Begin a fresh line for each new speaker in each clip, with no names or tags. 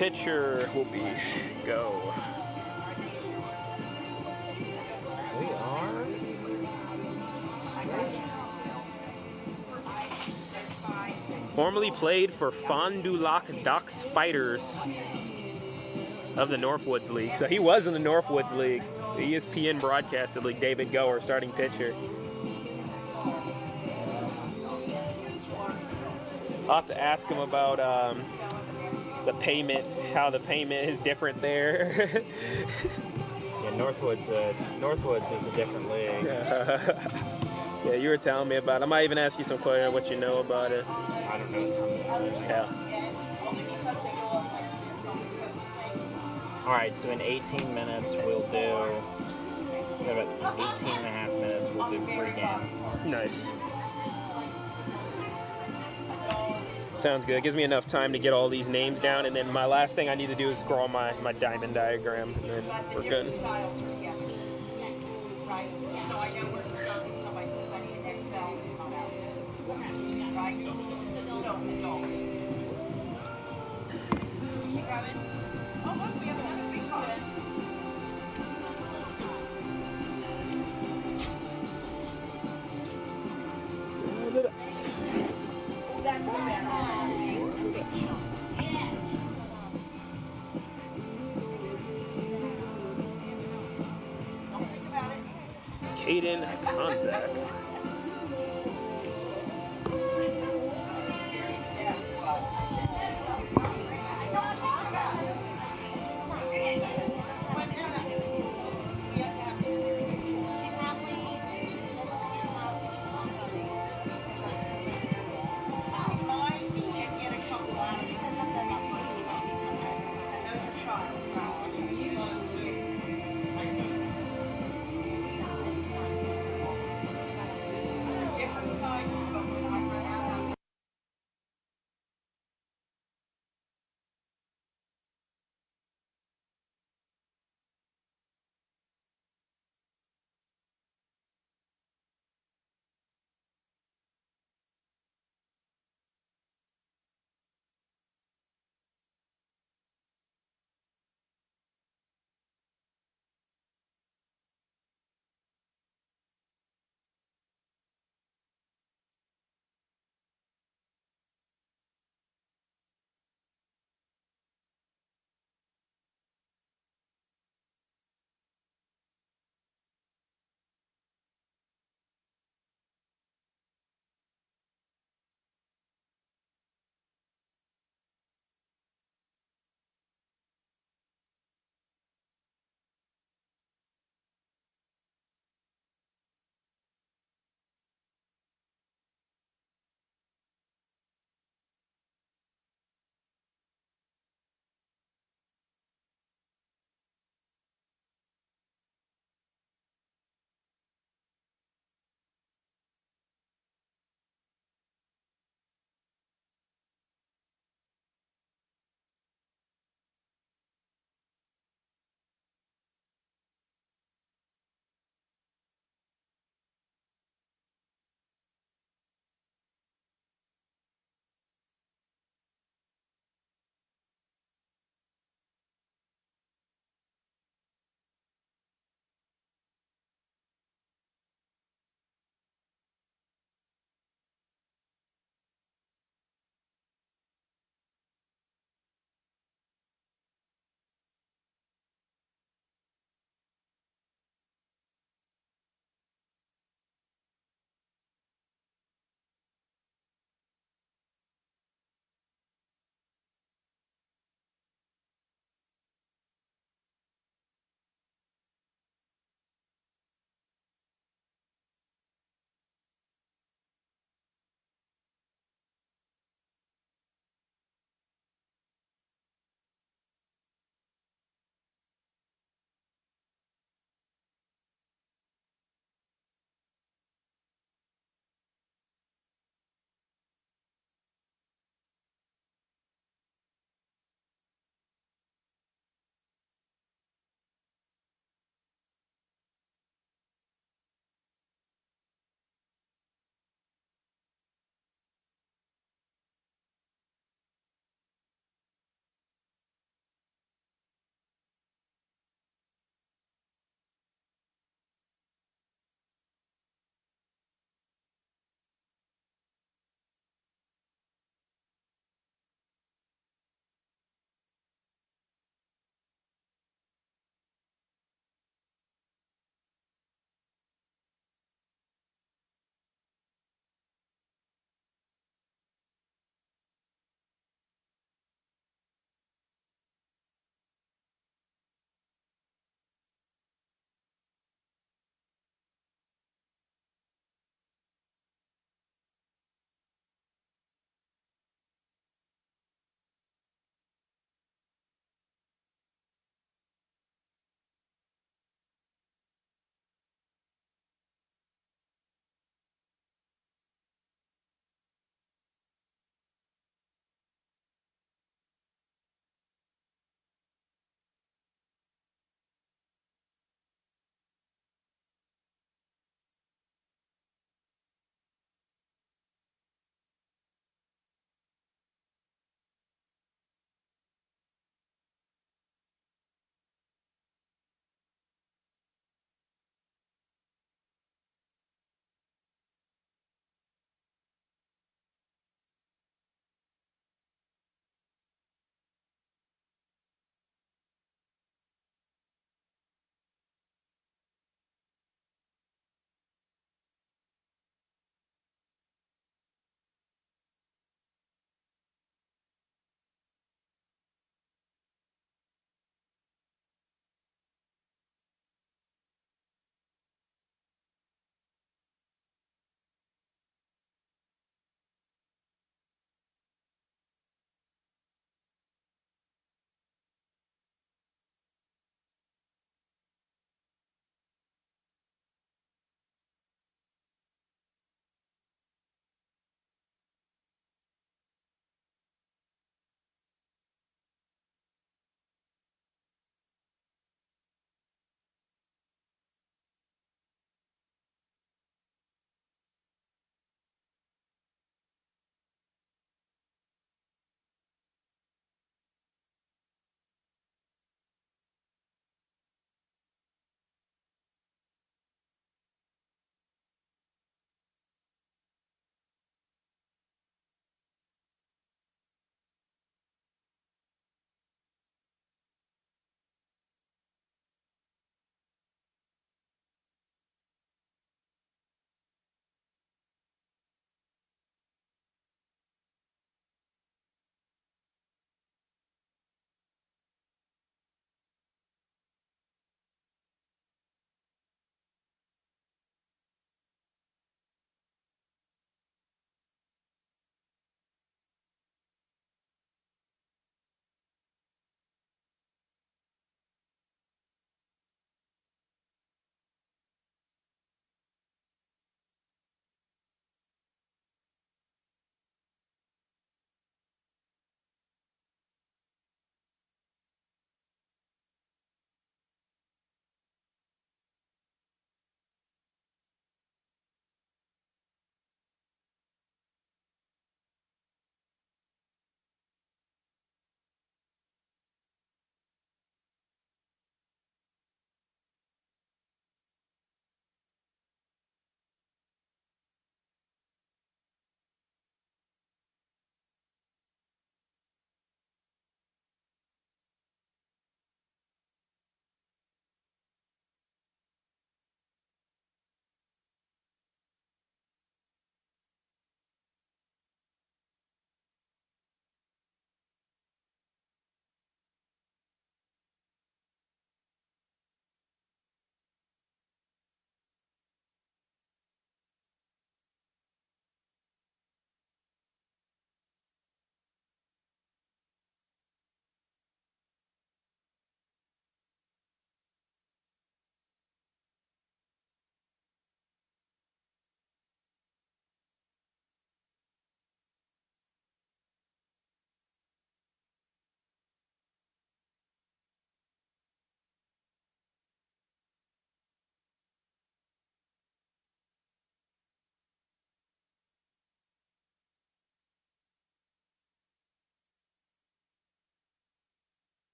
pitcher will be go.
We are
Formerly played for Fond du Lac Dock Spiders of the Northwoods League. So he was in the Northwoods League. The ESPN broadcasted league. David Goer, starting pitcher. I'll have to ask him about the payment, how the payment is different there.
Yeah, Northwoods is a different league.
Yeah, you were telling me about it. I might even ask you some questions, what you know about it.
I don't know a ton about it.
Yeah.
All right, so in 18 minutes we'll do. We have about 18 and a half minutes. We'll do pregame.
Nice. Sounds good. It gives me enough time to get all these names down, and then my last thing I need to do is draw my diamond diagram, and then we're good. Caden Konzak.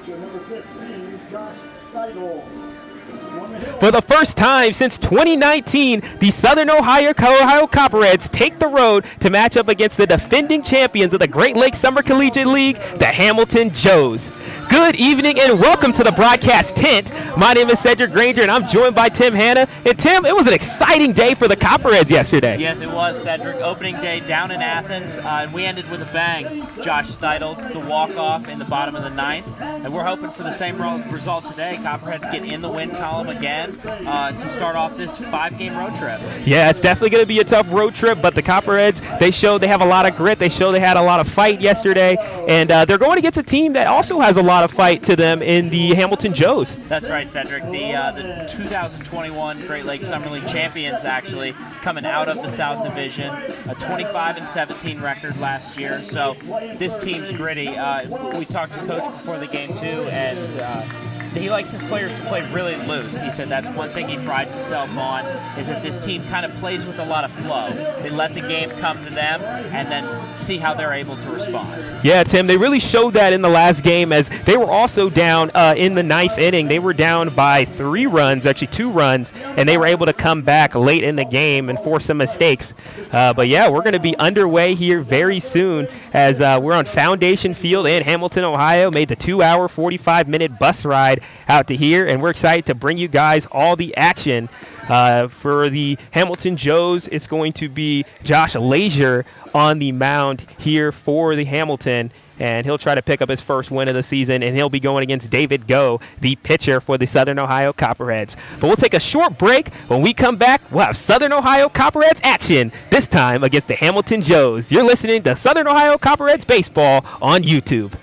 For the first time since 2019, the Southern Ohio Copperheads take the road to match up against the defending champions of the Great Lakes Summer Collegiate League, the Hamilton Joes. Good evening and welcome to the broadcast tent. My name is Sedric Granger and I'm joined by Tim Hanna. And Tim, it was an exciting day for the Copperheads yesterday.
Yes, it was, Sedric. Opening day down in Athens, and we ended with a bang. Josh Steidel, the walk-off in the bottom of the ninth, and we're hoping for the same result today. Copperheads get in the win column again to start off this 5-game road trip.
Yeah, it's definitely going to be a tough road trip, but the Copperheads, they showed they have a lot of grit. They showed they had a lot of fight yesterday, and they're going against a team that also has a lot of fight to them in the Hamilton Joes.
That's right, Sedric. The 2021 Great Lakes Summer League champions, actually coming out of the South Division, a 25-17 record last year. So this team's gritty. We talked to Coach before the game too, and he likes his players to play really loose. He said that's one thing he prides himself on, is that this team kind of plays with a lot of flow. They let the game come to them and then see how they're able to respond.
Yeah, Tim, they really showed that in the last game, as they were also down in the ninth inning. They were down by 3 runs, actually 2 runs, and they were able to come back late in the game and force some mistakes. But yeah, we're going to be underway here very soon, as we're on Foundation Field in Hamilton, Ohio. Made the 2-hour, 45-minute bus ride out to here, and we're excited to bring you guys all the action. For the Hamilton Joes, it's going to be Josh Leisure on the mound here for the Hamilton, and he'll try to pick up his first win of the season, and he'll be going against David Go, the pitcher for the Southern Ohio Copperheads. But we'll take a short break. When we come back, we'll have Southern Ohio Copperheads action, this time against the Hamilton Joes. You're listening to Southern Ohio Copperheads Baseball on YouTube.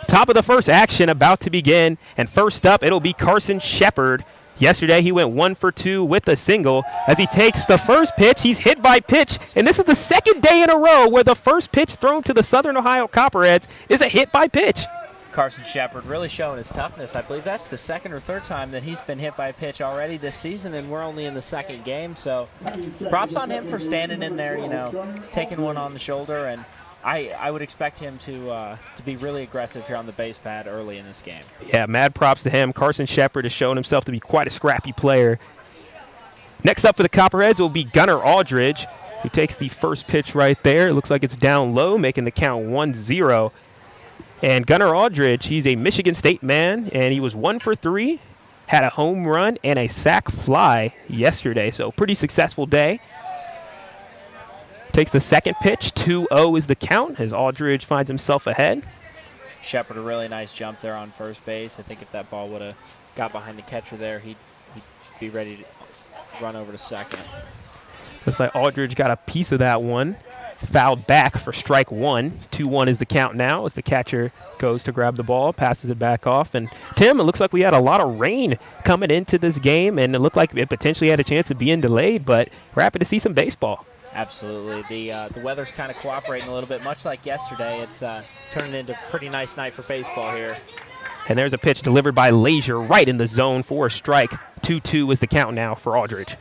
Top of the first action about to begin, and first up it'll be Carson Shepard. Yesterday he went 1 for 2 with a single. As he takes the first pitch, he's hit by pitch, and this is the second day in a row where the first pitch thrown to the Southern Ohio Copperheads is a hit by pitch.
Carson Shepard really showing his toughness. I believe that's the second or third time that he's been hit by a pitch already this season, and we're only in the second game. So props on him for standing in there, taking one on the shoulder, and I would expect him to be really aggressive here on the base pad early in this game.
Yeah, mad props to him. Carson Shepard has shown himself to be quite a scrappy player. Next up for the Copperheads will be Gunnar Aldridge, who takes the first pitch right there. It looks like it's down low, making the count 1-0. And Gunnar Aldridge, he's a Michigan State man, and he was 1 for 3, had a home run and a sac fly yesterday, so pretty successful day. Takes the second pitch, 2-0 is the count, as Aldridge finds himself ahead.
Shepard, a really nice jump there on first base. I think if that ball would have got behind the catcher there, he'd be ready to run over to second.
Looks like Aldridge got a piece of that one. Fouled back for strike 1. 2-1 is the count now, as the catcher goes to grab the ball, passes it back off. And Tim, it looks like we had a lot of rain coming into this game, and it looked like it potentially had a chance of being delayed, but we're happy to see some baseball.
Absolutely. The weather's kind of cooperating a little bit, much like yesterday. It's turning into a pretty nice night for baseball here.
And there's a pitch delivered by Leisure right in the zone for a strike. 2-2 is the count now for Aldridge.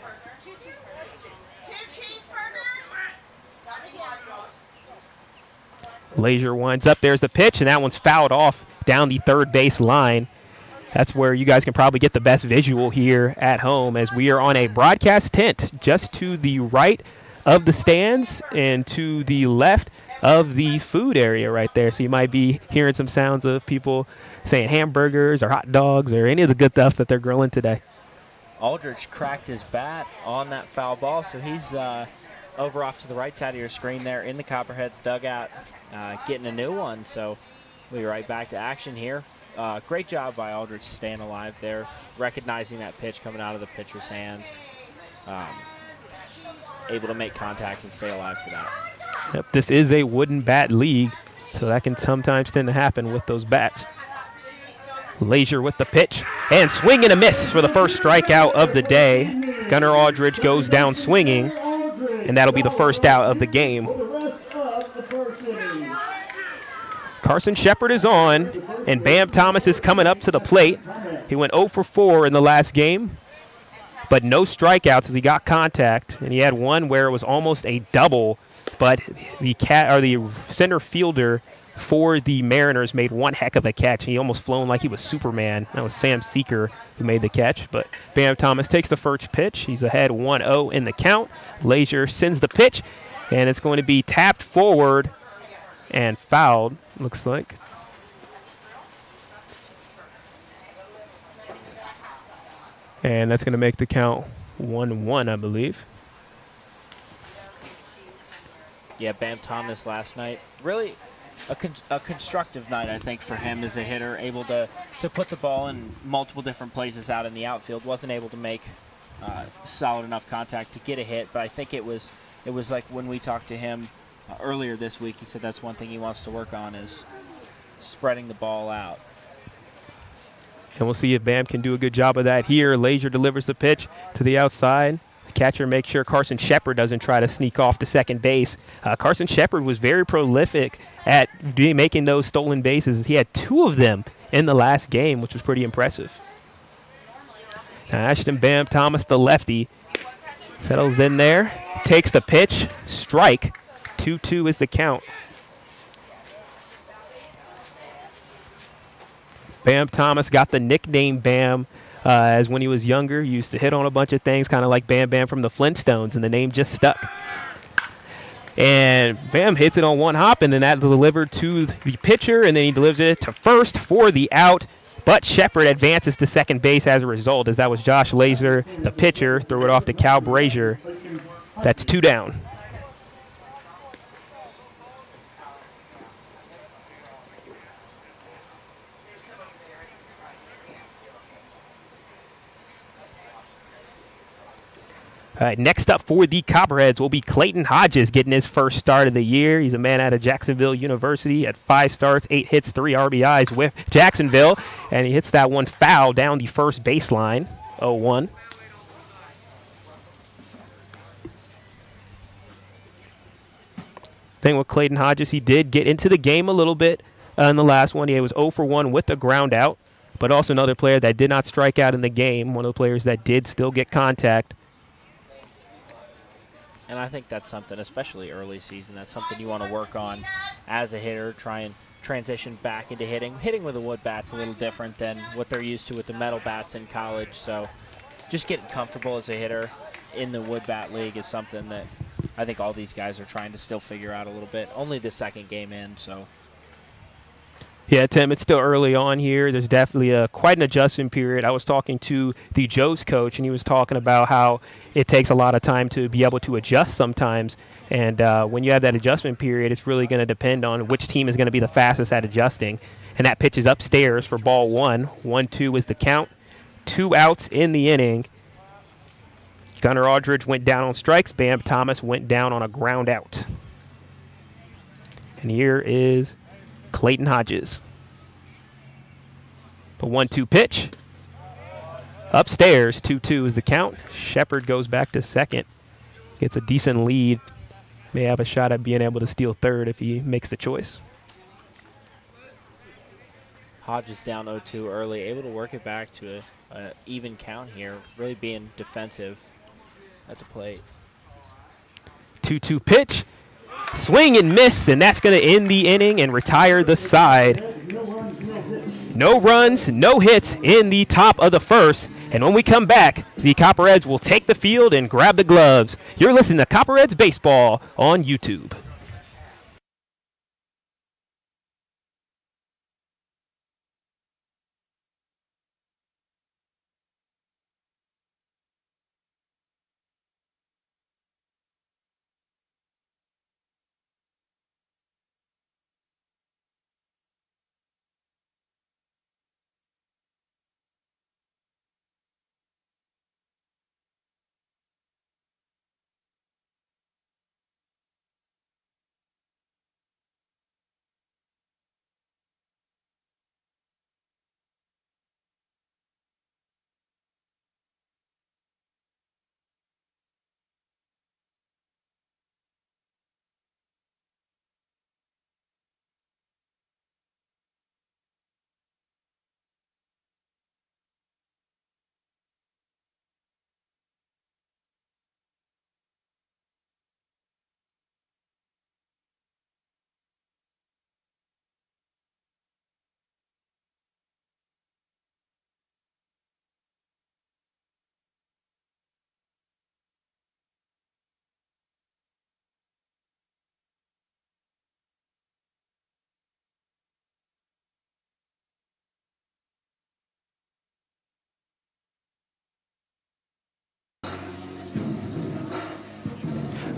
Leisure winds up. There's the pitch, and that one's fouled off down the third base line. That's where you guys can probably get the best visual here at home, as we are on a broadcast tent just to the right of the stands and to the left of the food area right there. So you might be hearing some sounds of people saying hamburgers or hot dogs or any of the good stuff that they're grilling today.
Aldridge cracked his bat on that foul ball, so he's over off to the right side of your screen there in the Copperheads dugout, getting a new one. So we'll be right back to action here. Great job by Aldridge staying alive there, recognizing that pitch coming out of the pitcher's hands. Able to make contact and stay alive for that.
Yep, this is a wooden bat league, So that can sometimes tend to happen with those bats. Lazier with the pitch, and swing and a miss for the first strikeout of the day. Gunnar Aldridge goes down swinging, and that'll be the first out of the game. Carson Shepard is on, and Bam Thomas is coming up to the plate. He went 0 for 4 in the last game, but no strikeouts as he got contact, and he had one where it was almost a double, but the center fielder for the Mariners made one heck of a catch. He almost flown like he was Superman. That was Sam Seeker who made the catch, but Bam Thomas takes the first pitch. He's ahead 1-0 in the count. Lazier sends the pitch, and it's going to be tapped forward and fouled, looks like. And that's going to make the count 1-1, I believe.
Yeah, Bam Thomas last night, really a constructive night, I think, for him as a hitter, able to put the ball in multiple different places out in the outfield. Wasn't able to make solid enough contact to get a hit, but I think it was like when we talked to him earlier this week, he said that's one thing he wants to work on is spreading the ball out.
And we'll see if Bam can do a good job of that here. Lazier delivers the pitch to the outside. The catcher makes sure Carson Shepard doesn't try to sneak off to second base. Carson Shepard was very prolific at making those stolen bases. He had 2 of them in the last game, which was pretty impressive. Now Ashton Bam Thomas, the lefty, settles in there, takes the pitch, strike. 2-2 is the count. Bam Thomas got the nickname Bam as when he was younger. He used to hit on a bunch of things, kind of like Bam Bam from the Flintstones, and the name just stuck. And Bam hits it on one hop, and then that delivered to the pitcher, and then he delivers it to first for the out. But Shepard advances to second base as a result, as that was Josh Lazier, the pitcher, threw it off to Cal Brazier. That's 2 down. All right, next up for the Copperheads will be Clayton Hodges getting his first start of the year. He's a man out of Jacksonville University at 5 starts, 8 hits, 3 RBIs with Jacksonville, and he hits that one foul down the first baseline, 0-1. Thing with Clayton Hodges, he did get into the game a little bit in the last one. He was 0 for 1 with the ground out, but also another player that did not strike out in the game, one of the players that did still get contact.
And I think that's something, especially early season, that's something you want to work on as a hitter, try and transition back into hitting. Hitting with a wood bat's a little different than what they're used to with the metal bats in college, so just getting comfortable as a hitter in the wood bat league is something that I think all these guys are trying to still figure out a little bit. Only the second game in, so.
Yeah, Tim, it's still early on here. There's definitely quite an adjustment period. I was talking to the Joe's coach, and he was talking about how it takes a lot of time to be able to adjust sometimes. And when you have that adjustment period, it's really going to depend on which team is going to be the fastest at adjusting. And that pitch is upstairs for ball 1. 1-2 is the count. 2 outs in the inning. Gunnar Aldridge went down on strikes. Bam Thomas went down on a ground out. And here is Clayton Hodges. The 1-2 pitch. Upstairs, 2-2 is the count. Shepard goes back to second. Gets a decent lead. May have a shot at being able to steal third if he makes the choice.
Hodges down 0-2 early, able to work it back to an even count here, really being defensive at the plate.
2-2 pitch. Swing and miss, and that's going to end the inning and retire the side. No runs, no hits in the top of the first. And when we come back, the Copperheads will take the field and grab the gloves. You're listening to Copperheads Baseball on YouTube.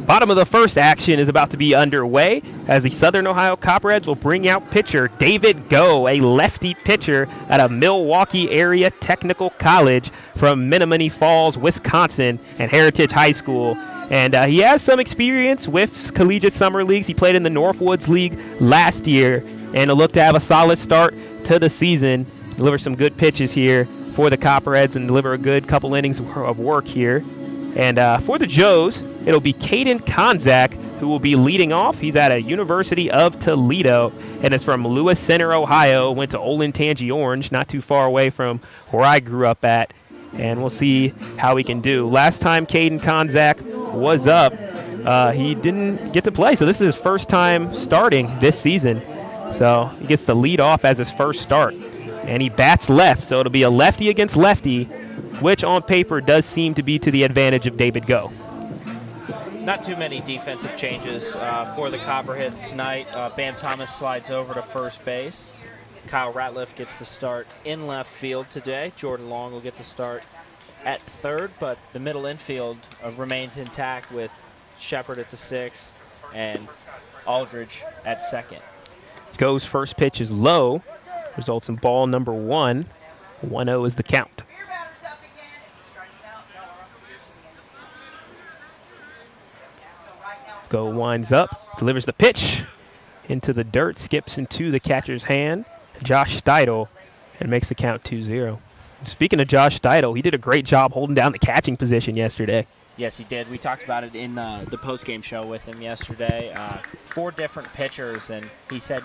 Bottom of the first action is about to be underway as the Southern Ohio Copperheads will bring out pitcher David Go, a lefty pitcher at a Milwaukee area technical college from Menominee Falls, Wisconsin, and Heritage High School. And he has some experience with collegiate summer leagues. He played in the Northwoods League last year and will look to have a solid start to the season, deliver some good pitches here for the Copperheads and deliver a good couple innings of work here. And for the Joes, it'll be Caden Konzak who will be leading off. He's at a University of Toledo, and it's from Lewis Center, Ohio. Went to Olentangy Orange, not too far away from where I grew up at. And we'll see how he can do. Last time Caden Konzak was up, he didn't get to play. So this is his first time starting this season. So he gets to lead off as his first start. And he bats left, so it'll be a lefty against lefty, which on paper does seem to be to the advantage of David Go.
Not too many defensive changes for the Copperheads tonight. Bam Thomas slides over to first base. Kyle Ratliff gets the start in left field today. Jordan Long will get the start at third, but the middle infield remains intact with Shepard at the 6 and Aldridge at second.
Go's first pitch is low, results in ball number 1. 1-0 is the count. Go winds up, delivers the pitch into the dirt, skips into the catcher's hand. Josh Steidel, and makes the count 2-0. Speaking of Josh Steidel, he did a great job holding down the catching position yesterday.
Yes, he did. We talked about it in the post-game show with him yesterday. 4 different pitchers, and he said,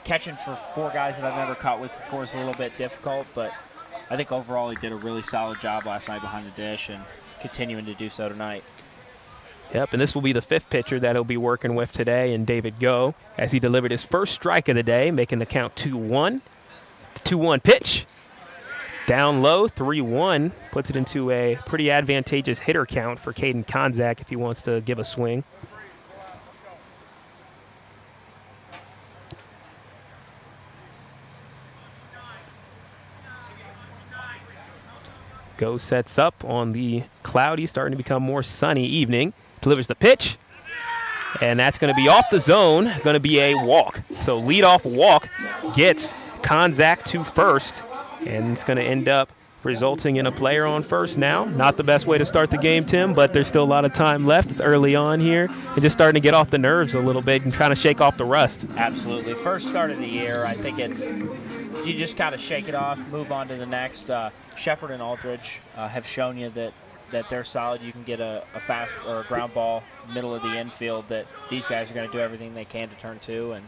catching for 4 guys that I've never caught with before is a little bit difficult, but I think overall he did a really solid job last night behind the dish and continuing to do so tonight.
Yep, and this will be the 5th pitcher that he'll be working with today, and David Go, as he delivered his first strike of the day, making the count 2-1. The 2-1 pitch. Down low, 3-1. Puts it into a pretty advantageous hitter count for Caden Konzak if he wants to give a swing. Go sets up on the cloudy, starting to become more sunny evening. Delivers the pitch, and that's going to be off the zone, going to be a walk. So leadoff walk gets Konzak to first, and it's going to end up resulting in a player on first now. Not the best way to start the game, Tim, but there's still a lot of time left. It's early on here, and just starting to get off the nerves a little bit and trying to shake off the rust.
Absolutely. First start of the year, I think you just kind of shake it off, move on to the next. Shepard and Aldridge have shown you that they're solid. You can get a fast or a ground ball middle of the infield that these guys are going to do everything they can to turn to. And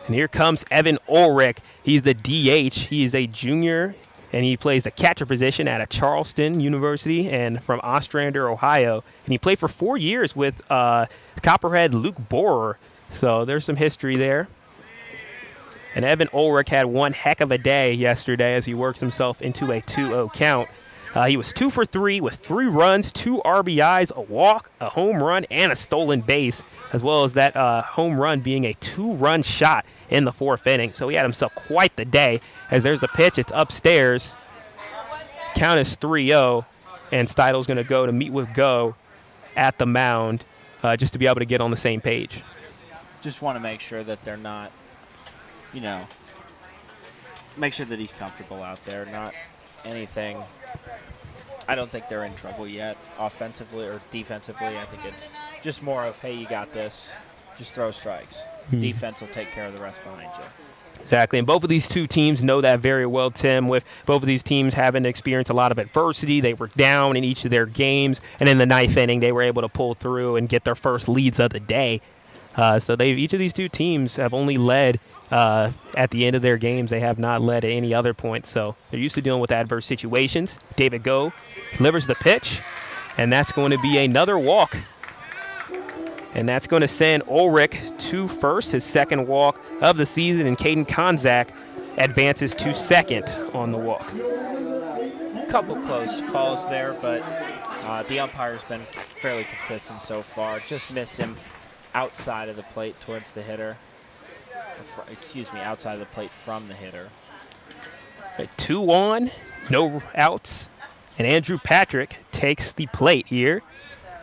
here comes Evan Ulrich. He's the DH. He is a junior, and he plays the catcher position at a Charleston University and from Ostrander, Ohio. And he played for 4 years with Copperhead Luke Borer. So there's some history there. And Evan Ulrich had one heck of a day yesterday as he works himself into a 2-0 count. He was 2 for 3 with 3 runs, 2 RBIs, a walk, a home run, and a stolen base, as well as that home run being a 2-run shot in the 4th inning. So he had himself quite the day. As there's the pitch, it's upstairs. Count is 3-0, and Steidel's going to go to meet with Go at the mound just to be able to get on the same page.
Just want to make sure that they're not, make sure that he's comfortable out there, not anything. I don't think they're in trouble yet, offensively or defensively. I think it's just more of, hey, you got this. Just throw strikes. Defense will take care of the rest behind you.
Exactly, and both of these two teams know that very well, Tim, with both of these teams having experienced a lot of adversity. They were down in each of their games, and in the 9th inning, they were able to pull through and get their first leads of the day. So each of these two teams have only led at the end of their games. They have not led at any other point, so they're used to dealing with adverse situations. David Go delivers the pitch, and that's going to be another walk. And that's going to send Ulrich to first, his 2nd walk of the season, and Caden Konzak advances to 2nd on the walk.
Couple close calls there, but the umpire's been fairly consistent so far. Just missed him outside of the plate towards the hitter. Outside of the plate from the hitter.
2 on, no outs, And Andrew Patrick takes the plate here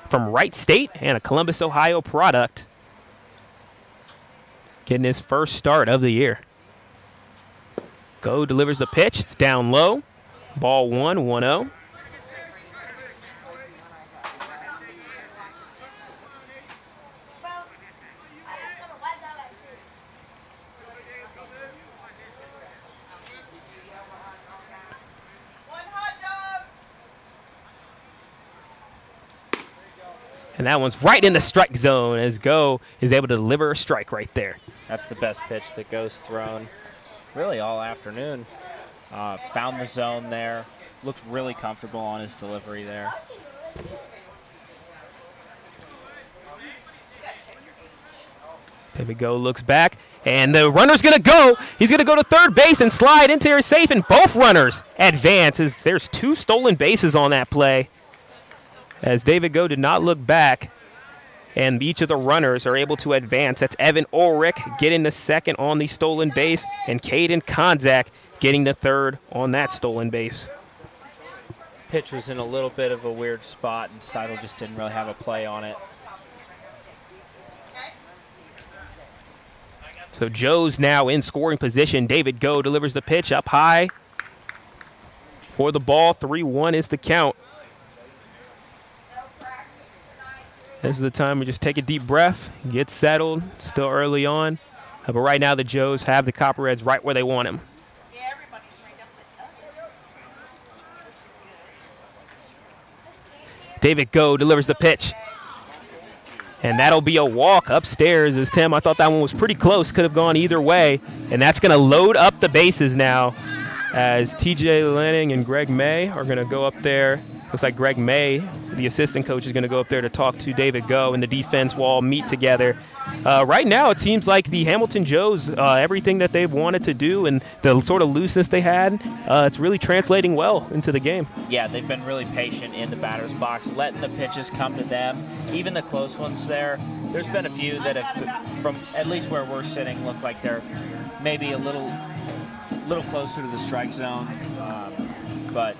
from Wright State and a Columbus, Ohio product. Getting his first start of the year. Go delivers the pitch. It's down low. Ball 1-0. And that one's right in the strike zone as Go is able to deliver a strike right there.
That's the best pitch that Go's thrown really all afternoon. Found the zone there. Looked really comfortable on his delivery there.
David Go looks back, and the runner's going to go. He's going to go to third base and slide into here safe, and both runners advance as there's 2 stolen bases on that play. As David Go did not look back, and each of the runners are able to advance. That's Evan Ulrich getting the second on the stolen base, and Caden Konzak getting the third on that stolen base.
Pitch was in a little bit of a weird spot, and Steidl just didn't really have a play on it.
So Joe's now in scoring position. David Go delivers the pitch up high for the ball. 3-1 is the count. This is the time we just take a deep breath, get settled, still early on. But right now the Joes have the Copperheads right where they want them. David Go delivers the pitch. And that'll be a walk upstairs as Tim, I thought that one was pretty close, could have gone either way. And that's going to load up the bases now as TJ Lanning and Greg May are going to go up there. Looks like Greg May, the assistant coach, is going to go up there to talk to David Go, and the defense will all meet together. Right now, it seems like the Hamilton Joes, everything that they've wanted to do and the sort of looseness they had, it's really translating well into the game.
Yeah, they've been really patient in the batter's box, letting the pitches come to them. Even the close ones there, there's been a few that have, from at least where we're sitting, look like they're maybe a little closer to the strike zone. But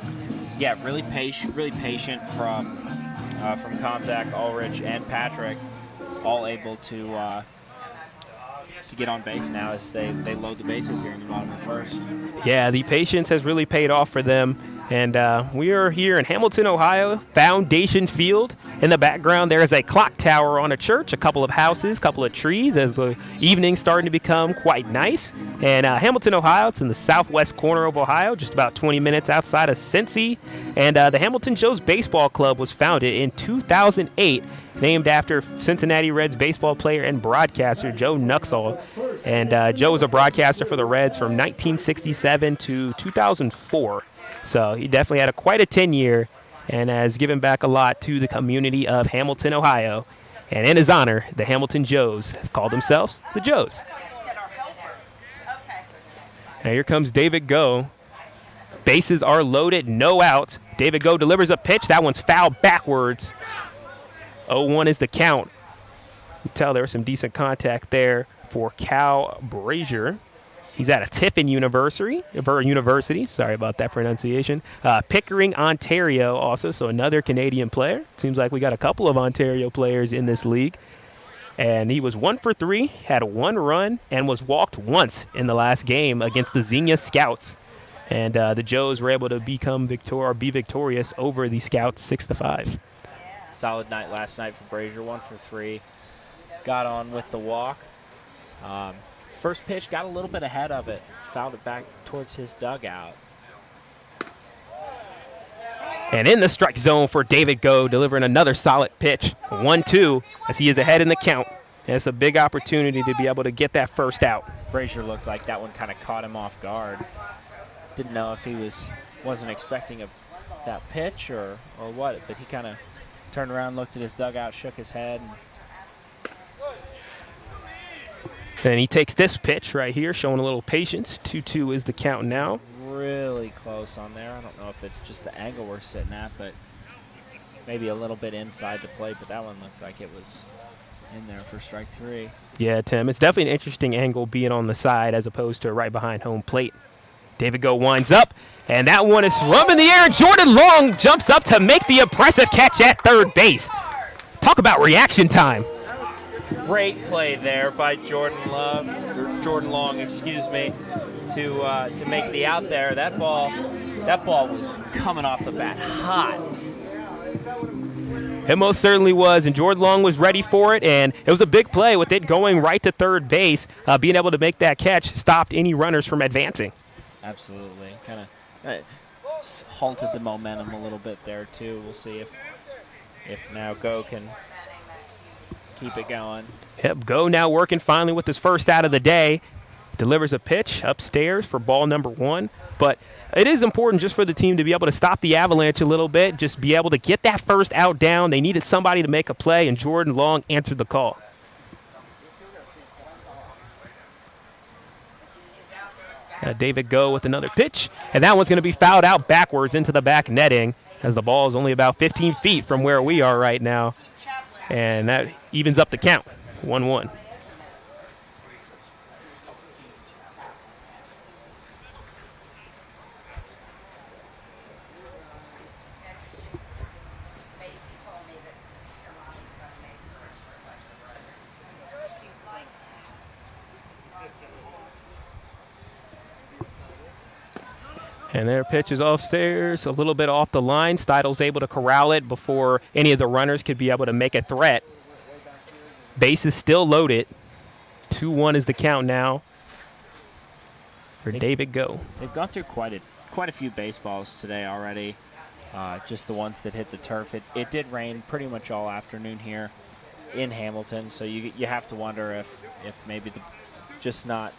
yeah, really patient from Konzak, Ulrich, and Patrick, all able to get on base now as they load the bases here in the bottom of the first.
Yeah, the patience has really paid off for them. And we are here in Hamilton, Ohio, Foundation Field. In the background, there is a clock tower on a church, a couple of houses, a couple of trees as the evening's starting to become quite nice. And Hamilton, Ohio, it's in the southwest corner of Ohio, just about 20 minutes outside of Cincy. And the Hamilton Joes Baseball Club was founded in 2008, named after Cincinnati Reds baseball player and broadcaster Joe Nuxhall. And Joe was a broadcaster for the Reds from 1967 to 2004. So he definitely had quite a tenure and has given back a lot to the community of Hamilton, Ohio. And in his honor, the Hamilton Joes have called themselves the Joes. Now here comes David Go. Bases are loaded, no outs. David Go delivers a pitch. That one's fouled backwards. 0-1 is the count. You can tell there was some decent contact there for Cal Brazier. He's at a Tiffin University. Sorry about that pronunciation. Pickering, Ontario also, so another Canadian player. Seems like we got a couple of Ontario players in this league. And he was 1 for 3, had 1 run, and was walked once in the last game against the Xenia Scouts. And the Joes were able to be victorious over the Scouts 6-5.
Solid night last night for Brazier, 1 for 3. Got on with the walk. First pitch, got a little bit ahead of it, fouled it back towards his dugout.
And in the strike zone for David Go, delivering another solid pitch, 1-2, as he is ahead in the count. And it's a big opportunity to be able to get that first out.
Brazier looked like that one kind of caught him off guard. Didn't know if he wasn't expecting that pitch or what, but he kind of turned around, looked at his dugout, shook his head.
And he takes this pitch right here, showing a little patience. 2-2 is the count now.
Really close on there. I don't know if it's just the angle we're sitting at, but maybe a little bit inside the plate, but that one looks like it was in there for strike 3.
Yeah, Tim, it's definitely an interesting angle being on the side as opposed to right behind home plate. David Go winds up, and that one is up in the air. Jordan Long jumps up to make the impressive catch at third base. Talk about reaction time.
Great play there by Jordan Long, excuse me, to make the out there. That ball was coming off the bat hot.
It most certainly was, and Jordan Long was ready for it, and it was a big play with it going right to third base. Being able to make that catch stopped any runners from advancing.
Absolutely. Kind of halted the momentum a little bit there, too. We'll see if now Go can keep it going.
Yep, Go now working finally with his first out of the day. Delivers a pitch upstairs for ball number 1, but it is important just for the team to be able to stop the Avalanche a little bit, just be able to get that first out down. They needed somebody to make a play, and Jordan Long answered the call. David Go with another pitch, and that one's going to be fouled out backwards into the back netting as the ball is only about 15 feet from where we are right now, and that evens up the count, 1-1. And their pitch is offstairs, a little bit off the line. Steidel's able to corral it before any of the runners could be able to make a threat. Base is still loaded. 2-1 is the count now for David Go.
They've gone through quite a few baseballs today already, just the ones that hit the turf. It did rain pretty much all afternoon here in Hamilton, so you have to wonder if maybe just not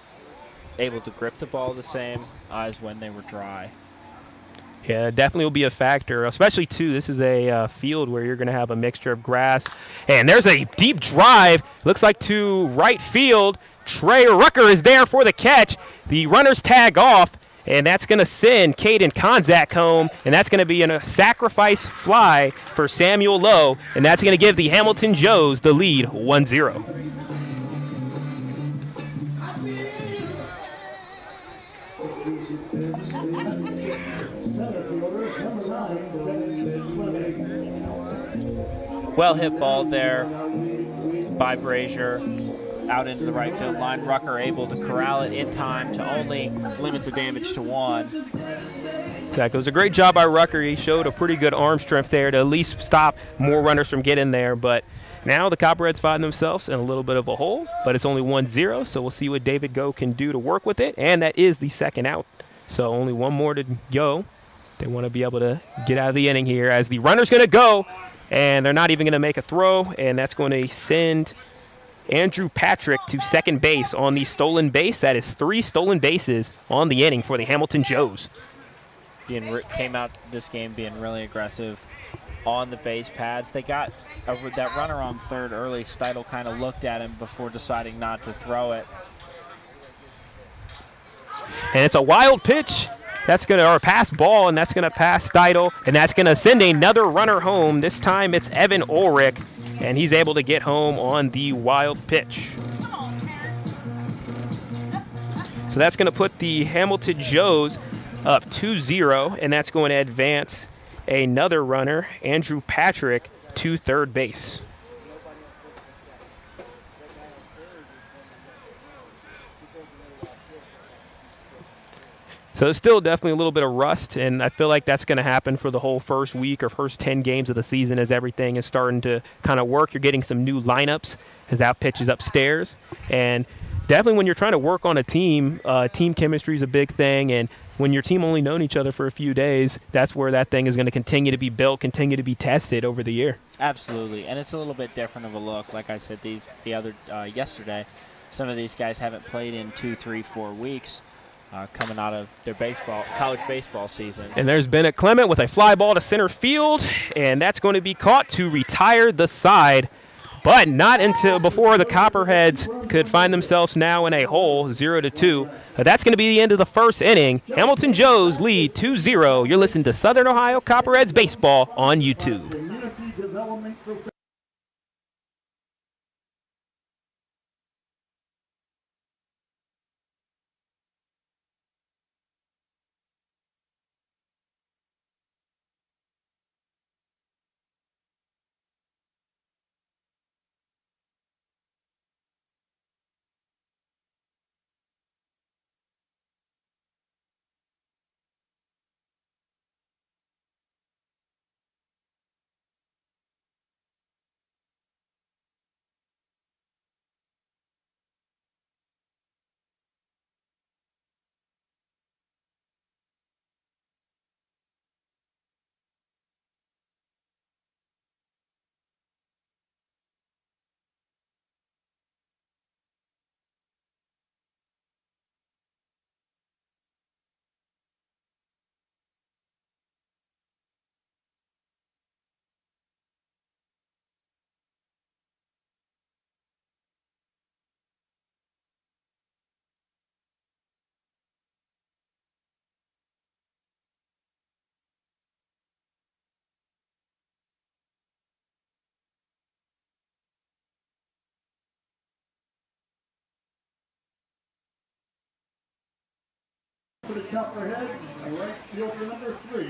able to grip the ball the same as when they were dry.
Yeah, definitely will be a factor, especially, too, this is a field where you're going to have a mixture of grass. And there's a deep drive, looks like to right field. Trey Rucker is there for the catch. The runners tag off, and that's going to send Caden Konzak home, and that's going to be a sacrifice fly for Samuel Lowe, and that's going to give the Hamilton Joes the lead 1-0.
Well hit ball there by Granger out into the right field line. Rucker able to corral it in time to only limit the damage to 1.
That was a great job by Rucker. He showed a pretty good arm strength there to at least stop more runners from getting there. But now the Copperheads find themselves in a little bit of a hole, but it's only 1-0, so we'll see what David Go can do to work with it. And that is the second out. So only one more to go. They want to be able to get out of the inning here as the runner's going to go. And they're not even going to make a throw, and that's going to send Andrew Patrick to second base on the stolen base. That is 3 stolen bases on the inning for the Hamilton Joes.
Came out this game being really aggressive on the base pads. They got that runner on third early. Steidel kind of looked at him before deciding not to throw it.
And it's a wild pitch. That's going to, or a pass ball, and that's going to pass Steidel, and that's going to send another runner home. This time it's Evan Ulrich, and he's able to get home on the wild pitch. So that's going to put the Hamilton Joes up 2-0, and that's going to advance another runner, Andrew Patrick, to third base. So there's still definitely a little bit of rust, and I feel like that's going to happen for the whole first week or first 10 games of the season as everything is starting to kind of work. You're getting some new lineups as that pitch is upstairs. And definitely when you're trying to work on a team, team chemistry is a big thing. And when your team only known each other for a few days, that's where that thing is going to continue to be built, continue to be tested over the year.
Absolutely, and it's a little bit different of a look. Like I said, yesterday, some of these guys haven't played in 2, 3, 4 weeks. Coming out of their college baseball season.
And there's Bennett Clement with a fly ball to center field, and that's going to be caught to retire the side, but not until before the Copperheads could find themselves now in a hole, 0-2. That's going to be the end of the first inning. Hamilton Joes lead 2-0. You're listening to Southern Ohio Copperheads Baseball on YouTube.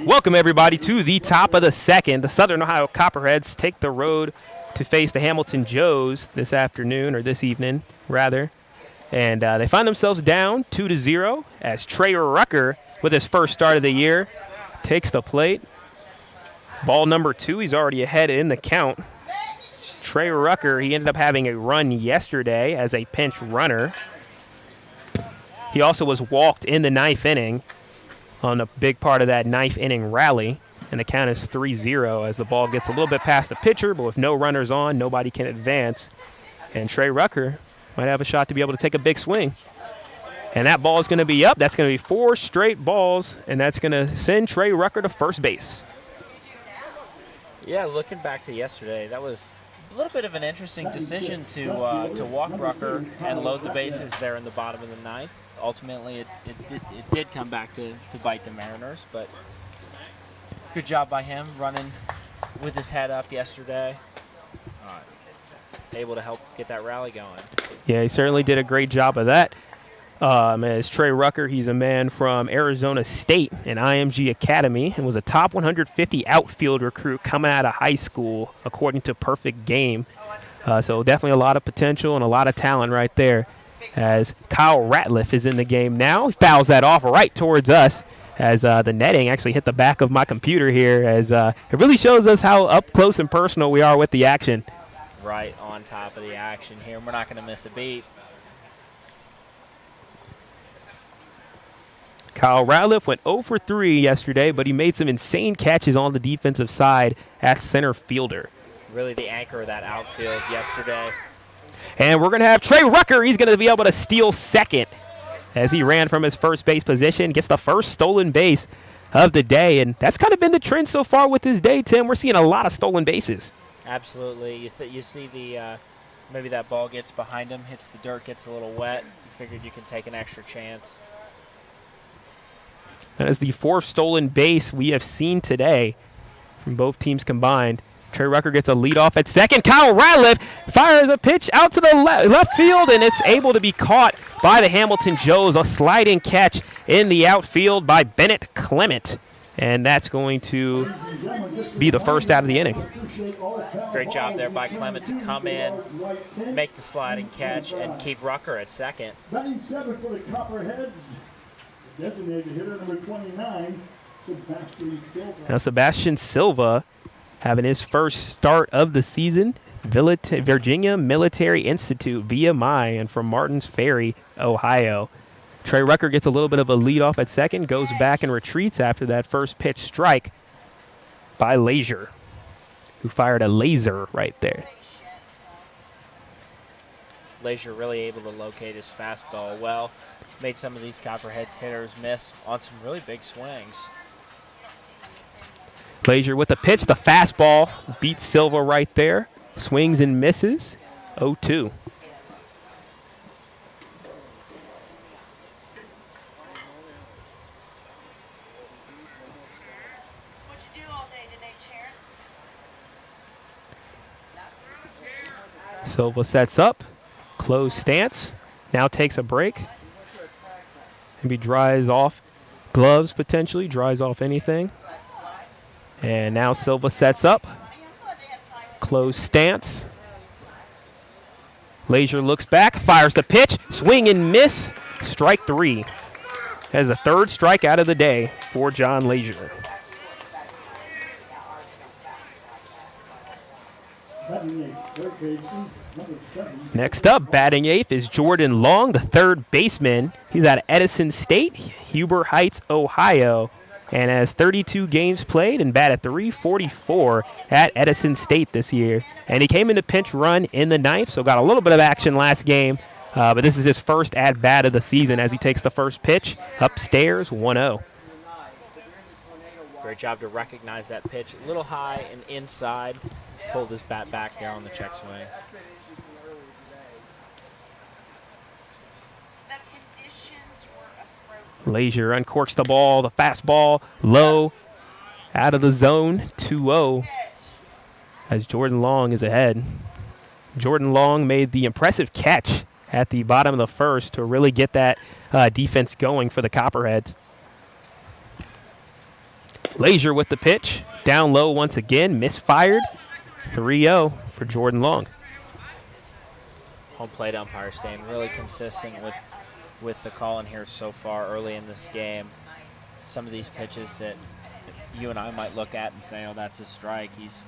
Welcome, everybody, to the top of the second. The Southern Ohio Copperheads take the road to face the Hamilton Joes this afternoon, or this evening, rather. And they find themselves down 2-0 as Trey Rucker, with his first start of the year, takes the plate. Ball number 2, he's already ahead in the count. Trey Rucker, he ended up having a run yesterday as a pinch runner. He also was walked in the 9th inning on a big part of that 9th inning rally. And the count is 3-0 as the ball gets a little bit past the pitcher, but with no runners on, nobody can advance. And Trey Rucker might have a shot to be able to take a big swing. And that ball is going to be up. That's going to be 4 straight balls, and that's going to send Trey Rucker to first base.
Yeah, looking back to yesterday, that was a little bit of an interesting decision to walk Rucker and load the bases there in the bottom of the 9th. Ultimately, it did come back to bite the Mariners, but good job by him running with his head up yesterday. Able to help get that rally going.
Yeah, he certainly did a great job of that. As Trey Rucker, he's a man from Arizona State, an IMG Academy, and was a top 150 outfield recruit coming out of high school, according to Perfect Game. So definitely a lot of potential and a lot of talent right there. As Kyle Ratliff is in the game now. He fouls that off right towards us as the netting actually hit the back of my computer here, as it really shows us how up close and personal we are with the action.
Right on top of the action here. We're not going to miss a beat.
Kyle Ratliff went 0 for 3 yesterday, but he made some insane catches on the defensive side at center fielder.
Really the anchor of that outfield yesterday.
And we're going to have Trey Rucker. He's going to be able to steal second as he ran from his first base position, gets the first stolen base of the day. And that's kind of been the trend so far with this day, Tim. We're seeing a lot of stolen bases.
Absolutely. You see the maybe that ball gets behind him, hits the dirt, gets a little wet. You figured you can take an extra chance.
That is the 4th stolen base we have seen today from both teams combined. Trey Rucker gets a leadoff at second. Kyle Ratliff fires a pitch out to the left field, and it's able to be caught by the Hamilton Joes. A sliding catch in the outfield by Bennett Clement. And that's going to be the first out of the inning.
Great job there by Clement to come in, make the sliding catch, and keep Rucker at second.
Batting 7 for the Copperheads. Designated hitter number 29, Sebastian Silva.
Now Sebastian Silva having his first start of the season. Virginia Military Institute, VMI, and from Martins Ferry, Ohio. Trey Rucker gets a little bit of a leadoff at second, goes back and retreats after that first pitch strike by Leisure, who fired a laser right there.
Leisure really able to locate his fastball well. Made some of these Copperheads hitters miss on some really big swings.
Leisure with the pitch, the fastball beats Silva right there. Swings and misses, 0-2. Silva sets up, closed stance, now takes a break. Maybe dries off gloves potentially, dries off anything. And now Silva sets up, closed stance. Leisure looks back, fires the pitch, swing and miss, strike 3. Has a 3rd strikeout of the day for John Leisure. Next up, batting 8th is Jordan Long, the 3rd baseman. He's out of Edison State, Huber Heights, Ohio, and has 32 games played and batted .344 at Edison State this year. And he came into pinch run in the 9th, so got a little bit of action last game. But this is his first at-bat of the season as he takes the first pitch upstairs, 1-0.
Great job to recognize that pitch. A little high and inside. Pulled his bat back there on the check swing.
Leisure uncorks the ball, the fastball, low, out of the zone, 2-0, as Jordan Long is ahead. Jordan Long made the impressive catch at the bottom of the first to really get that defense going for the Copperheads. Leisure with the pitch. Down low once again. Misfired. 3-0 for Jordan Long.
Home plate umpire staying really consistent with the call in here so far early in this game. Some of these pitches that you and I might look at and say, oh, that's a strike. He's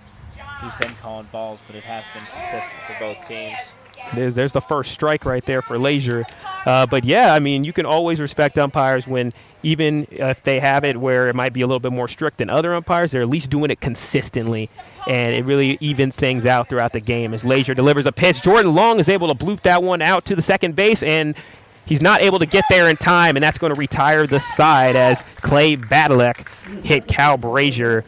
been calling balls, but it has been consistent for both teams.
There's the first strike right there for Leisure. But, yeah, I mean, you can always respect umpires when even if they have it where it might be a little bit more strict than other umpires, they're at least doing it consistently, and it really evens things out throughout the game. As Leisure delivers a pitch, Jordan Long is able to bloop that one out to the second base, and he's not able to get there in time, and that's going to retire the side as Clay Badalek hit Cal Brazier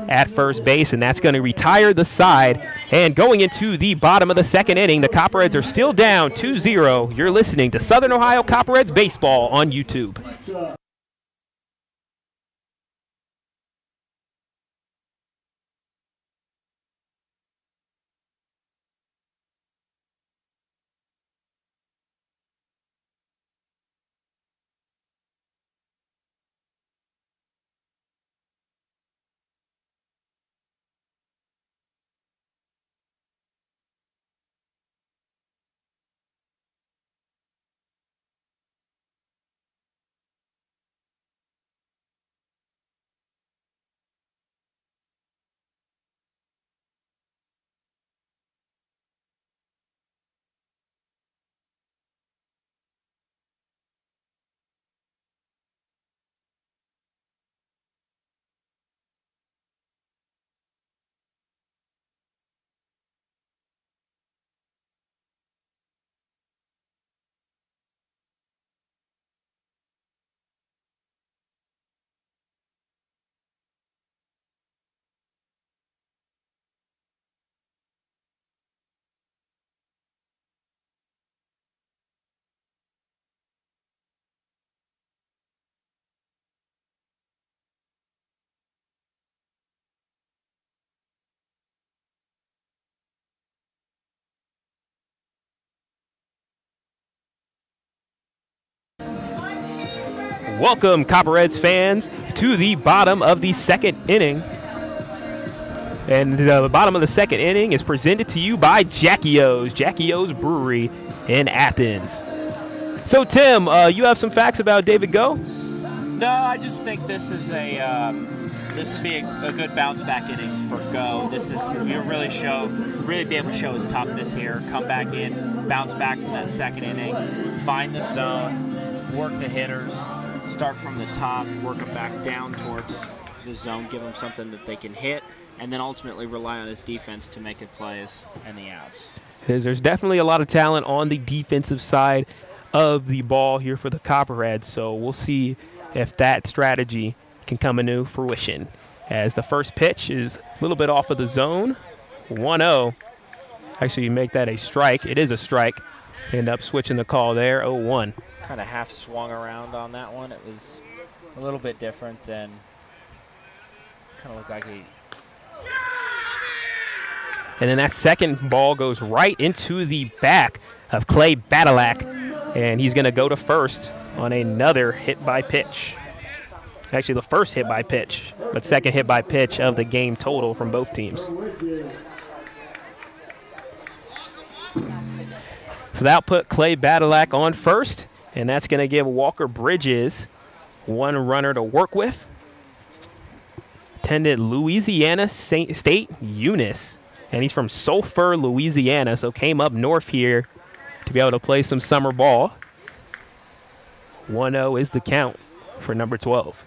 at first base, and that's going to retire the side. And going into the bottom of the second inning, the Copperheads are still down 2-0. You're listening to Southern Ohio Copperheads Baseball on YouTube. Welcome, Copperheads fans, to the bottom of the second inning. And the bottom of the second inning is presented to you by Jackie O's Brewery in Athens. So, Tim, you have some facts about David Go?
No, I just think this is this would be a good bounce back inning for Go. This is he'll really be able to show his toughness here. Come back in, bounce back from that second inning, find the zone, work the hitters, start from the top, work them back down towards the zone, give them something that they can hit, and then ultimately rely on his defense to make good plays and the outs.
There's definitely a lot of talent on the defensive side of the ball here for the Copperheads, so we'll see if that strategy can come into fruition. As the first pitch is a little bit off of the zone, 1-0. Actually, you make that a strike. It is a strike. End up switching the call there, 0-1.
Kind of half swung around on that one. It was a little bit different than kind of looked like he.
And then that second ball goes right into the back of Clay Badalak, and he's going to go to first on another hit by pitch. Actually, the first hit by pitch, but second hit by pitch of the game total from both teams. So that'll put Clay Badalak on first, and that's going to give Walker Bridges one runner to work with. Attended Louisiana State Eunice, and he's from Sulphur, Louisiana, so came up north here to be able to play some summer ball. 1-0 is the count for number 12.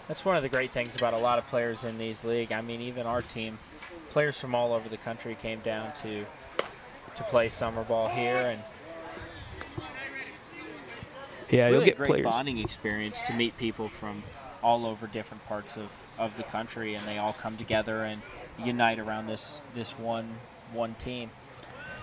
That's one of the great things about a lot of players in these leagues. I mean, even our team, players from all over the country came down to play summer ball here, and
yeah,
really
you'll get
great
players.
Bonding experience to meet people from all over different parts of the country, and they all come together and unite around this one team.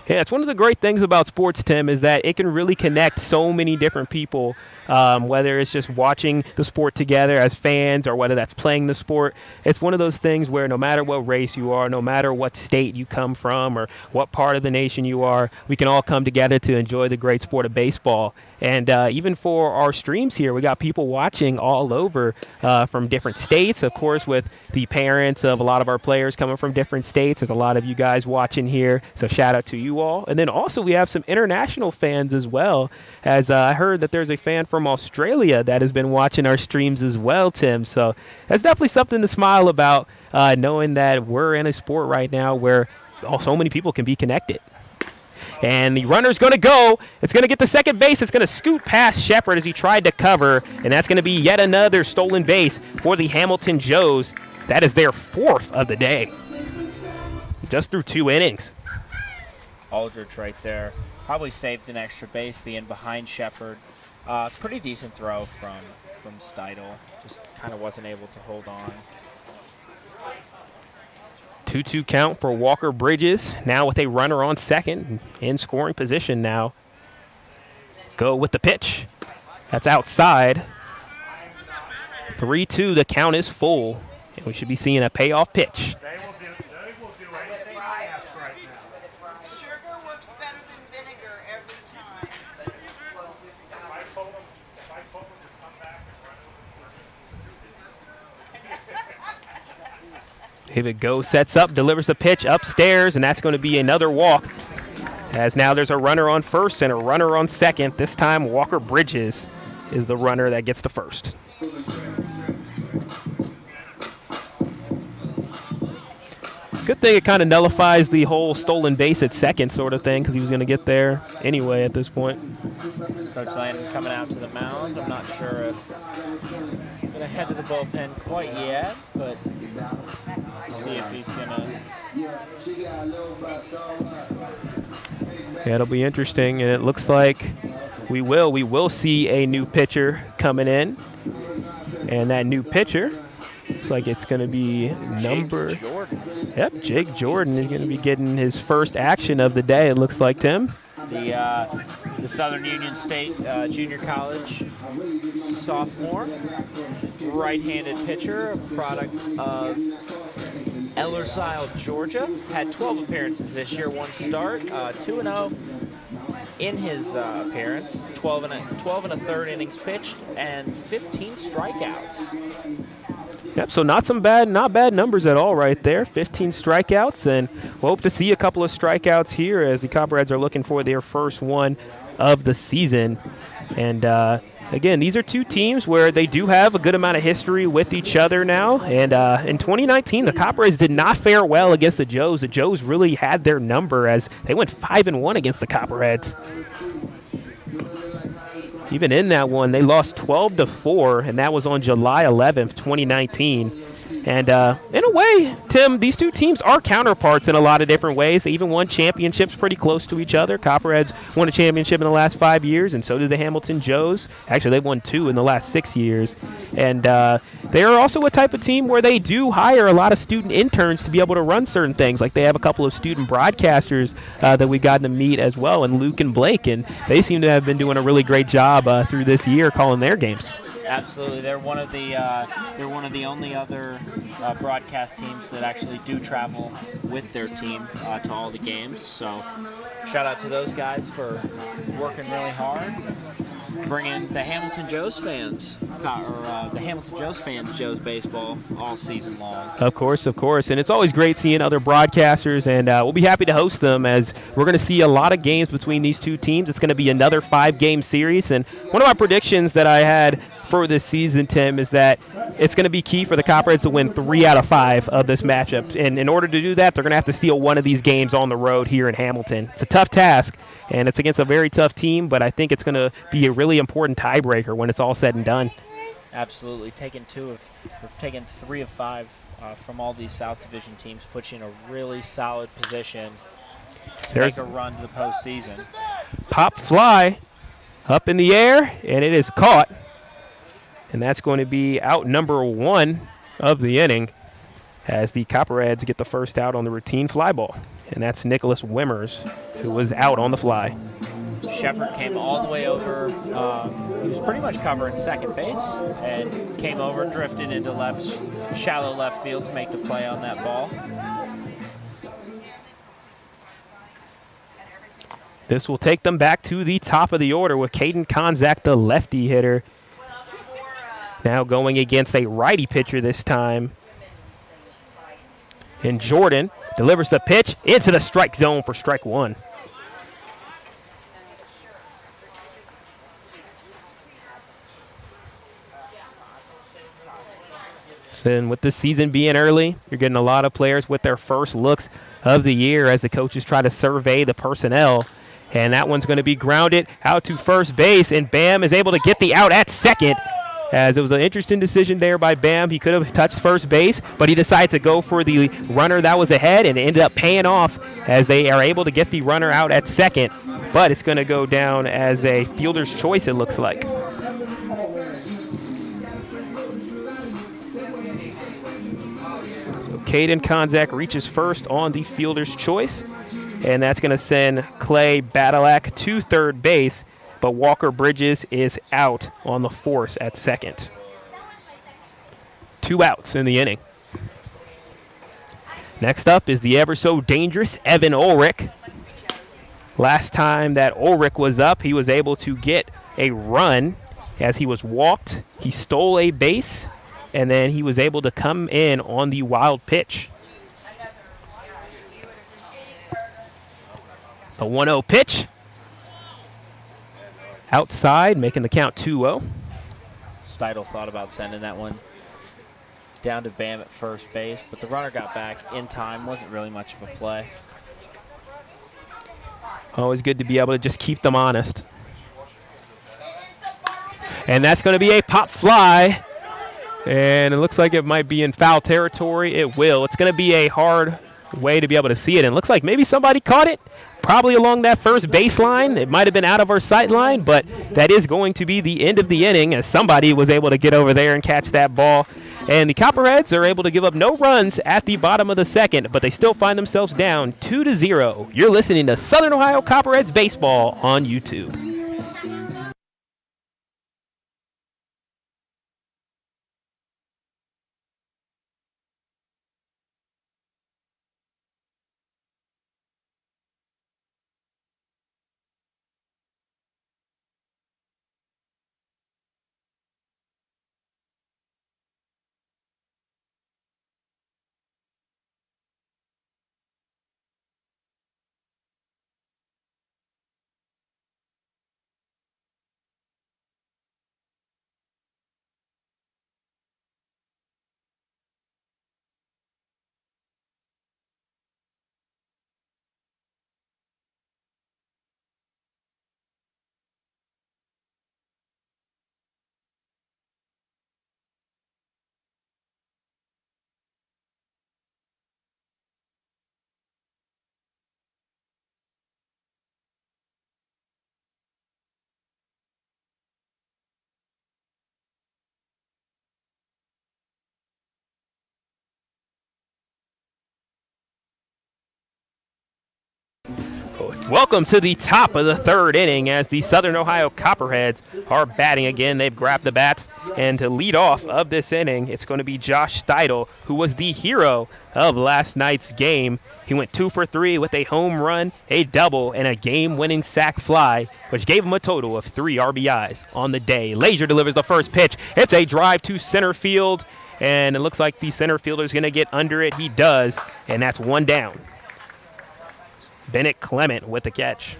Yeah, it's one of the great things about sports, Tim, is that it can really connect so many different people whether it's just watching the sport together as fans or whether that's playing the sport. It's one of those things where no matter what race you are, no matter what state you come from or what part of the nation you are, we can all come together to enjoy the great sport of baseball. And even for our streams here, we got people watching all over from different states, of course, with the parents of a lot of our players coming from different states. There's a lot of you guys watching here, so shout out to you all. And then also we have some international fans as well, as I heard that there's a fan from Australia that has been watching our streams as well, Tim. So that's definitely something to smile about, knowing that we're in a sport right now where so many people can be connected. And the runner's going to go. It's going to get to second base. It's going to scoot past Shepard as he tried to cover. And that's going to be yet another stolen base for the Hamilton Joes. That is their 4th of the day. Just through 2 innings.
Aldridge right there. Probably saved an extra base being behind Shepard. Pretty decent throw from Steidel. Just kind of wasn't able to hold on.
2-2 count for Walker Bridges, now with a runner on second, in scoring position now. Go with the pitch. That's outside. 3-2, the count is full, and we should be seeing a payoff pitch.
They will do anything I ask right now.
Sugar works better than vinegar every time.
If I told them to come back and run
David Go sets up, delivers the pitch upstairs, and that's going to be another walk. As now there's a runner on first and a runner on second. This time Walker Bridges is the runner that gets to first. Good thing it kind of nullifies the whole stolen base at second sort of thing, because he was going to get there anyway at this point.
Coach Landon coming out to the mound. I'm not sure if going to head to the bullpen quite yet, but see if he's going to.
Yeah, it'll be interesting, and it looks like we will see a new pitcher coming in, and that new pitcher looks like it's going to be
Jake Jordan.
Yep, Jake Jordan is going to be getting his first action of the day, it looks like, Tim.
The Southern Union State Junior College sophomore, right-handed pitcher, a product of Ellersile, Georgia. Had 12 appearances this year, 1 start, 2-0 in his appearance, 12 and a third innings pitched, and 15 strikeouts.
Yep, so not bad numbers at all right there. 15 strikeouts, and we'll hope to see a couple of strikeouts here as the Copperheads are looking for their first one of the season. And again, these are two teams where they do have a good amount of history with each other now. And in 2019, the Copperheads did not fare well against the Joes. The Joes really had their number as they went 5-1 against the Copperheads. Even in that one, they lost 12-4, and that was on July 11th, 2019. And in a way, Tim, these two teams are counterparts in a lot of different ways. They even won championships pretty close to each other. Copperheads won a championship in the last 5 years, and so did the Hamilton Joes. Actually, they've won 2 in the last 6 years. And they are also a type of team where they do hire a lot of student interns to be able to run certain things. Like they have a couple of student broadcasters that we've gotten to meet as well, and Luke and Blake, and they seem to have been doing a really great job through this year calling their games.
Absolutely, they're one of the only other broadcast teams that actually do travel with their team to all the games. So, shout out to those guys for working really hard, bringing the Hamilton Joes fans, Joes baseball all season long.
Of course, and it's always great seeing other broadcasters, and we'll be happy to host them as we're going to see a lot of games between these two teams. It's going to be another 5-game series, and one of my predictions that I had for this season, Tim, is that it's going to be key for the Copperheads to win 3 out of 5 of this matchup. And in order to do that, they're going to have to steal one of these games on the road here in Hamilton. It's a tough task, and it's against a very tough team, but I think it's going to be a really important tiebreaker when it's all said and done.
Absolutely. Taking 3 of 5 from all these South Division teams puts you in a really solid position to make a run to the postseason.
Pop fly up in the air, and it is caught. And that's going to be out number 1 of the inning as the Copperheads get the first out on the routine fly ball. And that's Nicholas Wimmers, who was out on the fly.
Shepard came all the way over he was pretty much covering second base and came over, drifted into shallow left field to make the play on that ball.
This will take them back to the top of the order with Caden Konzak, the lefty hitter. Now going against a righty pitcher this time. And Jordan delivers the pitch into the strike zone for strike one. And with the season being early, you're getting a lot of players with their first looks of the year as the coaches try to survey the personnel. And that one's going to be grounded out to first base, and Bam is able to get the out at second. As it was an interesting decision there by Bam. He could have touched first base, but he decided to go for the runner that was ahead, and it ended up paying off as they are able to get the runner out at second. But it's going to go down as a fielder's choice, it looks like. Caden Konzak reaches first on the fielder's choice, and that's going to send Clay Badalak to third base, but Walker Bridges is out on the force at second. 2 outs in the inning. Next up is the ever so dangerous Evan Ulrich. Last time that Ulrich was up, he was able to get a run as he was walked. He stole a base, and then he was able to come in on the wild pitch. The 1-0 pitch. Outside, making the count 2-0.
Steidel thought about sending that one down to Bam at first base, but the runner got back in time. Wasn't really much of a play.
Always good to be able to just keep them honest. And that's going to be a pop fly. And it looks like it might be in foul territory. It will. It's going to be a hard way to be able to see it. And it looks like maybe somebody caught it. Probably along that first baseline. It might have been out of our sight line, but that is going to be the end of the inning as somebody was able to get over there and catch that ball. And the Copperheads are able to give up no runs at the bottom of the second, but they still find themselves down 2-0. You're listening to Southern Ohio Copperheads Baseball on YouTube. Welcome to the top of the third inning as the Southern Ohio Copperheads are batting again. They've grabbed the bats, and to lead off of this inning, it's going to be Josh Steidel, who was the hero of last night's game. He went 2 for 3 with a home run, a double, and a game-winning sac fly, which gave him a total of 3 RBIs on the day. Lazier delivers the first pitch. It's a drive to center field, and it looks like the center fielder is going to get under it. He does, and that's 1 down. Bennett Clement with the catch.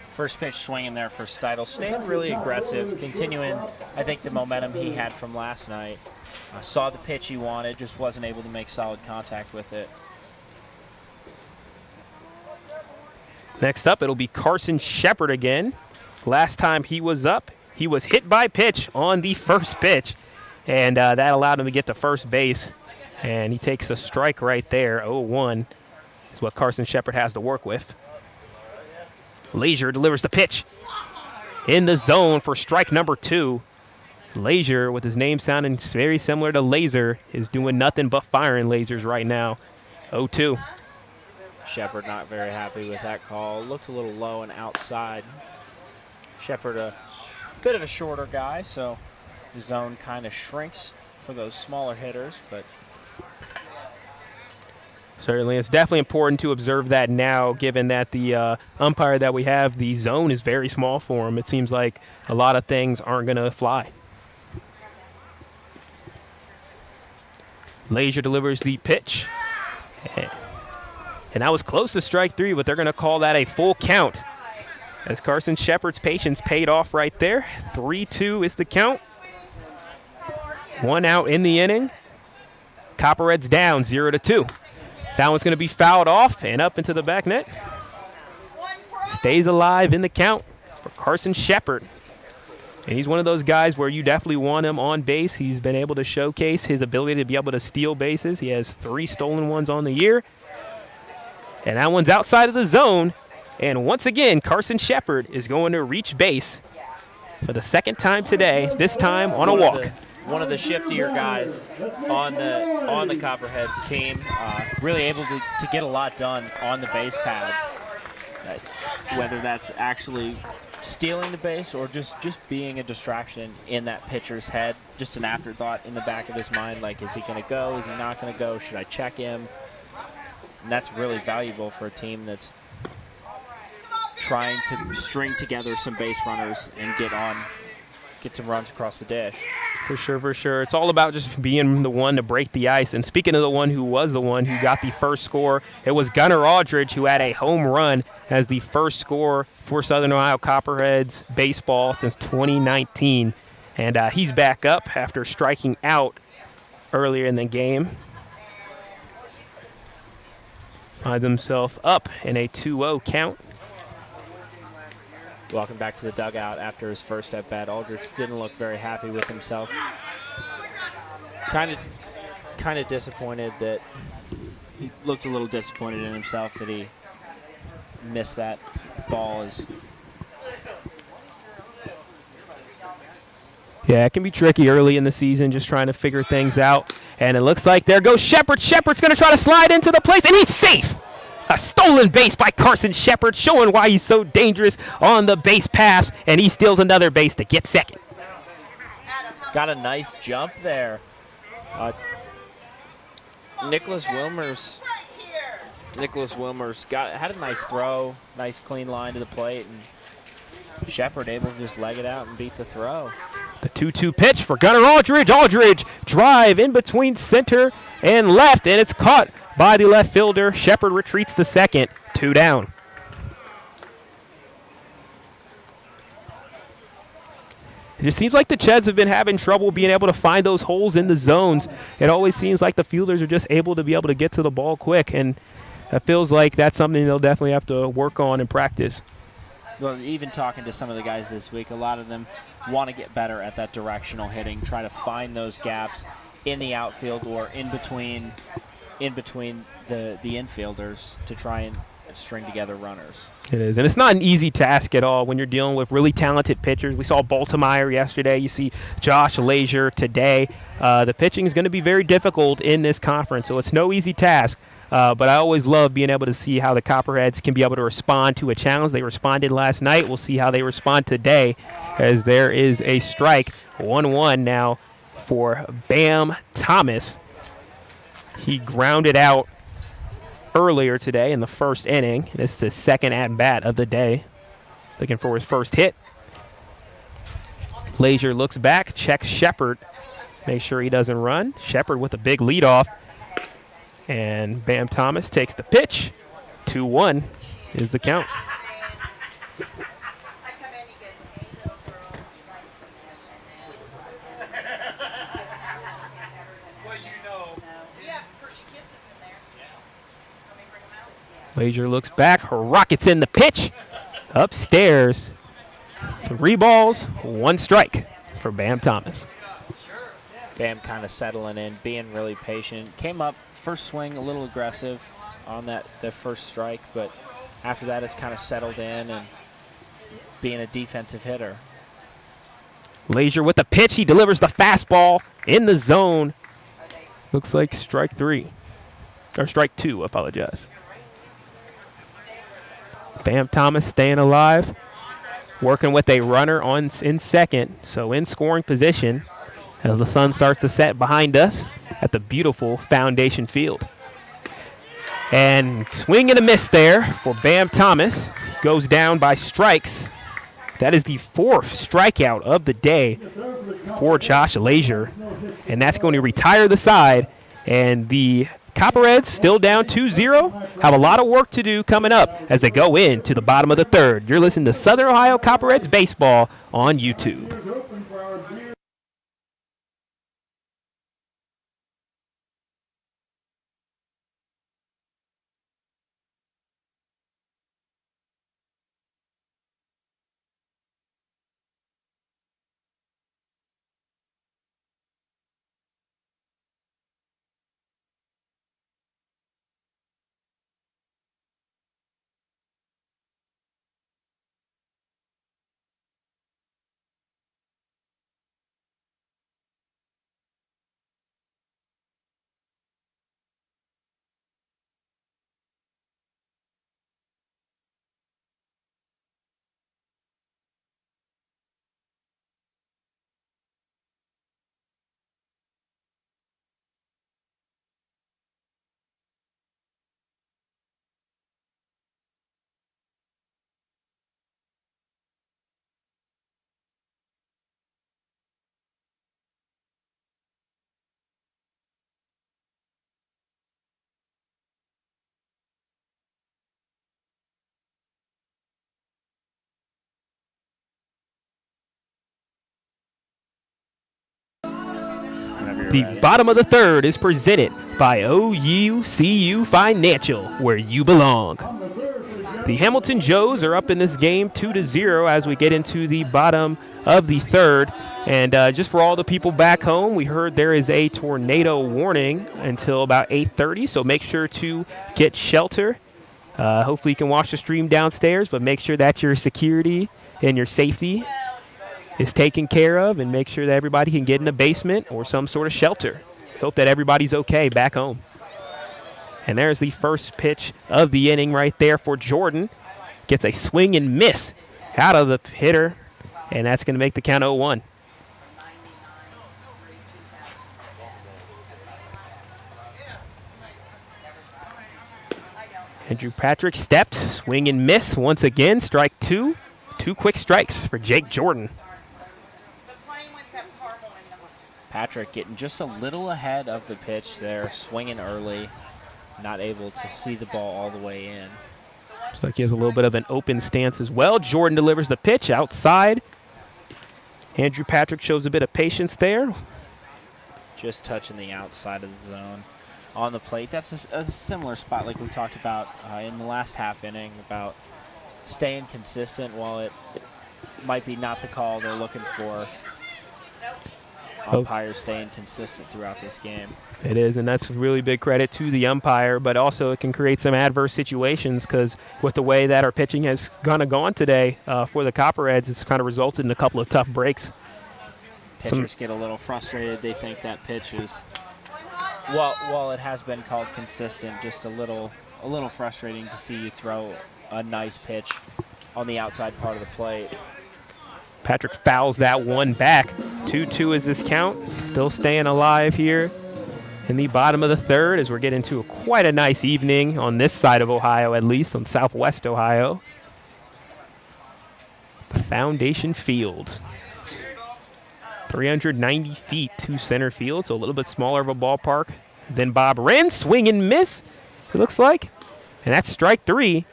First pitch swinging there for Steidel. Staying really aggressive, continuing, I think, the momentum he had from last night. Saw the pitch he wanted, just wasn't able to make solid contact with it.
Next up, it'll be Carson Shepard again. Last time he was up, he was hit by pitch on the first pitch, and that allowed him to get to first base. And he takes a strike right there, 0-1. Is what Carson Shepard has to work with. Lazier delivers the pitch in the zone for strike number 2. Lazier, with his name sounding very similar to laser, is doing nothing but firing lasers right now. 0-2.
Shepard not very happy with that call. Looks a little low and outside. Shepard, bit of a shorter guy, so the zone kind of shrinks for those smaller hitters, but
Certainly, it's definitely important to observe that now, given that the umpire that we have, the zone is very small for him. It seems like a lot of things aren't going to fly. Leisure delivers the pitch. And that was close to strike 3, but they're going to call that a full count. As Carson Shepard's patience paid off right there. 3-2 is the count. 1 out in the inning. Copperheads down 0-2. That one's going to be fouled off and up into the back net. Stays alive in the count for Carson Shepard. And he's one of those guys where you definitely want him on base. He's been able to showcase his ability to be able to steal bases. He has 3 stolen ones on the year. And that one's outside of the zone. And once again, Carson Shepard is going to reach base for the second time today, this time on a walk.
One of the shiftier guys on the Copperheads team, really able to get a lot done on the base pads, whether that's actually stealing the base or just being a distraction in that pitcher's head, just an afterthought in the back of his mind, like, is he going to go, is he not going to go, should I check him? And that's really valuable for a team that's trying to string together some base runners and get some runs across the dish.
For sure, for sure. It's all about just being the one to break the ice. And speaking of the one who was the one who got the first score, it was Gunnar Aldridge who had a home run as the first score for Southern Ohio Copperheads baseball since 2019. And he's back up after striking out earlier in the game. Finds himself up in a 2-0 count.
Welcome back to the dugout after his first at-bat. Aldridge didn't look very happy with himself. Kind of disappointed that he looked a little disappointed in himself that he missed that ball.
Yeah, it can be tricky early in the season, just trying to figure things out. And it looks like there goes Shepard. Shepard's going to try to slide into the place, and he's safe. A stolen base by Carson Shepard, showing why he's so dangerous on the base pass, and he steals another base to get second.
Got a nice jump there. Nicholas Wilmers had a nice throw, nice clean line to the plate, and Shepard able to just leg it out and beat the throw.
The 2-2 pitch for Gunnar Aldridge. Aldridge drive in between center and left, and it's caught by the left fielder. Shepard retreats to second, 2 down. It just seems like the Cheads have been having trouble being able to find those holes in the zones. It always seems like the fielders are just able to get to the ball quick, and it feels like that's something they'll definitely have to work on and practice.
Well, even talking to some of the guys this week, a lot of them want to get better at that directional hitting, try to find those gaps in the outfield or in between the infielders to try and string together runners.
It is, and it's not an easy task at all when you're dealing with really talented pitchers. We saw Baltimore yesterday. You see Josh Leisure today. The pitching is going to be very difficult in this conference, so it's no easy task. But I always love being able to see how the Copperheads can be able to respond to a challenge. They responded last night. We'll see how they respond today, as there is a strike. 1-1 now for Bam Thomas. He grounded out earlier today in the first inning. This is his second at-bat of the day. Looking for his first hit. Leisure looks back, checks Shepard. Make sure he doesn't run. Shepard with a big leadoff. And Bam Thomas takes the pitch. 2-1 is the count. Leisure looks back, rockets in the pitch. Upstairs. 3 balls, 1 strike for Bam Thomas.
Bam kind of settling in, being really patient. Came up first swing a little aggressive on the first strike, but after that it's kind of settled in and being a defensive hitter.
Leisure with the pitch. He delivers the fastball in the zone. Looks like strike 3. Or strike 2, apologize. Bam Thomas staying alive. working with a runner in second, so in scoring position as the sun starts to set behind us at the beautiful Foundation Field. And swing and a miss there for Bam Thomas. Goes down by strikes. That is the 4th strikeout of the day for Josh Lazier. And that's going to retire the side. And the Copperheads still down 2-0. Have a lot of work to do coming up as they go into the bottom of the 3rd. You're listening to Southern Ohio Copperheads Baseball on YouTube. The bottom of the 3rd is presented by OUCU Financial, where you belong. The Hamilton Joes are up in this game 2-0 as we get into the bottom of the 3rd. And just for all the people back home, we heard there is a tornado warning until about 8:30, so make sure to get shelter. Hopefully you can watch the stream downstairs, but make sure that your security and your safety is taken care of, and make sure that everybody can get in the basement or some sort of shelter. Hope that everybody's okay back home. And there's the first pitch of the inning right there for Jordan. Gets a swing and miss out of the hitter, and that's going to make the count 0-1. Andrew Patrick stepped, swing and miss once again, strike 2. 2 quick strikes for Jake Jordan.
Patrick getting just a little ahead of the pitch there, swinging early, not able to see the ball all the way in.
Looks like he has a little bit of an open stance as well. Jordan delivers the pitch outside. Andrew Patrick shows a bit of patience there.
Just touching the outside of the zone. On the plate, that's a similar spot like we talked about in the last half inning about staying consistent while it might be not the call they're looking for. Umpires staying consistent throughout this game.
It is, and that's really big credit to the umpire, but also it can create some adverse situations because with the way that our pitching has gone today for the Copperheads, it's kind of resulted in a couple of tough breaks.
Pitchers get a little frustrated. They think that pitch is, while it has been called consistent, just a little frustrating to see you throw a nice pitch on the outside part of the plate.
Patrick fouls that one back. 2-2 is this count. Still staying alive here in the bottom of the 3rd as we're getting to quite a nice evening on this side of Ohio, at least on Southwest Ohio. Foundation Field. 390 feet to center field, so a little bit smaller of a ballpark than Bob Wren. Swing and miss, it looks like. And that's strike 3.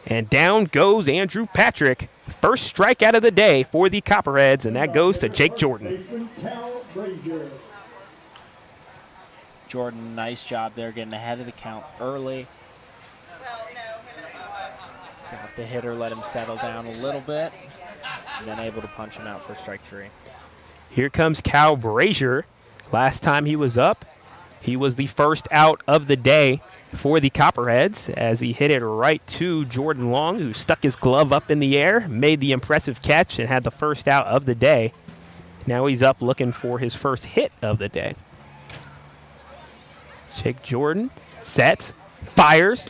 And down goes Andrew Patrick. First strikeout of the day for the Copperheads, and that goes to Jake Jordan.
Jordan, nice job there getting ahead of the count early. Got the hitter, let him settle down a little bit, and then able to punch him out for strike 3.
Here comes Cal Brazier. Last time he was up, he was the first out of the day for the Copperheads as he hit it right to Jordan Long, who stuck his glove up in the air, made the impressive catch, and had the first out of the day. Now he's up looking for his first hit of the day. Jake Jordan sets, fires,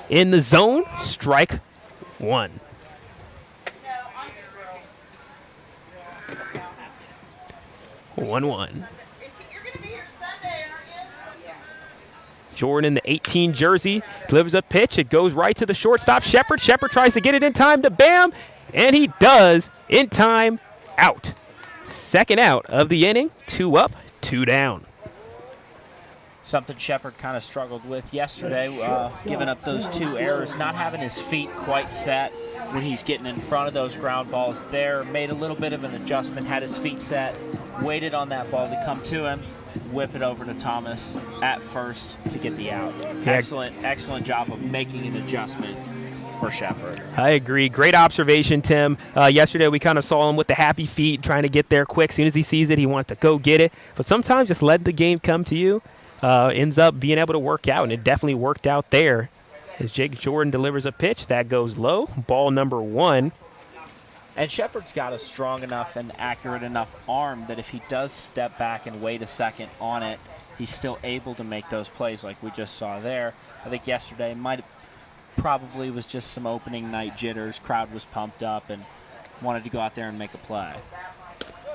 in the zone, strike 1. 1-1.
You're going to be here Sunday, aren't you?
Jordan in the 18 jersey delivers a pitch. It goes right to the shortstop, Shepard. Shepard tries to get it in time to Bam, and he does in time. Out. Second out of the inning. 2 up, 2 down.
Something Shepard kind of struggled with yesterday, giving up those 2 errors, not having his feet quite set when he's getting in front of those ground balls there. Made a little bit of an adjustment, had his feet set, waited on that ball to come to him, whip it over to Thomas at first to get the out. Excellent job of making an adjustment for Shepard.
I agree. Great observation, Tim. Yesterday we kind of saw him with the happy feet trying to get there quick. As soon as he sees it, he wants to go get it. But sometimes just let the game come to you. Ends up being able to work out, and it definitely worked out there. As Jake Jordan delivers a pitch, that goes low. Ball number 1.
And Shepard's got a strong enough and accurate enough arm that if he does step back and wait a second on it, he's still able to make those plays like we just saw there. I think yesterday probably was just some opening night jitters. Crowd was pumped up and wanted to go out there and make a play.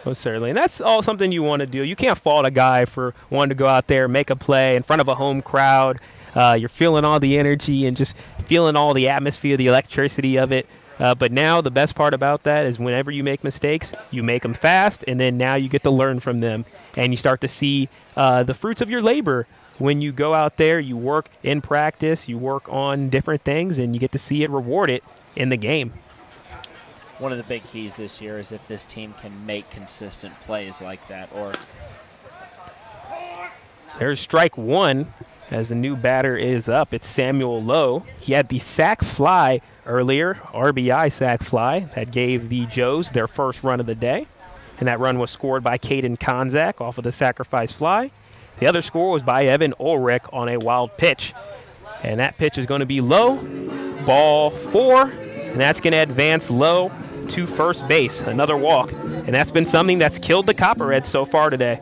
Well, certainly. And that's all something you want to do. You can't fault a guy for wanting to go out there, make a play in front of a home crowd. You're feeling all the energy and just feeling all the atmosphere, the electricity of it. But now the best part about that is whenever you make mistakes, you make them fast, and then now you get to learn from them. And you start to see the fruits of your labor. When you go out there, you work in practice, you work on different things, and you get to see it rewarded in the game.
One of the big keys this year is if this team can make consistent plays like that.
There's strike 1 as the new batter is up. It's Samuel Lowe. He had the sac fly earlier, RBI sac fly, that gave the Joes their first run of the day. And that run was scored by Caden Konzak off of the sacrifice fly. The other score was by Evan Ulrich on a wild pitch. And that pitch is going to be low. Ball 4. And that's going to advance Lowe to first base. Another walk. And that's been something that's killed the Copperheads so far today.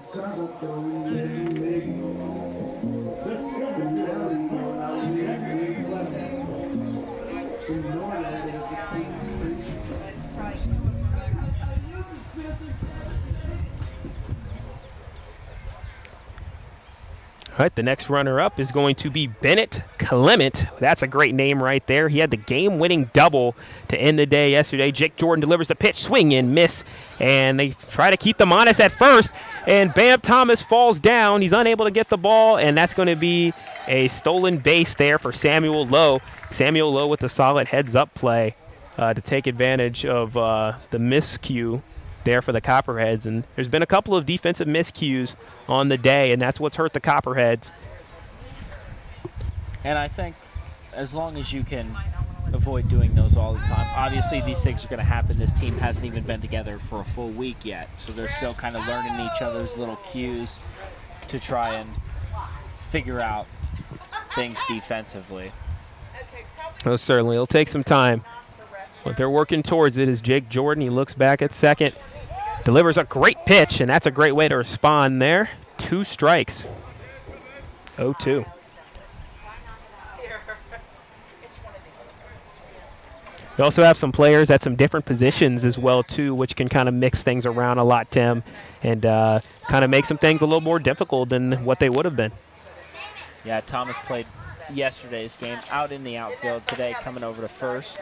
All right, the next runner-up is going to be Bennett Clement. That's a great name right there. He had the game-winning double to end the day yesterday. Jake Jordan delivers the pitch, swing and miss, and they try to keep them honest at first, and Bam Thomas falls down. He's unable to get the ball, and that's going to be a stolen base there for Samuel Lowe. Samuel Lowe with a solid heads-up play to take advantage of the miscue there for the Copperheads. And there's been a couple of defensive miscues on the day, and that's what's hurt the Copperheads.
And I think as long as you can avoid doing those all the time, obviously these things are going to happen. This team hasn't even been together for a full week yet, so they're still kind of learning each other's little cues to try and figure out things defensively.
Oh, certainly. It'll take some time. But they're working towards it as Jake Jordan, he looks back at second, delivers a great pitch, and that's a great way to respond there. 2 strikes. 0-2. We also have some players at some different positions as well, too, which can kind of mix things around a lot, Tim, and kind of make some things a little more difficult than what they would have been.
Yeah, Thomas played yesterday's game out in the outfield today, coming over to first.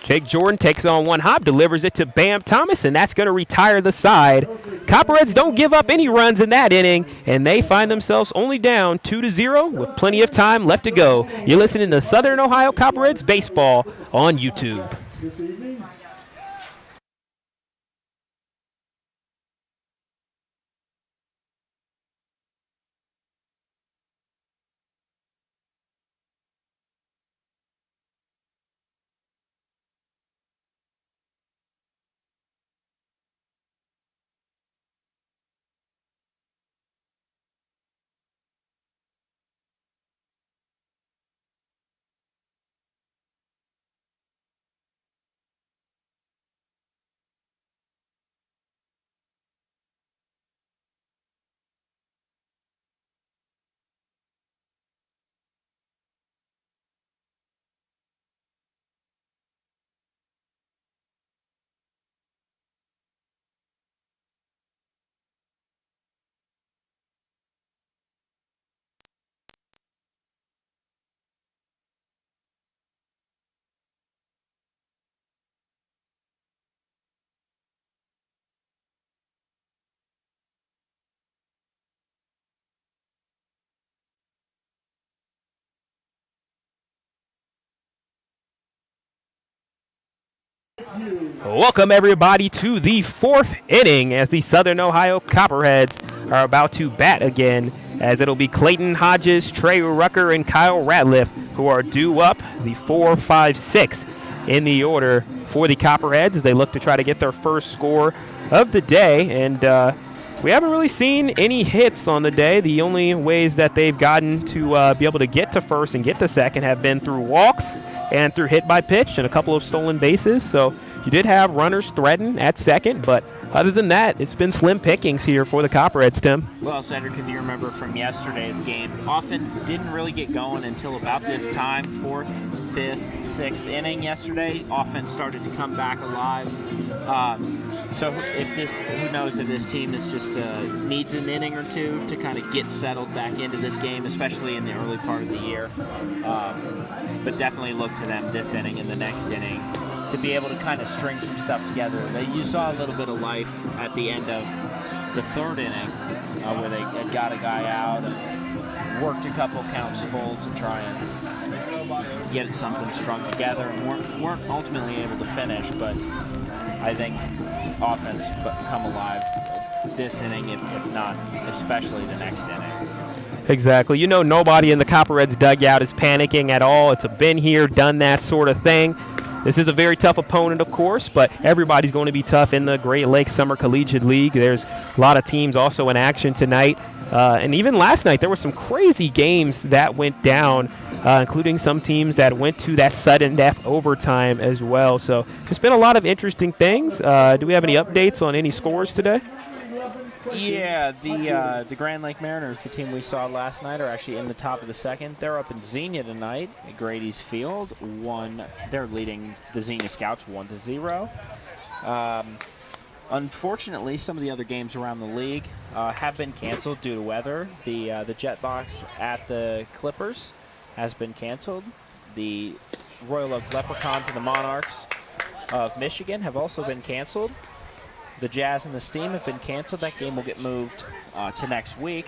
Jake Jordan takes on one hop, delivers it to Bam Thomas, and that's going to retire the side. Copperheads don't give up any runs in that inning, and they find themselves only down 2-0 with plenty of time left to go. You're listening to Southern Ohio Copperheads Baseball on YouTube. Welcome everybody to the 4th inning as the Southern Ohio Copperheads are about to bat again, as it'll be Clayton Hodges, Trey Rucker, and Kyle Ratliff who are due up, the 4, 5, 6 in the order for the Copperheads as they look to try to get their first score of the day. And we haven't really seen any hits on the day. The only ways that they've gotten to be able to get to first and get to second have been through walks and through hit by pitch and a couple of stolen bases. So you did have runners threaten at second, but other than that, it's been slim pickings here for the Copperheads, Tim.
Well, Sedric, if you remember from yesterday's game, offense didn't really get going until about this time, 4th, 5th, 6th inning yesterday. Offense started to come back alive. So who knows if this team is just needs an inning or two to kind of get settled back into this game, especially in the early part of the year. But definitely look to them this inning and the next inning to be able to kind of string some stuff together. You saw a little bit of life at the end of the 3rd inning where they had got a guy out and worked a couple counts full to try and get something strung together, and weren't ultimately able to finish. But I think offense come alive this inning, if not especially the next inning.
Exactly. You know, nobody in the Copperheads dugout is panicking at all. It's a been here, done that sort of thing. This is a very tough opponent, of course, but everybody's going to be tough in the Great Lakes Summer Collegiate League. There's a lot of teams also in action tonight. And even last night, there were some crazy games that went down, including some teams that went to that sudden death overtime as well. So there's been a lot of interesting things. Do we have any updates on any scores today?
Yeah, the Grand Lake Mariners, the team we saw last night, are actually in the top of the 2nd. They're up in Xenia tonight at Grady's Field. They're leading the Xenia Scouts 1-0. Unfortunately, some of the other games around the league have been canceled due to weather. The Jet Box at the Clippers has been canceled. The Royal Oak Leprechauns and the Monarchs of Michigan have also been canceled. The Jazz and the Steam have been canceled. That game will get moved to next week.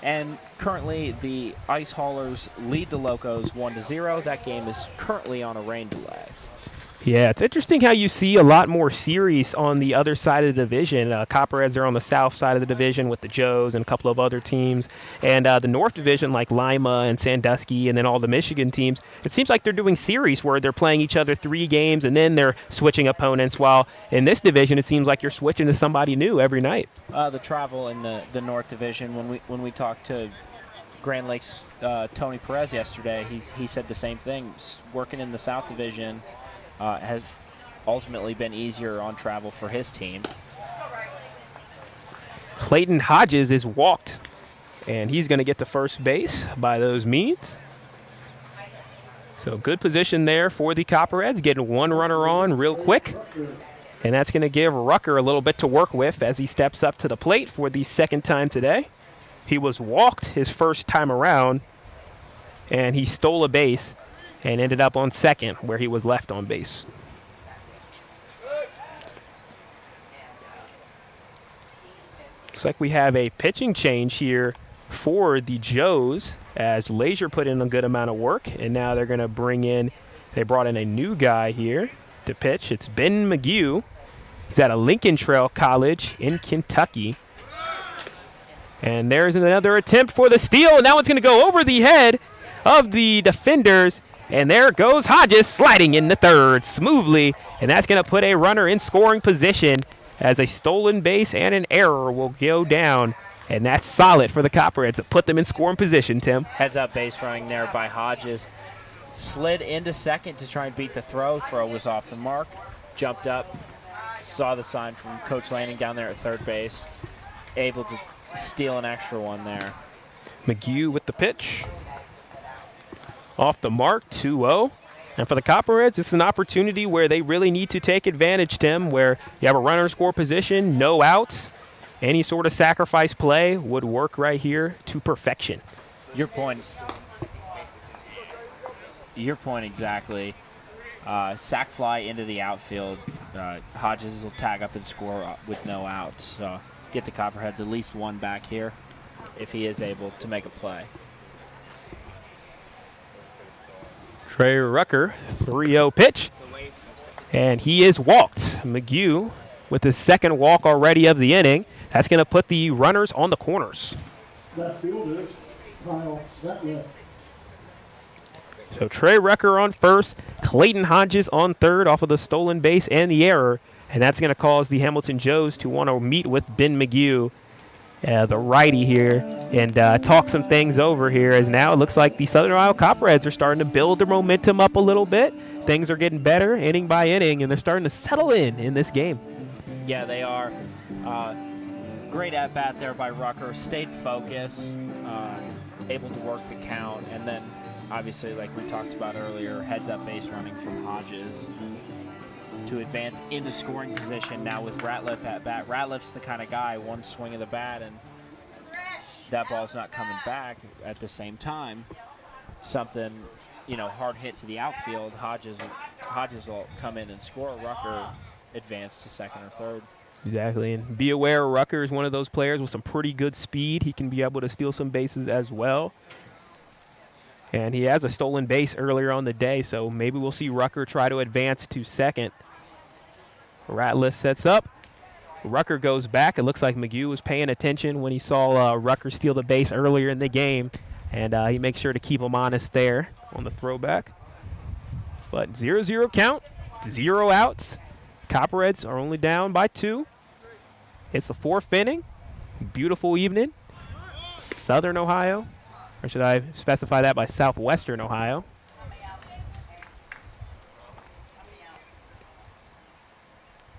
And currently, the Ice Haulers lead the Locos 1-0. That game is currently on a rain delay.
Yeah, it's interesting how you see a lot more series on the other side of the division. Copperheads are on the south side of the division with the Joes and a couple of other teams. And the north division, like Lima and Sandusky, and then all the Michigan teams, it seems like they're doing series where they're playing each other 3 games and then they're switching opponents, while in this division it seems like you're switching to somebody new every night.
The travel in the north division, when we talked to Grand Lakes Tony Perez yesterday, he said the same thing. Working in the south division has ultimately been easier on travel for his team.
Clayton Hodges is walked, and he's going to get to first base by those means. So good position there for the Copperheads, getting 1 runner on real quick. And that's going to give Rucker a little bit to work with as he steps up to the plate for the 2nd time today. He was walked his first time around, and he stole a base and ended up on second where he was left on base. Looks like we have a pitching change here for the Joes as Lazier put in a good amount of work, and now they're going to they brought in a new guy here to pitch. It's Ben McGew. He's at a Lincoln Trail College in Kentucky. And there's another attempt for the steal, and now it's going to go over the head of the defenders. And there goes Hodges sliding in the 3rd smoothly, and that's going to put a runner in scoring position as a stolen base and an error will go down. And that's solid for the Copperheads to put them in scoring position, Tim.
Heads up base running there by Hodges. Slid into second to try and beat the throw. Throw was off the mark. Jumped up. Saw the sign from Coach Lanning down there at third base. Able to steal an extra one there.
McGew with the pitch. Off the mark, 2-0. And for the Copperheads, it's an opportunity where they really need to take advantage, Tim, where you have a runner in score position, no outs. Any sort of sacrifice play would work right here to perfection.
Your point exactly. Sack fly into the outfield. Hodges will tag up and score with no outs. So get the Copperheads at least 1 back here if he is able to make a play.
Trey Rucker, 3-0 pitch. And he is walked. McGue with his second walk already of the inning. That's going to put the runners on the corners.
Left fielder, Kyle Ratliff.
So Trey Rucker on first, Clayton Hodges on third off of the stolen base and the error. And that's going to cause the Hamilton Joes to want to meet with Ben McGue, the righty here, and talk some things over here, as now it looks like the Southern Ohio Copperheads are starting to build their momentum up a little bit. Things are getting better inning by inning, and they're starting to settle in this game.
Yeah, they are. Great at-bat there by Rucker. Stayed focused, able to work the count, and then obviously, like we talked about earlier, heads-up base running from Hodges to advance into scoring position now with Ratliff at bat. Ratliff's the kind of guy, one swing of the bat, and that ball's not coming back at the same time. Something, hard hit to the outfield. Hodges will come in and score. Rucker advance to second or third.
Exactly, and be aware Rucker is one of those players with some pretty good speed. He can be able to steal some bases as well. And he has a stolen base earlier on the day, so maybe we'll see Rucker try to advance to second. Ratliff sets up. Rucker goes back. It looks like McGue was paying attention when he saw Rucker steal the base earlier in the game, and he makes sure to keep him honest there on the throwback. But 0-0 count, 0 outs. Copperheads are only down by 2. It's the 4th inning. Beautiful evening. Southern Ohio, or should I specify that by Southwestern Ohio?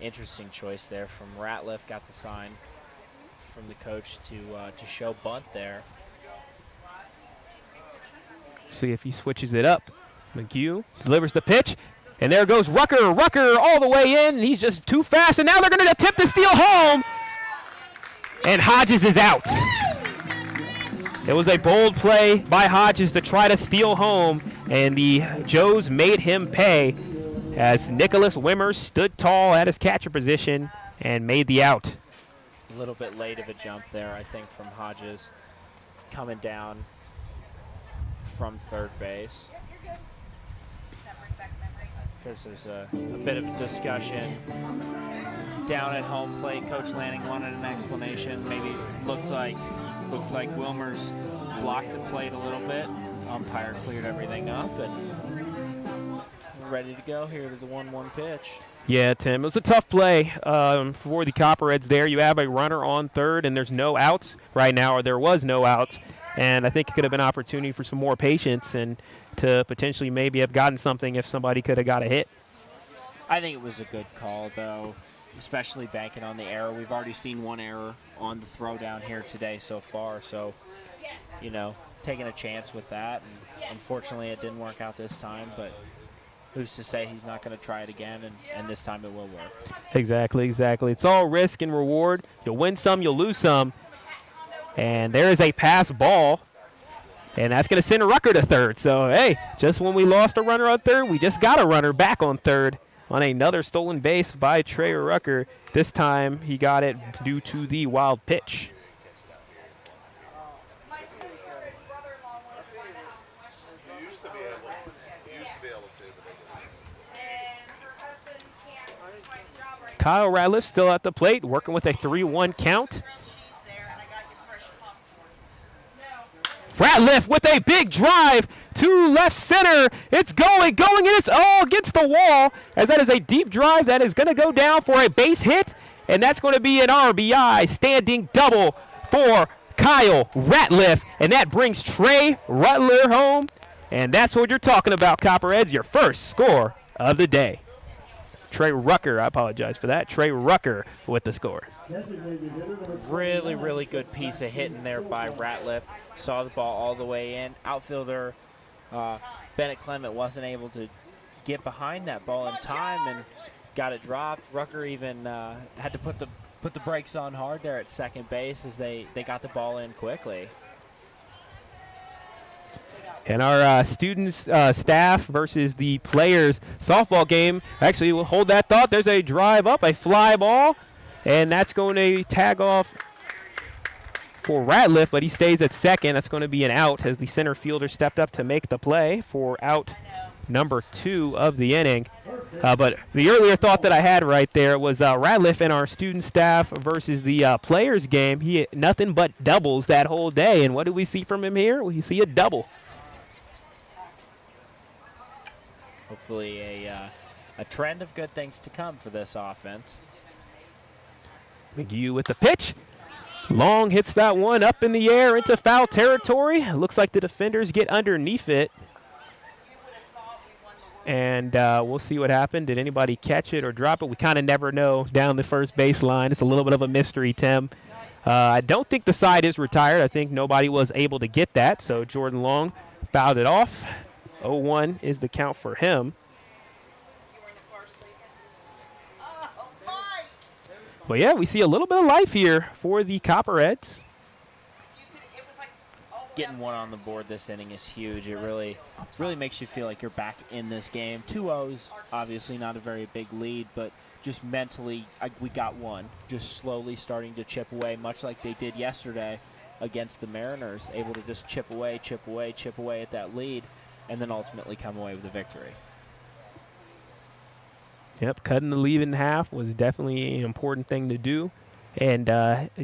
Interesting choice there from Ratliff. Got the sign from the coach to show bunt there.
See if he switches it up. McGue delivers the pitch, and there goes Rucker. Rucker all the way in. He's just too fast, and now they're going to attempt to steal home. And Hodges is out. It was a bold play by Hodges to try to steal home, and the Joes made him pay as Nicholas Wimmer stood tall at his catcher position and made the out.
A little bit late of a jump there, I think, from Hodges coming down from third base. There's a bit of a discussion down at home plate. Coach Lanning wanted an explanation. Maybe looked like Wilmer's blocked the plate a little bit. Umpire cleared everything up, and we're ready to go here to the 1-1 pitch.
Yeah, Tim, it was a tough play for the Copperheads there. You have a runner on third, and there's no outs right now, or there was no outs. And I think it could have been an opportunity for some more patience and to potentially maybe have gotten something if somebody could have got a hit.
I think it was a good call, though, especially banking on the error. We've already seen one error on the throw down here today so far. So, taking a chance with that. And unfortunately, it didn't work out this time, but who's to say he's not going to try it again, and this time it will work.
Exactly. It's all risk and reward. You'll win some, you'll lose some. And there is a pass ball, and that's going to send Rucker to third. So, hey, just when we lost a runner on third, we just got a runner back on third on another stolen base by Trey Rucker. This time he got it due to the wild pitch.
My sister and brother-in-law wanted to find out questions.
You used to be able to,
And her husband can't find a job right
Kyle Ratliff still at the plate, working with a 3-1 count. Ratliff with a big drive to left center. It's going, and it's all against the wall, as that is a deep drive that is going to go down for a base hit, and that's going to be an RBI standing double for Kyle Ratliff, and that brings Trey Rucker home, and that's what you're talking about, Copperheads, your first score of the day. Trey Rucker, I apologize for that. Trey Rucker with the score.
Really, really good piece of hitting there by Ratliff. Saw the ball all the way in. Outfielder Bennett Clement wasn't able to get behind that ball in time and got it dropped. Rucker even had to put the brakes on hard there at second base as they got the ball in quickly.
And our students, staff versus the players softball game. Actually, we'll hold that thought. There's a drive up, a fly ball, and that's going to tag off for Ratliff, but he stays at second. That's going to be an out as the center fielder stepped up to make the play for out number 2 of the inning. But the earlier thought that I had right there was Ratliff and our student staff versus the players game. He hit nothing but doubles that whole day. And what do we see from him here? We see a double.
Hopefully a trend of good things to come for this offense.
McGee with the pitch. Long hits that one up in the air into foul territory. Looks like the defenders get underneath it. And we'll see what happened. Did anybody catch it or drop it? We kind of never know down the first baseline. It's a little bit of a mystery, Tim. I don't think the side is retired. I think nobody was able to get that. So Jordan Long fouled it off. 0-1 is the count for him. But, yeah, we see a little bit of life here for the Copperheads.
Getting one on the board this inning is huge. It really makes you feel like you're back in this game. 2-0's obviously not a very big lead, but just mentally, we got one. Just slowly starting to chip away, much like they did yesterday against the Mariners, able to just chip away at that lead, and then ultimately come away with a victory.
Yep, cutting the lead in half was definitely an important thing to do. And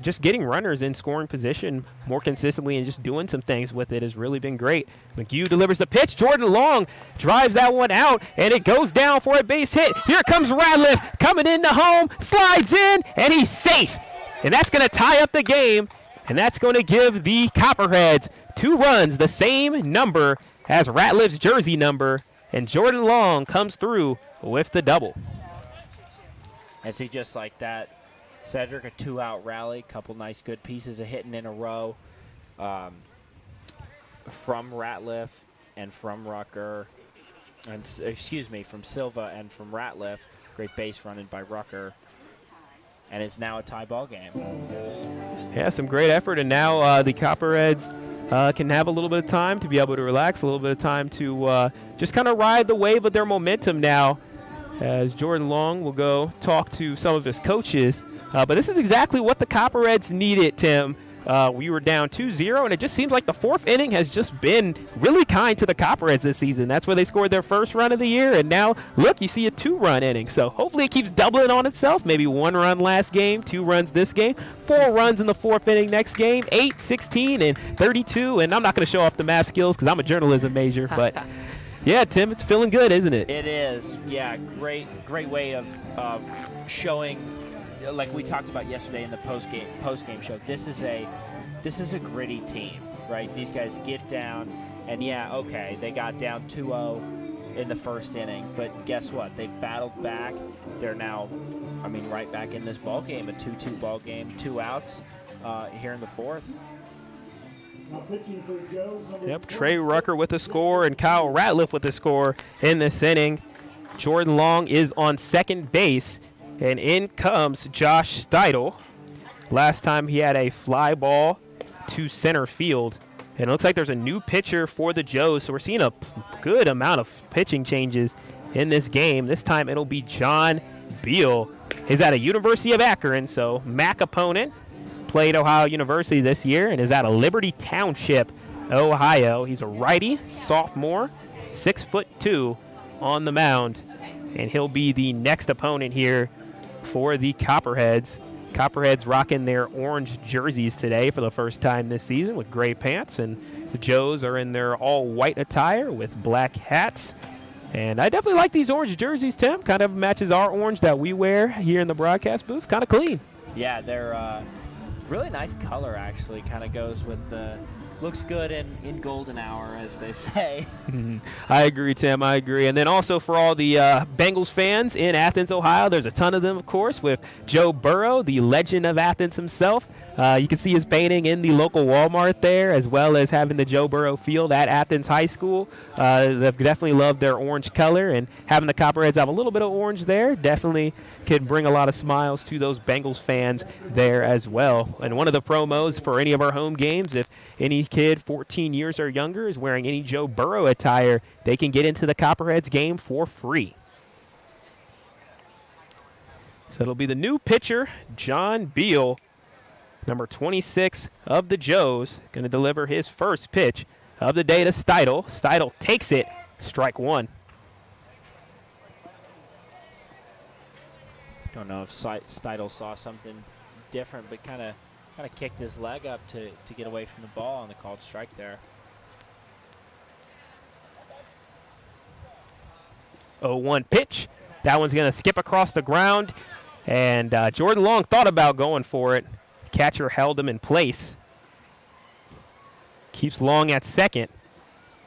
just getting runners in scoring position more consistently and just doing some things with it has really been great. McHugh delivers the pitch. Jordan Long drives that one out, and it goes down for a base hit. Here comes Ratliff coming into home, slides in, and he's safe. And that's going to tie up the game, and that's going to give the Copperheads 2 runs, the same number as Ratliff's jersey number, and Jordan Long comes through with the double.
And see, just like that, Sedric, a 2-out rally, couple nice good pieces of hitting in a row from Ratliff and from Rucker, and from Silva and from Ratliff. Great base running by Rucker, and it's now a tie ball game.
Yeah, some great effort, and now the Copperheads can have a little bit of time to be able to relax, a little bit of time to just kind of ride the wave of their momentum now, as Jordan Long will go talk to some of his coaches. But this is exactly what the Copperheads needed, Tim. We were down 2-0, and it just seems like the 4th inning has just been really kind to the Copperheads this season. That's where they scored their first run of the year, and now, look, you see a 2-run inning. So hopefully it keeps doubling on itself. Maybe 1 run last game, 2 runs this game, 4 runs in the 4th inning next game, 8, 16, and 32. And I'm not going to show off the math skills because I'm a journalism major, but yeah, Tim, it's feeling good, isn't it?
It is. Yeah, great way of showing, like we talked about yesterday in the post-game show. This is a gritty team, right? These guys get down, and yeah, okay, they got down 2-0 in the 1st inning, but guess what? They've battled back. They're now, right back in this ball game, a 2-2 ball game, 2 outs here in the 4th.
Yep, Trey Rucker with the score and Kyle Ratliff with the score in this inning. Jordan Long is on second base, and in comes Josh Steidel. Last time he had a fly ball to center field. And it looks like there's a new pitcher for the Joes, so we're seeing a good amount of pitching changes in this game. This time it'll be John Beal. He's at a University of Akron, so MAC opponent. Played Ohio University this year and is out of Liberty Township, Ohio. He's a righty, sophomore, 6'2" on the mound, and he'll be the next opponent here for the Copperheads. Copperheads rocking their orange jerseys today for the first time this season with gray pants, and the Joes are in their all-white attire with black hats. And I definitely like these orange jerseys, Tim. Kind of matches our orange that we wear here in the broadcast booth. Kind of clean.
Yeah, they're really nice color, actually. Kind of goes with the looks good in golden hour, as they say.
I agree, Tim. I agree. And then also for all the Bengals fans in Athens, Ohio, there's a ton of them, of course, with Joe Burrow, the legend of Athens himself. You can see his painting in the local Walmart there, as well as having the Joe Burrow field at Athens High School. They've definitely loved their orange color, and having the Copperheads have a little bit of orange there definitely could bring a lot of smiles to those Bengals fans there as well. And one of the promos for any of our home games, if any kid 14 years or younger is wearing any Joe Burrow attire, they can get into the Copperheads game for free. So it'll be the new pitcher, John Beal, number 26 of the Joes, going to deliver his first pitch of the day to Steidel. Steidel takes it, strike one.
Don't know if Steidel saw something different, but kind of kicked his leg up to get away from the ball on the called strike there.
0-1 pitch. That one's going to skip across the ground, and Jordan Long thought about going for it. Catcher held him in place. Keeps Long at second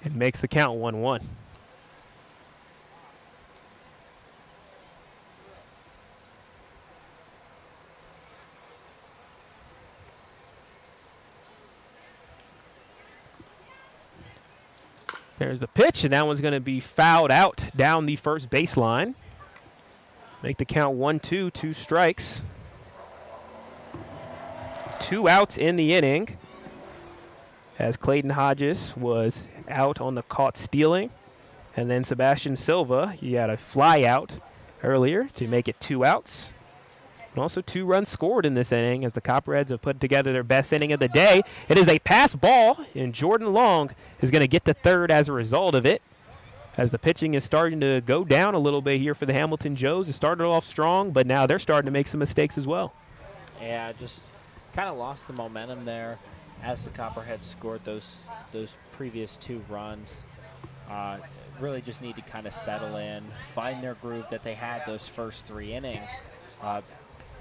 and makes the count 1-1. There's the pitch, and that one's going to be fouled out down the first baseline. Make the count 1-2, 2 strikes. 2 outs in the inning, as Clayton Hodges was out on the caught stealing. And then Sebastian Silva, he had a fly out earlier to make it 2 outs. And also 2 runs scored in this inning as the Copperheads have put together their best inning of the day. It is a pass ball, and Jordan Long is going to get to third as a result of it. As the pitching is starting to go down a little bit here for the Hamilton Joes. It started off strong, but now they're starting to make some mistakes as well.
Yeah, just kind of lost the momentum there as the Copperheads scored those previous 2 runs. Really just need to kind of settle in, find their groove that they had those first 3 innings.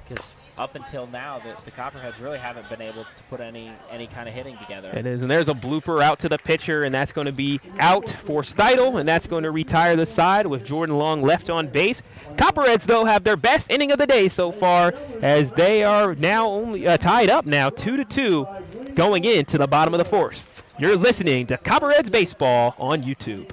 Because up until now, the Copperheads really haven't been able to put any kind of hitting together.
It is, and there's a blooper out to the pitcher, and that's going to be out for Steidel, and that's going to retire the side with Jordan Long left on base. Copperheads, though, have their best inning of the day so far, as they are now only tied up now 2-2 going into the bottom of the 4th. You're listening to Copperheads Baseball on YouTube.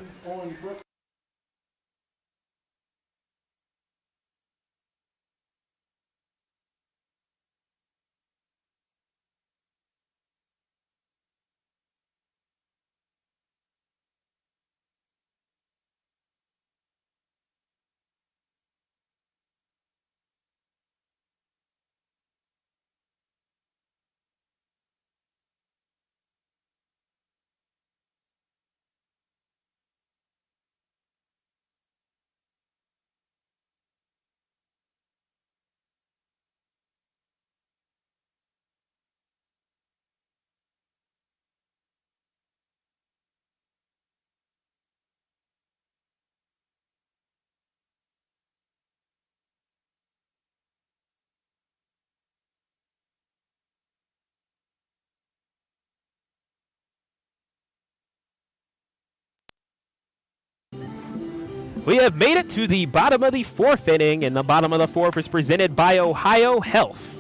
We have made it to the bottom of the 4th inning, and the bottom of the 4th is presented by Ohio Health.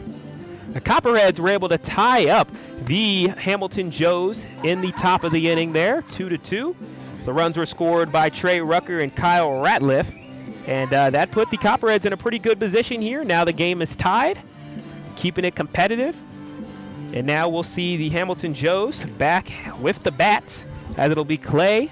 The Copperheads were able to tie up the Hamilton Joes in the top of the inning there, 2-2. The runs were scored by Trey Rucker and Kyle Ratliff, and that put the Copperheads in a pretty good position here. Now the game is tied, keeping it competitive. And now we'll see the Hamilton Joes back with the bats, as it'll be Clay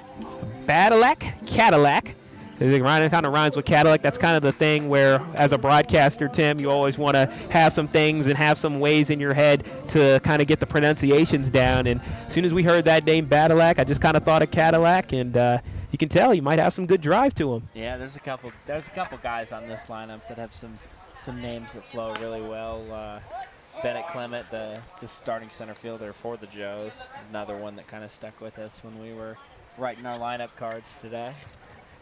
Cadillac. It kind of rhymes with Cadillac. That's kind of the thing where, as a broadcaster, Tim, you always want to have some things and have some ways in your head to kind of get the pronunciations down. And as soon as we heard that name, Cadillac, I just kind of thought of Cadillac. And you can tell he might have some good drive to him.
Yeah, there's a couple guys on this lineup that have some names that flow really well. Bennett Clement, the starting center fielder for the Joes, another one that kind of stuck with us when we were writing our lineup cards today.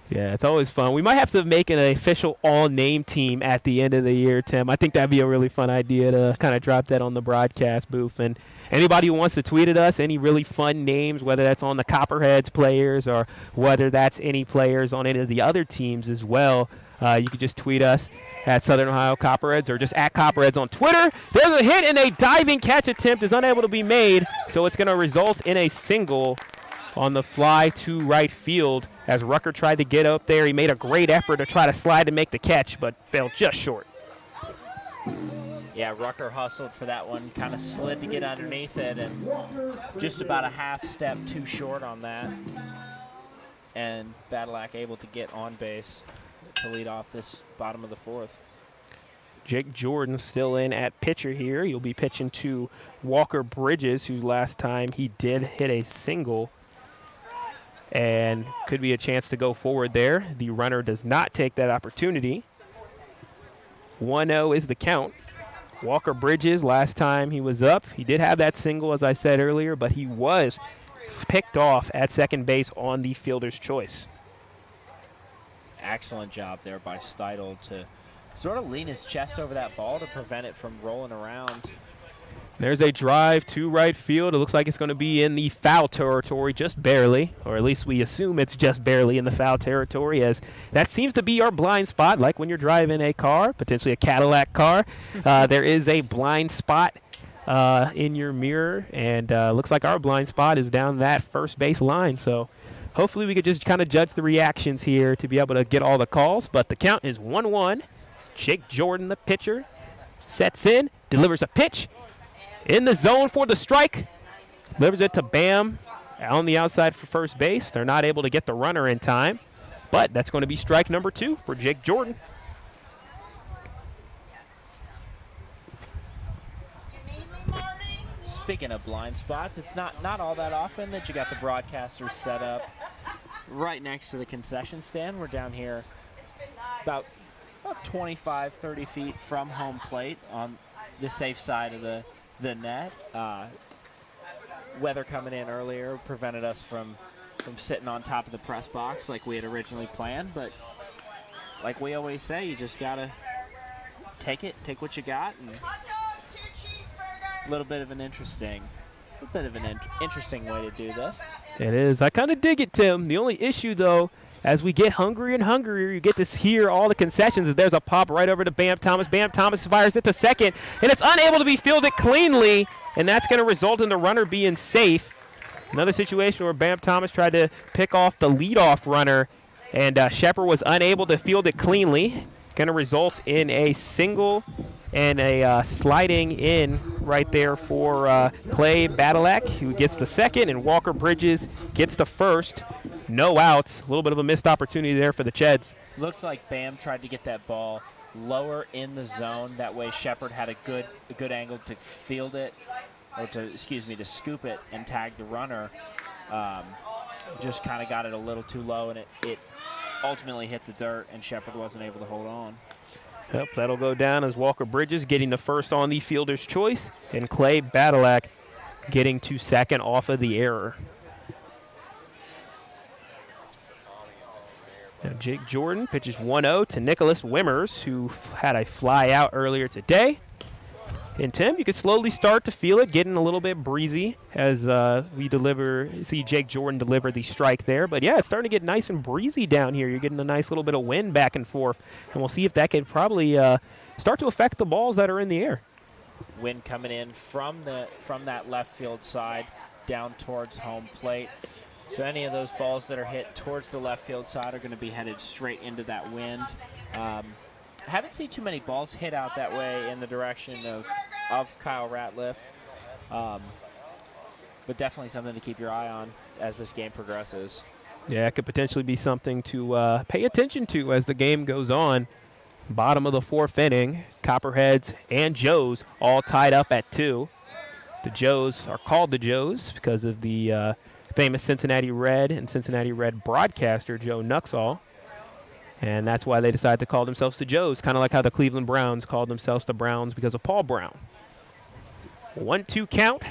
Yeah, it's always fun. We might have to make an official all-name team at the end of the year, Tim. I think that'd be a really fun idea to kind of drop that on the broadcast booth. And anybody who wants to tweet at us any really fun names, whether that's on the Copperheads players or whether that's any players on any of the other teams as well, you can just tweet us at Southern Ohio Copperheads or just at Copperheads on Twitter. There's a hit, and a diving catch attempt is unable to be made, so it's going to result in a single on the fly to right field. As Rucker tried to get up there, he made a great effort to try to slide and make the catch, but fell just short.
Yeah, Rucker hustled for that one, kind of slid to get underneath it, and just about a half step too short on that. And Cadillac able to get on base to lead off this bottom of the 4th.
Jake Jordan still in at pitcher here. He'll be pitching to Walker Bridges, who last time he did hit a single. And could be a chance to go forward there. The runner does not take that opportunity. 1-0 is the count. Walker Bridges, last time he was up, he did have that single, as I said earlier, but he was picked off at second base on the fielder's choice.
Excellent job there by Steidl to sort of lean his chest over that ball to prevent it from rolling around.
There's a drive to right field. It looks like it's going to be in the foul territory, just barely, or at least we assume it's just barely in the foul territory, as that seems to be our blind spot, like when you're driving a car, potentially a Cadillac car. There is a blind spot in your mirror, and looks like our blind spot is down that first base line. So hopefully we could just kind of judge the reactions here to be able to get all the calls, but the count is 1-1. Jake Jordan, the pitcher, sets in, delivers a pitch. In the zone for the strike. Delivers it to Bam on the outside for first base. They're not able to get the runner in time, but that's going to be strike number 2 for Jake Jordan.
You need me, Marty?
Speaking of blind spots, it's not all that often that you got the broadcasters set up right next to the concession stand. We're down here about 25, 30 feet from home plate on the safe side of the net. Weather coming in earlier prevented us from sitting on top of the press box like we had originally planned, but like we always say, you just gotta take what you got, and
Hot dog, 2 cheeseburgers.
a little bit of an interesting way to do this.
It is. I kind of dig it, Tim. The only issue, though, as we get hungrier and hungrier, you get to hear all the concessions. There's a pop right over to Bam Thomas. Bam Thomas fires it to second, and it's unable to be fielded cleanly, and that's going to result in the runner being safe. Another situation where Bam Thomas tried to pick off the leadoff runner, and Shepard was unable to field it cleanly. Going to result in a single and a sliding in right there for Clay Badalak, who gets the second, and Walker Bridges gets the first. No outs. A little bit of a missed opportunity there for the Cheads.
Looked like Bam tried to get that ball lower in the zone. That way Shepard had a good angle to field it, or to scoop it and tag the runner. Just kind of got it a little too low, and it ultimately hit the dirt, and Shepard wasn't able to hold on.
Yep, that'll go down as Walker Bridges getting the first on the fielder's choice, and Clay Badalak getting to second off of the error. Now Jake Jordan pitches 1-0 to Nicholas Wimmers, who had a fly out earlier today. And Tim, you could slowly start to feel it getting a little bit breezy as we see Jake Jordan deliver the strike there. But yeah, it's starting to get nice and breezy down here. You're getting a nice little bit of wind back and forth, and we'll see if that could probably start to affect the balls that are in the air.
Wind coming in from that left field side down towards home plate. So any of those balls that are hit towards the left field side are going to be headed straight into that wind. Haven't seen too many balls hit out that way in the direction of Kyle Ratliff. But definitely something to keep your eye on as this game progresses.
Yeah, it could potentially be something to pay attention to as the game goes on. Bottom of the 4th inning, Copperheads and Joes all tied up at 2. The Joes are called the Joes because of the famous Cincinnati Red and Cincinnati Red broadcaster Joe Nuxall. And that's why they decided to call themselves the Joes, kind of like how the Cleveland Browns called themselves the Browns because of Paul Brown. 1-2 count.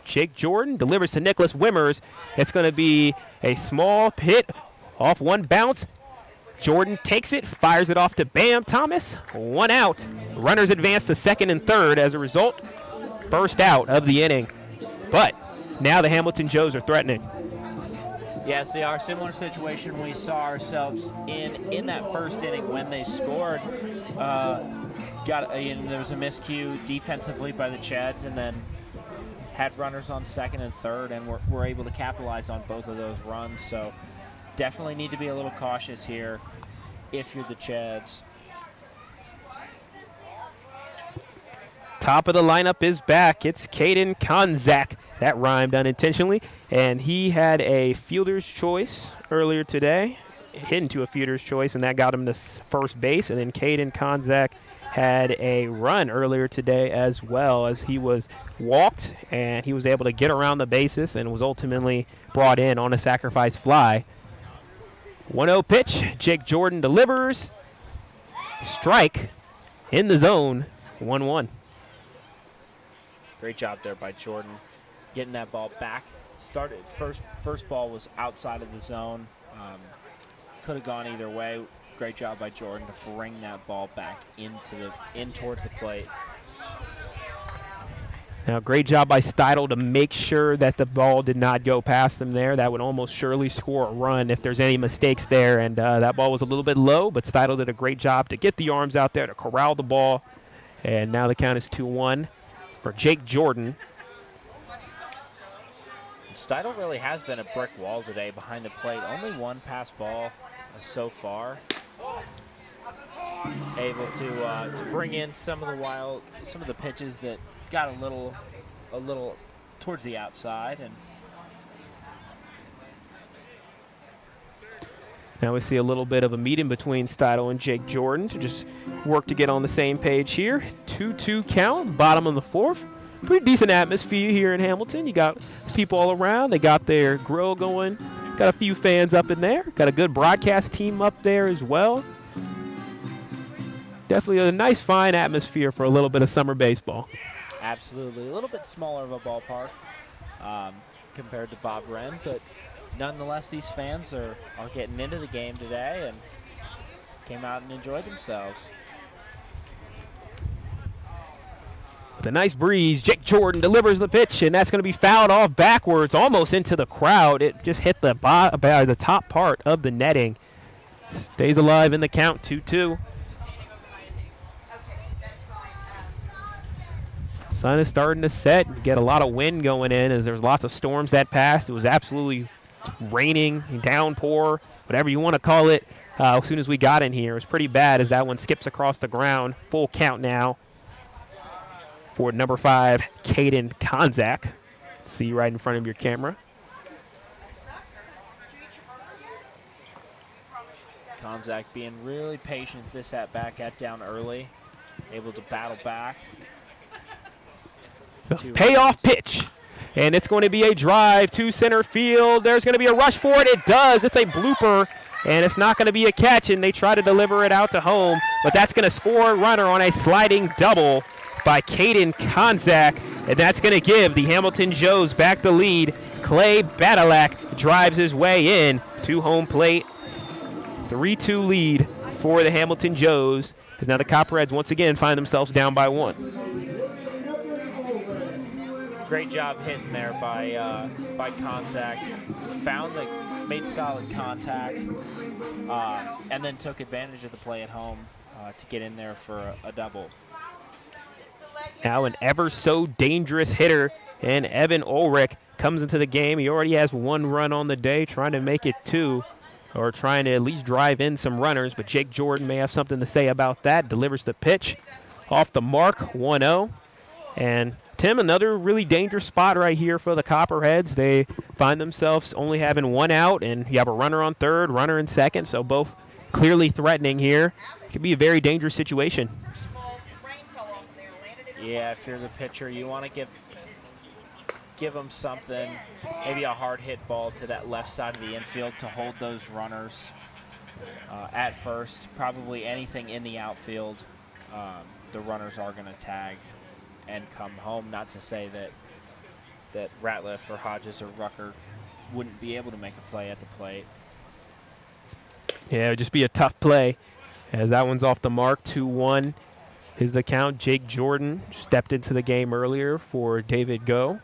Jake Jordan delivers to Nicholas Wimmers. It's going to be a small hit off one bounce. Jordan takes it, fires it off to Bam Thomas. 1 out. Runners advance to second and third as a result. First out of the inning. But now the Hamilton Joes are threatening.
Yes, they are. Similar situation we saw ourselves in that first inning when they scored. There was a miscue defensively by the Cheads, and then had runners on second and third, and were able to capitalize on both of those runs. So definitely need to be a little cautious here if you're the Cheads.
Top of the lineup is back. It's Caden Konzak. That rhymed unintentionally. And he had a fielder's choice earlier today, hit into a fielder's choice, and that got him to first base. And then Caden Konzak had a run earlier today as well, as he was walked, and he was able to get around the bases and was ultimately brought in on a sacrifice fly. 1-0 pitch. Jake Jordan delivers. Strike. in the zone, 1-1.
Great job there by Jordan, getting that ball back. Started first ball was outside of the zone. Could have gone either way. Great job by Jordan to bring that ball back in towards the plate.
Now, great job by Steidl to make sure that the ball did not go past him there. That would almost surely score a run if there's any mistakes there. And that ball was a little bit low, but Steidl did a great job to get the arms out there to corral the ball. And now the count is 2-1 for Jake Jordan.
Steidl really has been a brick wall today behind the plate. Only one pass ball so far. Able to bring in some of the pitches that got a little towards the outside. And
now we see a little bit of a meeting between Steidl and Jake Jordan to just work to get on the same page here. 2-2 count, bottom of the fourth. Pretty decent atmosphere here in Hamilton. You got people all around. They got their grill going. Got a few fans up in there. Got a good broadcast team up there as well. Definitely a nice, fine atmosphere for a little bit of summer baseball.
Absolutely. A little bit smaller of a ballpark compared to Bob Wren, but nonetheless, these fans are getting into the game today and came out and enjoyed themselves.
With a nice breeze, Jake Jordan delivers the pitch, and that's going to be fouled off backwards, almost into the crowd. It just hit the top part of the netting. Stays alive in the count, 2-2. Sun is starting to set. You get a lot of wind going in as there's lots of storms that passed. It was absolutely raining, downpour, whatever you want to call it. As soon as we got in here, it was pretty bad as that one skips across the ground. Full count now for number 5, Caden Konzak. See you right in front of your camera.
Konzak being really patient this at-bat, got down early, able to battle back.
The payoff pitch, and it's going to be a drive to center field. There's going to be a rush for it. It does. It's a blooper, and it's not going to be a catch, and they try to deliver it out to home, but that's going to score a runner on a sliding double by Caden Konzak, and that's going to give the Hamilton Joes back the lead. Clay Badalak drives his way in to home plate. 3-2 lead for the Hamilton Joes, because now the Copperheads once again find themselves down by 1.
Great job hitting there by Konzak. Made solid contact, and then took advantage of the play at home to get in there for a double.
Now an ever so dangerous hitter, and Evan Ulrich comes into the game. He already has 1 run on the day, trying to make it 2, or trying to at least drive in some runners, but Jake Jordan may have something to say about that. Delivers the pitch off the mark, 1-0. And Tim, another really dangerous spot right here for the Copperheads. They find themselves only having 1 out, and you have a runner on third, runner in second, so both clearly threatening here. It could be a very dangerous situation.
Yeah, if you're the pitcher, you want to give them something, maybe a hard hit ball to that left side of the infield to hold those runners at first. Probably anything in the outfield, the runners are going to tag and come home. Not to say that Ratliff or Hodges or Rucker wouldn't be able to make a play at the plate.
Yeah, it would just be a tough play as that one's off the mark. 2-1 is the count. Jake Jordan stepped into the game earlier for David Go.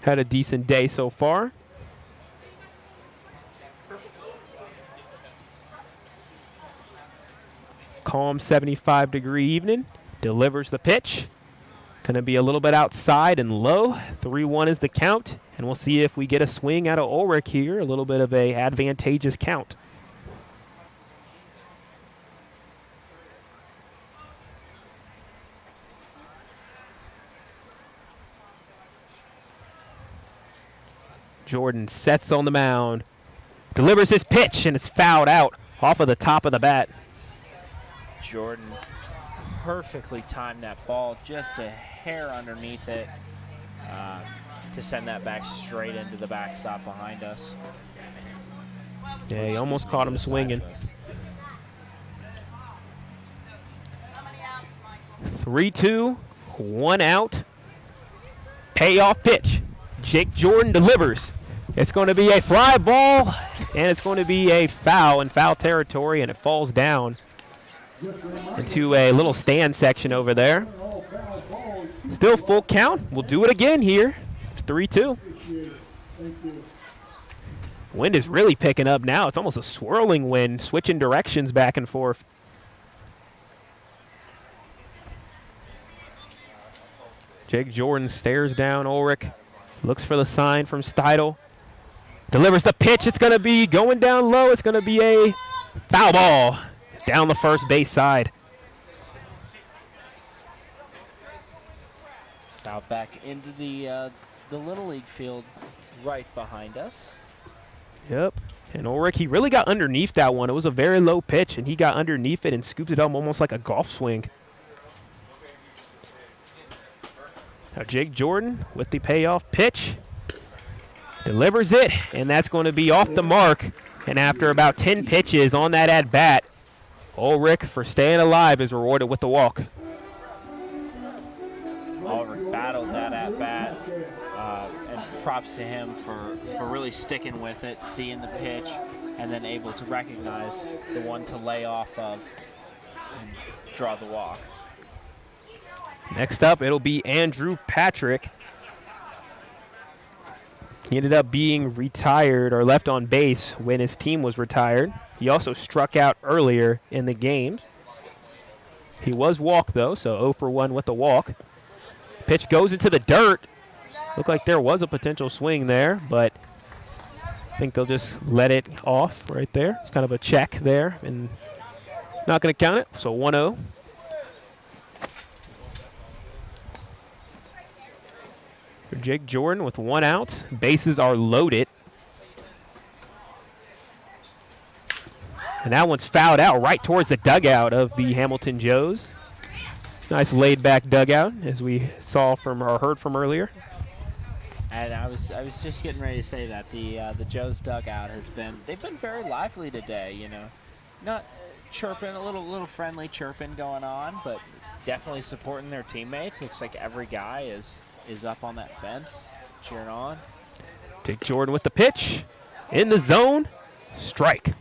Had a decent day so far. Calm 75-degree evening. Delivers the pitch. Going to be a little bit outside and low. 3-1 is the count. And we'll see if we get a swing out of Ulrich here. A little bit of a advantageous count. Jordan sets on the mound. Delivers his pitch, and it's fouled out off of the top of the bat.
Jordan perfectly timed that ball, just a hair underneath it, to send that back straight into the backstop behind us.
Yeah, he almost caught him swinging. 3-2, 1 out. Payoff pitch. Jake Jordan delivers. It's going to be a fly ball, and it's going to be a foul in foul territory, and it falls down into a little stand section over there. Still full count. We'll do it again here. 3-2. Wind is really picking up now. It's almost a swirling wind, switching directions back and forth. Jake Jordan stares down Ulrich, looks for the sign from Steidel, delivers the pitch. It's going to be going down low. It's going to be a foul ball down the first base side.
Foul back into the Little League field right behind us.
Yep. And Ulrich, he really got underneath that one. It was a very low pitch, and he got underneath it and scooped it up almost like a golf swing. Now Jake Jordan with the payoff pitch. Delivers it, and that's going to be off the mark. And after about 10 pitches on that at-bat, Ulrich, for staying alive, is rewarded with the walk.
Ulrich battled that at-bat, and props to him for really sticking with it, seeing the pitch, and then able to recognize the one to lay off of and draw the walk.
Next up, it'll be Andrew Patrick. He ended up being retired or left on base when his team was retired. He also struck out earlier in the game. He was walked, though, so 0 for 1 with the walk. Pitch goes into the dirt. Looked like there was a potential swing there, but I think they'll just let it off right there. It's kind of a check there, and not going to count it, so 1-0. For Jake Jordan with 1 out. Bases are loaded. And that one's fouled out right towards the dugout of the Hamilton Joes. Nice laid-back dugout, as we saw from or heard from earlier.
And I was just getting ready to say that the Joes dugout they've been very lively today. You know, not chirping, a little friendly chirping going on, but definitely supporting their teammates. Looks like every guy is up on that fence cheering on.
Jake Jordan with the pitch in the zone, strike.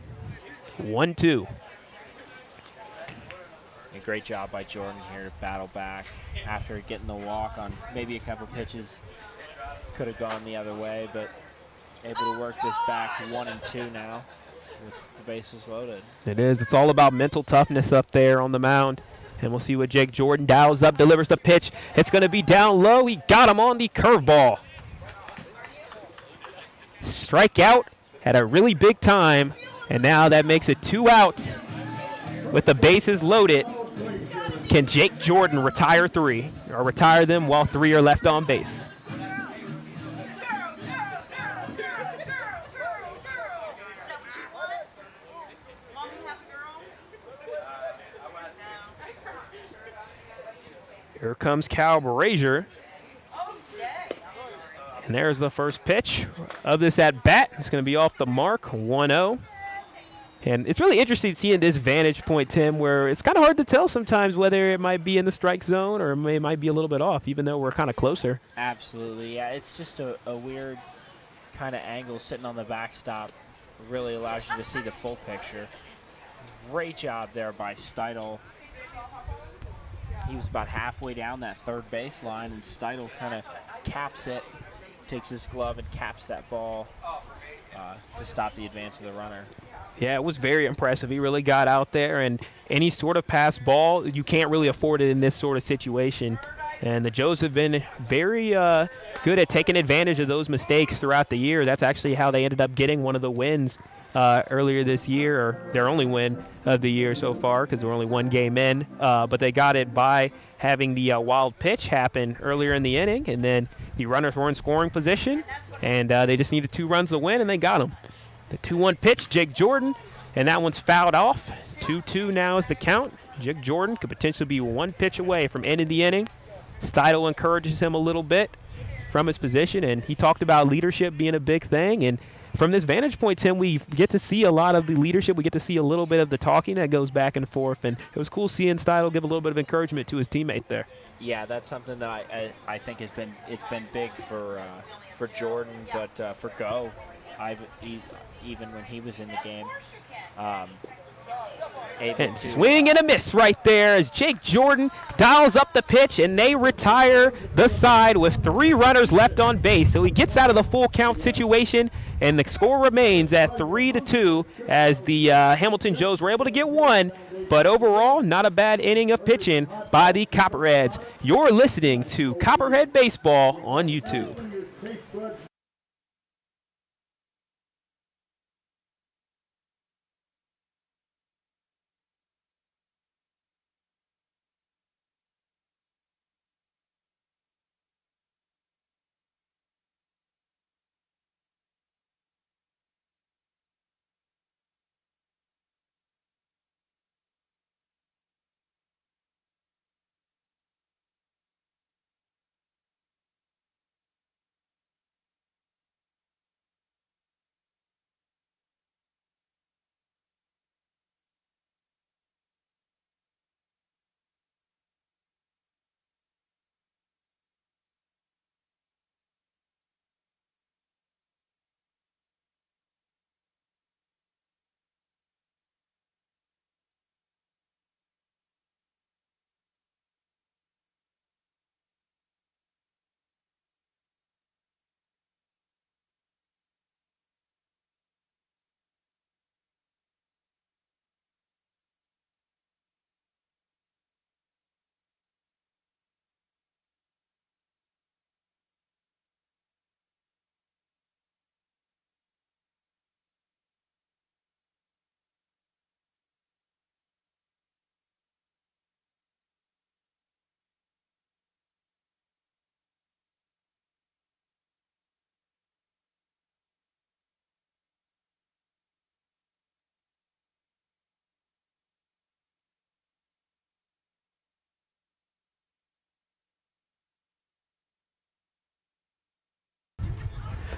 1-2.
A great job by Jordan here to battle back after getting the walk on maybe a couple pitches. Could have gone the other way, but able to work this back 1-2 now with the bases loaded.
It is. It's all about mental toughness up there on the mound. And we'll see what Jake Jordan dials up, delivers the pitch. It's going to be down low. He got him on the curveball. Strikeout at a really big time. And now that makes it 2 outs with the bases loaded. Can Jake Jordan retire 3 or retire them while 3 are left on base? Here comes Cal Granger. And there's the first pitch of this at-bat. It's going to be off the mark, 1-0. And it's really interesting seeing this vantage point, Tim, where it's kind of hard to tell sometimes whether it might be in the strike zone or it might be a little bit off, even though we're kind of closer.
Absolutely, yeah. It's just a weird kind of angle sitting on the backstop. Really allows you to see the full picture. Great job there by Steidel. He was about halfway down that third baseline, and Steidel kind of caps it, takes his glove and caps that ball to stop the advance of the runner.
Yeah, it was very impressive. He really got out there, and any sort of pass ball, you can't really afford it in this sort of situation. And the Joes have been very good at taking advantage of those mistakes throughout the year. That's actually how they ended up getting one of the wins earlier this year, or their only win of the year so far, because they're only 1 game in. But they got it by having the wild pitch happen earlier in the inning, and then the runners were in scoring position, and they just needed 2 runs to win, and they got them. The 2-1 pitch, Jake Jordan, and that one's fouled off. 2-2 now is the count. Jake Jordan could potentially be 1 pitch away from ending the inning. Steidel encourages him a little bit from his position, and he talked about leadership being a big thing, and from this vantage point, Tim, we get to see a lot of the leadership. We get to see a little bit of the talking that goes back and forth, and it was cool seeing Steidl give a little bit of encouragement to his teammate there.
Yeah, that's something that I think it's been big for Jordan, but for Go, even when he was in the game.
And swing and a miss right there as Jake Jordan dials up the pitch, and they retire the side with 3 runners left on base. So he gets out of the full count situation, and the score remains at 3-2 as the Hamilton Joes were able to get 1. But overall, not a bad inning of pitching by the Copperheads. You're listening to Copperhead Baseball on YouTube.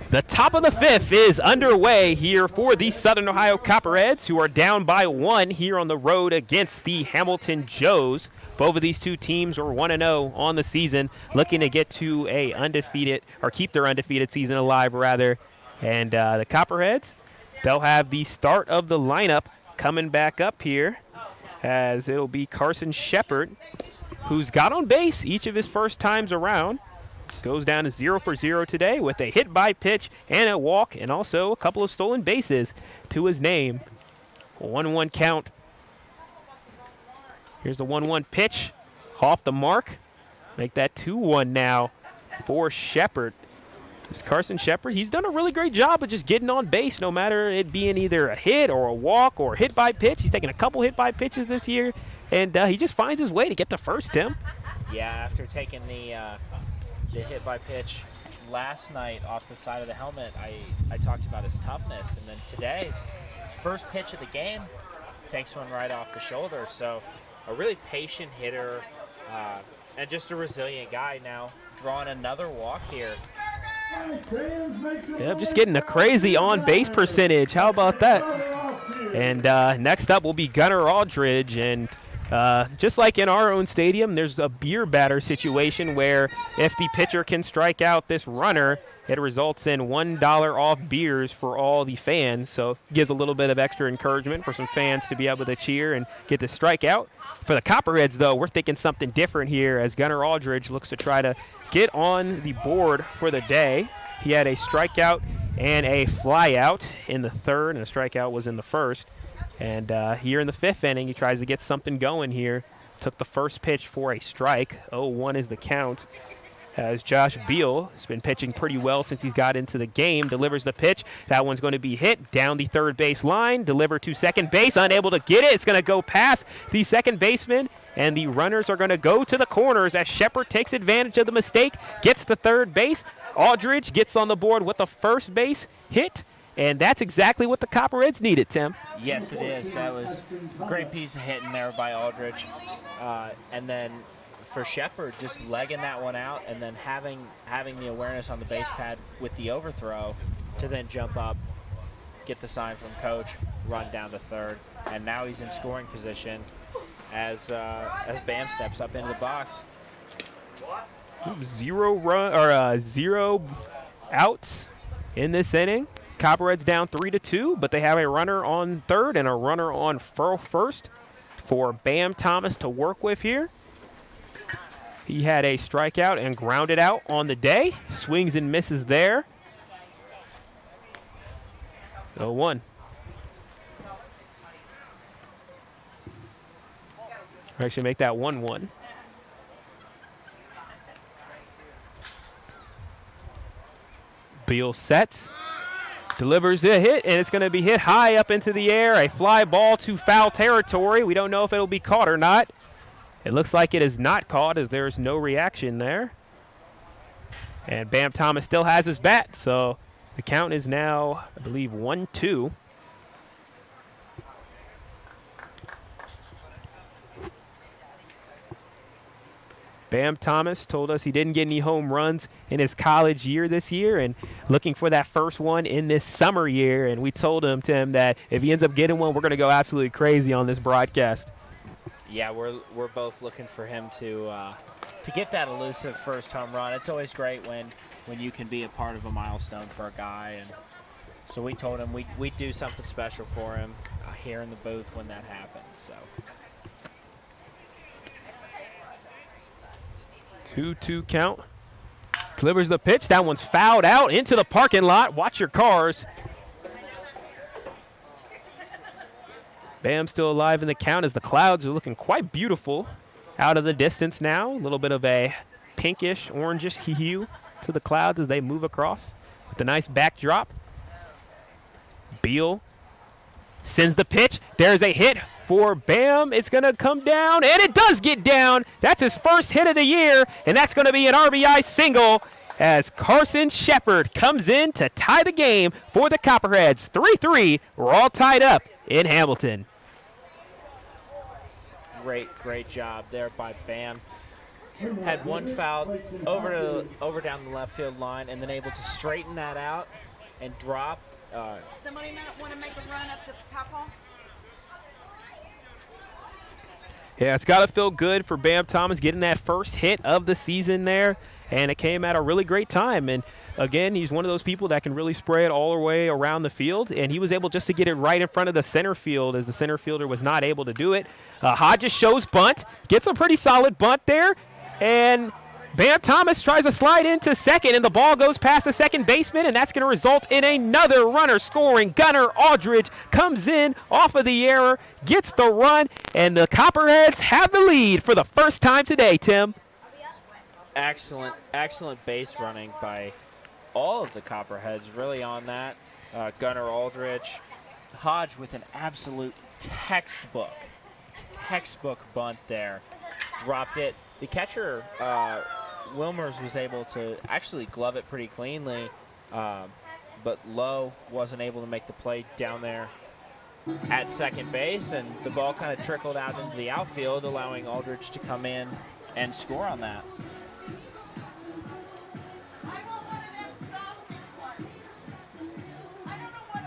The top of the 5th is underway here for the Southern Ohio Copperheads, who are down by 1 here on the road against the Hamilton Joes. Both of these two teams are 1-0 on the season, looking to get to a undefeated, or keep their undefeated season alive, rather. And the Copperheads, they'll have the start of the lineup coming back up here, as it'll be Carson Shepard, who's got on base each of his first times around. Goes down to 0 for 0 today with a hit by pitch and a walk, and also a couple of stolen bases to his name. 1-1 count. Here's the 1-1 pitch off the mark. Make that 2-1 now for Shepard. This Carson Shepard, he's done a really great job of just getting on base, no matter it being either a hit or a walk or hit by pitch. He's taken a couple hit by pitches this year, and he just finds his way to get to first, Tim.
Yeah, after taking the hit by pitch last night off the side of the helmet, I talked about his toughness, and then today, first pitch of the game, takes one right off the shoulder. So a really patient hitter and just a resilient guy, now drawing another walk here.
Yeah, just getting a crazy on-base percentage. How about that? And next up will be Gunnar Aldridge, and just like in our own stadium, there's a beer batter situation where if the pitcher can strike out this runner, it results in $1 off beers for all the fans. So it gives a little bit of extra encouragement for some fans to be able to cheer and get the strikeout. For the Copperheads, though, we're thinking something different here as Gunnar Aldridge looks to try to get on the board for the day. He had a strikeout and a flyout in the third, and a strikeout was in the first. And here in the 5th inning, he tries to get something going here. Took the first pitch for a strike. 0-1 is the count. As Josh Beal has been pitching pretty well since he's got into the game. Delivers the pitch. That one's going to be hit down the third base line. Delivered to second base. Unable to get it. It's going to go past the second baseman. And the runners are going to go to the corners as Shepard takes advantage of the mistake. Gets the third base. Aldridge gets on the board with the first base hit. And that's exactly what the Copperheads needed, Tim.
Yes, it is. That was a great piece of hitting there by Aldridge. And then for Shepard, just legging that one out and then having the awareness on the base pad with the overthrow to then jump up get the sign from coach, run down to third, and now he's in scoring position as Bam steps up into the box.
0 outs in this inning. Copperheads down 3-2, but they have a runner on third and a runner on first for Bam Thomas to work with here. He had a strikeout and grounded out on the day. Swings and misses there. 0-1. Actually make that 1-1. Beal sets, delivers the hit, and it's going to be hit high up into the air. A fly ball to foul territory. We don't know if it'll be caught or not. It looks like it is not caught as there's no reaction there. And Bam Thomas still has his bat, so the count is now, I believe, 1-2. Bam Thomas told us he didn't get any home runs in his college year this year and looking for that first one in this summer year. And we told him, Tim, that if he ends up getting one, we're going to go absolutely crazy on this broadcast.
Yeah, we're both looking for him to get that elusive first home run. It's always great when you can be a part of a milestone for a guy. And so we told him we'd do something special for him here in the booth when that happens. So
2-2 count. Delivers the pitch. That one's fouled out into the parking lot. Watch your cars. Bam still alive in the count as the clouds are looking quite beautiful out of the distance now. A little bit of a pinkish, orangish hue to the clouds as they move across with a nice backdrop. Beal sends the pitch. There's a hit for Bam. It's going to come down, and it does get down. That's his first hit of the year, and that's going to be an RBI single as Carson Shepard comes in to tie the game for the Copperheads. 3-3. We're all tied up in Hamilton.
Great job there by Bam. Had one foul over down the left field line and then able to straighten that out and drop.
Somebody want to make a run up to Papa?
Yeah, it's got to feel good for Bam Thomas getting that first hit of the season there, and it came at a really great time. And again, he's one of those people that can really spray it all the way around the field, and he was able just to get it right in front of the center field as the center fielder was not able to do it. Hodges shows bunt, gets a pretty solid bunt there, and Bam Thomas tries to slide into second, and the ball goes past the second baseman, and that's going to result in another runner scoring. Gunnar Aldridge comes in off of the error, gets the run, and the Copperheads have the lead for the first time today, Tim.
Excellent base running by all of the Copperheads really on that. Gunnar Aldridge. Hodge with an absolute textbook bunt there. Dropped it. The catcher, Wilmers, was able to actually glove it pretty cleanly, but Lowe wasn't able to make the play down there at second base, and the ball kind of trickled out into the outfield, allowing Aldridge to come in and score on that.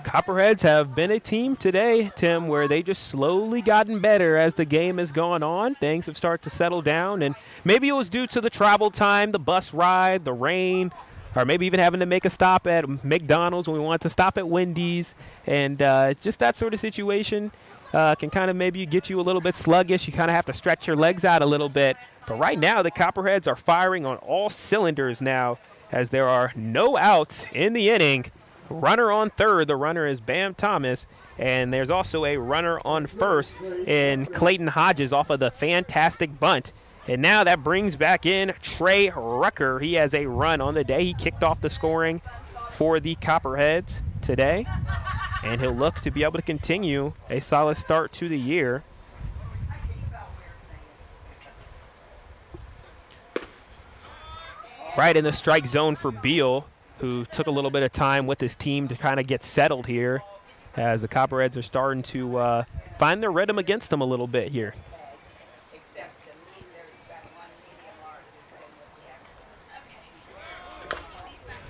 Copperheads have been a team today, Tim, where they just slowly gotten better as the game has gone on. Things have started to settle down, and maybe it was due to the travel time, the bus ride, the rain, or maybe even having to make a stop at McDonald's when we wanted to stop at Wendy's. And just that sort of situation can kind of maybe get you a little bit sluggish. You kind of have to stretch your legs out a little bit. But right now, the Copperheads are firing on all cylinders now as there are no outs in the inning. Runner on third. The runner is Bam Thomas. And there's also a runner on first in Clayton Hodges off of the fantastic bunt. And now that brings back in Trey Rucker. He has a run on the day. He kicked off the scoring for the Copperheads today. And he'll look to be able to continue a solid start to the year. Right in the strike zone for Beal, who took a little bit of time with his team to kind of get settled here as the Copperheads are starting to find their rhythm against them a little bit here.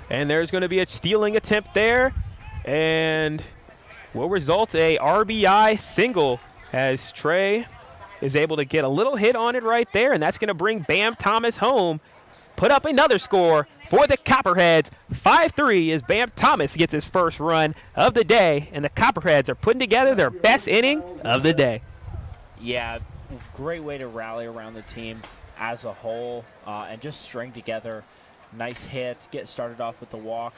And there's going to be a stealing attempt there, and will result a RBI single as Trey is able to get a little hit on it right there, and that's going to bring Bam Thomas home. Put up another score for the Copperheads. 5-3 as Bam Thomas gets his first run of the day, and the Copperheads are putting together their best inning of the day.
Yeah, great way to rally around the team as a whole and just string together nice hits, get started off with the walk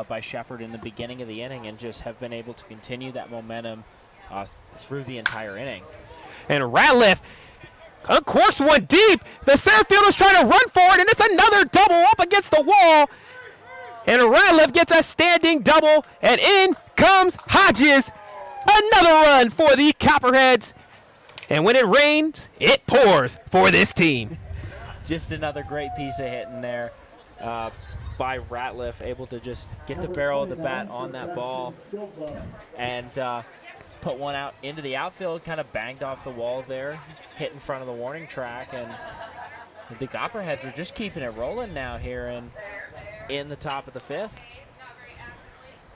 by Shepard in the beginning of the inning, and just have been able to continue that momentum through the entire inning.
And Ratliff, of course, one deep. The center fielder's trying to run for it, and it's another double up against the wall. And Ratliff gets a standing double, and in comes Hodges. Another run for the Copperheads. And when it rains, it pours for this team.
Just another great piece of hitting there by Ratliff, able to just get the barrel of the bat on that ball and put one out into the outfield, kind of banged off the wall there, hit in front of the warning track, and the Copperheads are just keeping it rolling now here in the top of the fifth.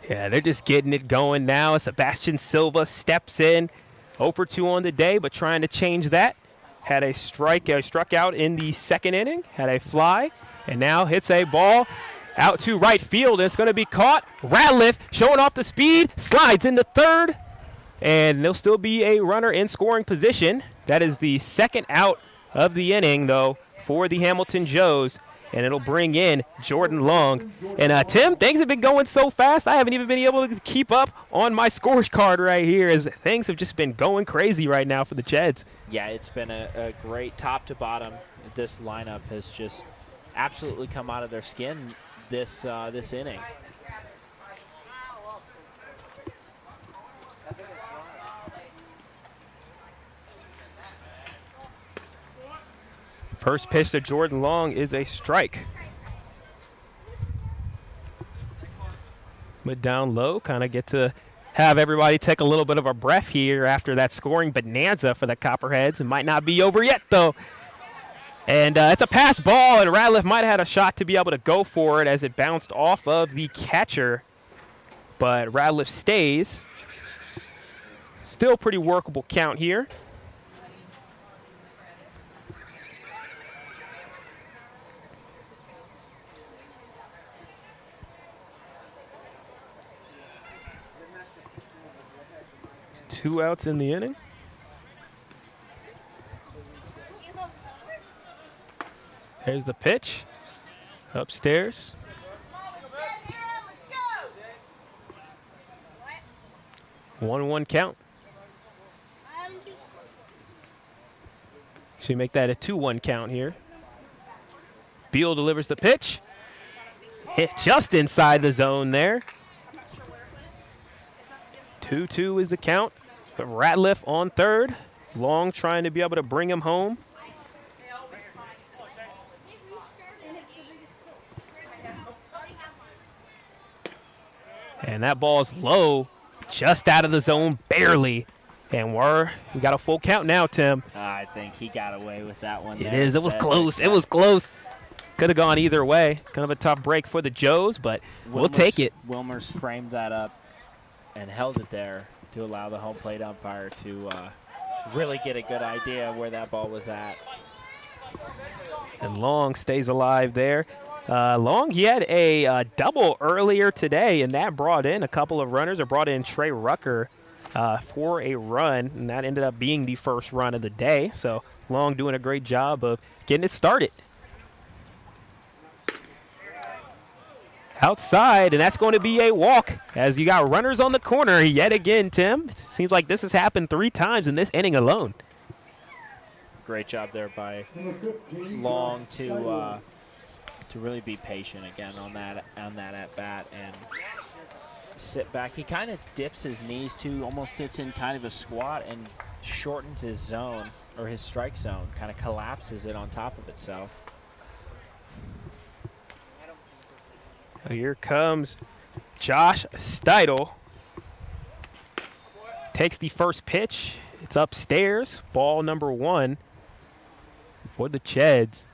Yeah, they're just getting it going now. Sebastian Silva steps in, 0 for 2 on the day, but trying to change that. Had a struck out in the second inning, had a fly, and now hits a ball out to right field. It's going to be caught. Ratliff showing off the speed, slides into third, and there'll still be a runner in scoring position. That is the second out of the inning, though, for the Hamilton Joes, and it'll bring in Jordan Long. And Tim, things have been going so fast, I haven't even been able to keep up on my scorecard right here, as things have just been going crazy right now for the Cheads.
Yeah, it's been a great top to bottom. This lineup has just absolutely come out of their skin this inning.
First pitch to Jordan Long is a strike. But down low, kind of get to have everybody take a little bit of a breath here after that scoring bonanza for the Copperheads. It might not be over yet, though. And it's a pass ball, and Ratliff might have had a shot to be able to go for it as it bounced off of the catcher. But Ratliff stays. Still pretty workable count here. Two outs in the inning. There's the pitch. Upstairs. 1-1 count. Should make that a 2-1 count here. Beal delivers the pitch. Hit just inside the zone there. 2-2 is the count. But Ratliff on third. Long trying to be able to bring him home. And that ball's low, just out of the zone, barely. And we got a full count now, Tim.
I think he got away with that one.
It is. It was close. It was close. Could have gone either way. Kind of a tough break for the Joes, but we'll take it.
Wilmers framed that up and held it there to allow the home plate umpire to really get a good idea where that ball was at.
And Long stays alive there. Long, he had a double earlier today, and that brought in a couple of runners. It brought in Trey Rucker for a run, and that ended up being the first run of the day. So Long doing a great job of getting it started. Outside, and that's going to be a walk as you got runners on the corner yet again, Tim. It seems like this has happened 3 times in this inning alone.
Great job there by Long to really be patient again on that at bat and sit back. He kind of dips his knees too, almost sits in kind of a squat and shortens his zone or his strike zone, kind of collapses it on top of itself.
Here comes Josh Steidel. Takes the first pitch. It's upstairs. Ball number 1 for the Cheads.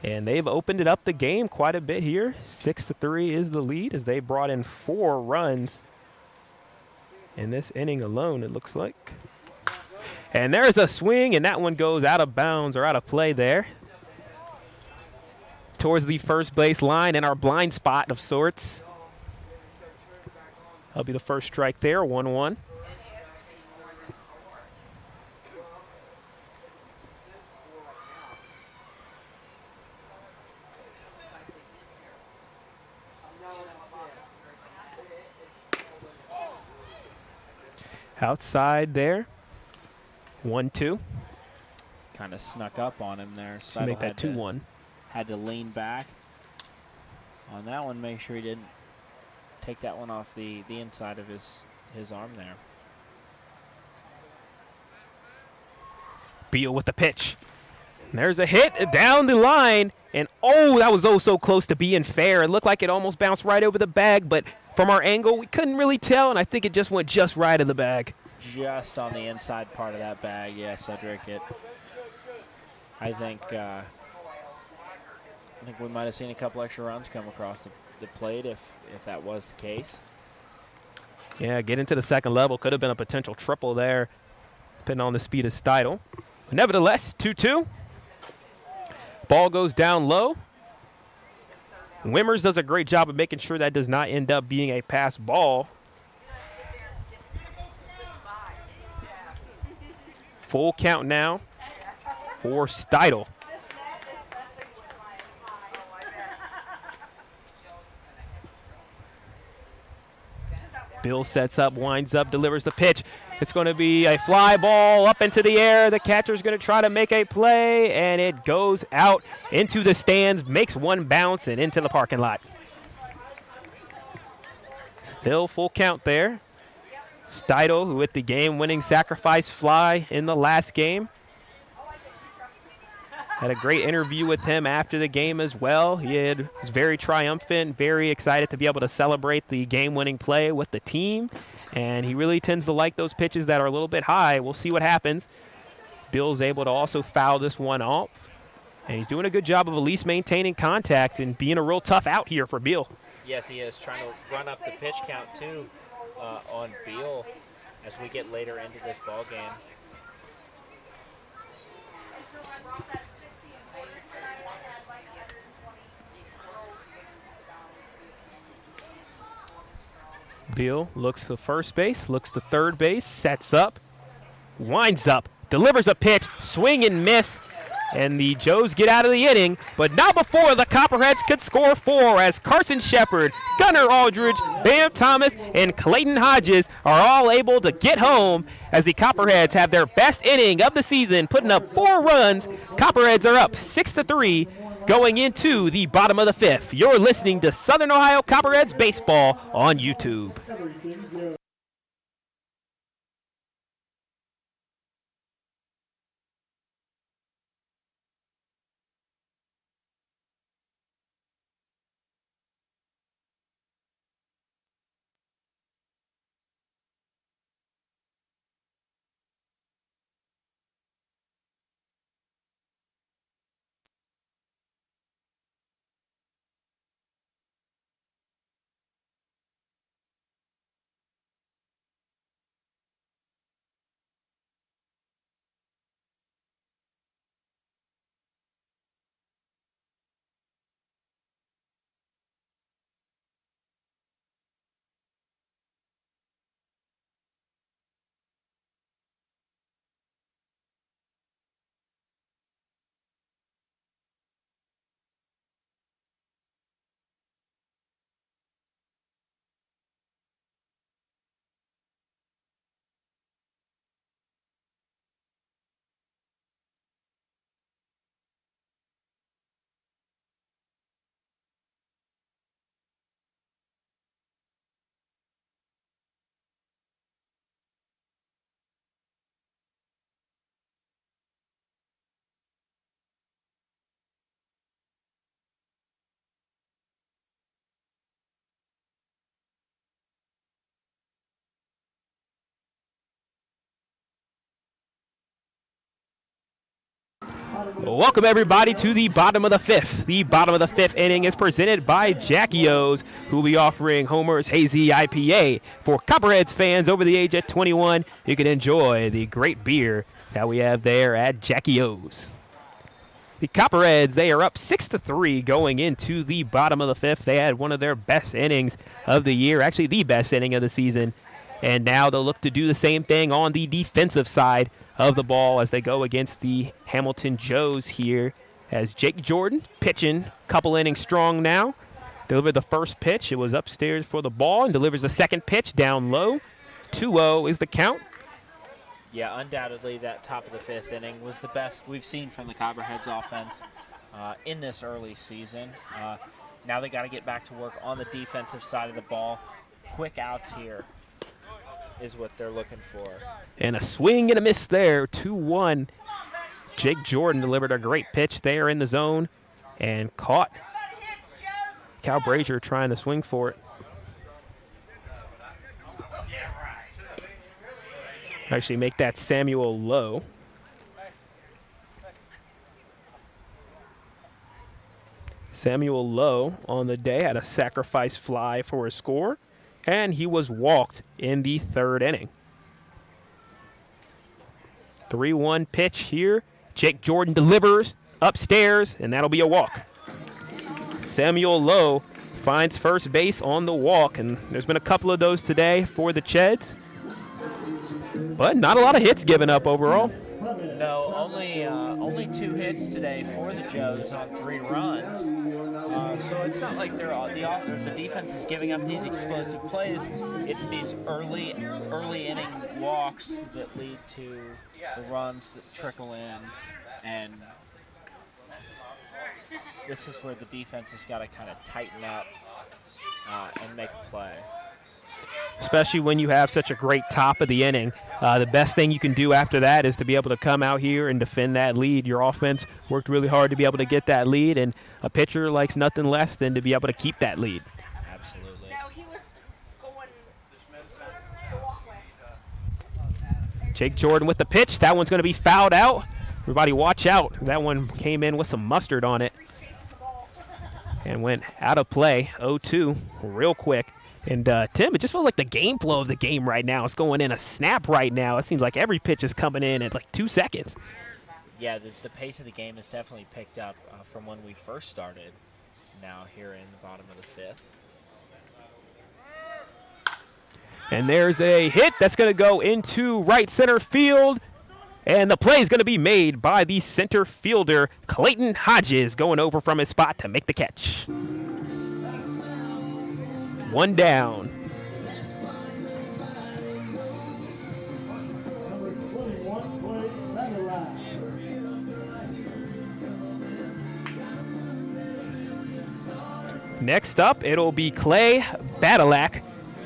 And they've opened it up the game quite a bit here. 6-3 is the lead as they brought in 4 runs in this inning alone, it looks like. And there's a swing, and that one goes out of bounds or out of play there. Towards the first base line in our blind spot of sorts. That'll be the first strike there, 1-1. Outside there, 1-2.
Kind of snuck up on him there.
So make that 2-1.
Had to lean back on that one, make sure he didn't take that one off the inside of his arm there.
Beal with the pitch. And there's a hit down the line. And, oh, that was so close to being fair. It looked like it almost bounced right over the bag, but from our angle, we couldn't really tell, and I think it just went just right of the bag.
Just on the inside part of that bag, yeah, Sedric. I think we might have seen a couple extra runs come across the plate if that was the case.
Yeah, get into the second level. Could have been a potential triple there, depending on the speed of Steidl. Nevertheless, 2-2. Ball goes down low. Wimmers does a great job of making sure that does not end up being a pass ball. Full count now for Steidl. Bill sets up, winds up, delivers the pitch. It's going to be a fly ball up into the air. The catcher's going to try to make a play, and it goes out into the stands, makes one bounce, and into the parking lot. Still full count there. Steidl, who with the game-winning sacrifice fly in the last game. Had a great interview with him after the game as well. Was very triumphant, very excited to be able to celebrate the game-winning play with the team. And he really tends to like those pitches that are a little bit high. We'll see what happens. Bill's able to also foul this one off. And he's doing a good job of at least maintaining contact and being a real tough out here for Bill.
Yes, he is trying to run up the pitch count, too, on Beal as we get later into this ball game.
Beal looks to first base, looks to third base, sets up, winds up, delivers a pitch, swing and miss, and the Joes get out of the inning, but not before the Copperheads could score 4 as Carson Shepard, Gunnar Aldridge, Bam Thomas, and Clayton Hodges are all able to get home as the Copperheads have their best inning of the season, putting up 4 runs. Copperheads are up 6-3 going into the bottom of the 5th. You're listening to Southern Ohio Copperheads Baseball on YouTube. Welcome everybody to the bottom of the fifth. The bottom of the fifth inning is presented by Jackie O's, who will be offering Homer's Hazy IPA. For Copperheads fans over the age of 21, you can enjoy the great beer that we have there at Jackie O's. The Copperheads, they are up 6-3 going into the bottom of the fifth. They had one of their best innings of the year, actually the best inning of the season. And now they'll look to do the same thing on the defensive side of the ball as they go against the Hamilton Joes here, as Jake Jordan pitching, couple innings strong now. Delivered the first pitch. It was upstairs for the ball, and delivers the second pitch down low. 2-0 is the count.
Yeah, undoubtedly that top of the fifth inning was the best we've seen from the Copperheads offense in this early season. Now they got to get back to work on the defensive side of the ball. Quick outs here is what they're looking for.
And a swing and a miss there, 2-1. Jake Jordan delivered a great pitch there in the zone and caught Cal Brazier trying to swing for it. Actually make that Samuel Lowe. Samuel Lowe on the day had a sacrifice fly for a score, and he was walked in the third inning. 3-1 pitch here. Jake Jordan delivers upstairs, and that'll be a walk. Samuel Lowe finds first base on the walk, and there's been a couple of those today for the Cheads, but not a lot of hits given up overall.
No, only 2 hits today for the Joes on 3 runs. So it's not like the defense is giving up these explosive plays. It's these early inning walks that lead to the runs that trickle in, and this is where the defense has got to kind of tighten up and make a play.
Especially when you have such a great top of the inning. The best thing you can do after that is to be able to come out here and defend that lead. Your offense worked really hard to be able to get that lead, and a pitcher likes nothing less than to be able to keep that lead.
Absolutely.
No, he was going the walkway.
Jake Jordan with the pitch. That one's going to be fouled out. Everybody watch out. That one came in with some mustard on it and went out of play. 0-2 real quick. And, Tim, it just feels like the game flow of the game right now. It's going in a snap right now. It seems like every pitch is coming in at like 2 seconds.
Yeah, the pace of the game has definitely picked up from when we first started now here in the bottom of the fifth.
And there's a hit that's going to go into right center field. And the play is going to be made by the center fielder, Clayton Hodges, going over from his spot to make the catch. 1 down.
Number 21, Clay Badalak.
Next up, it'll be Clay Badalak.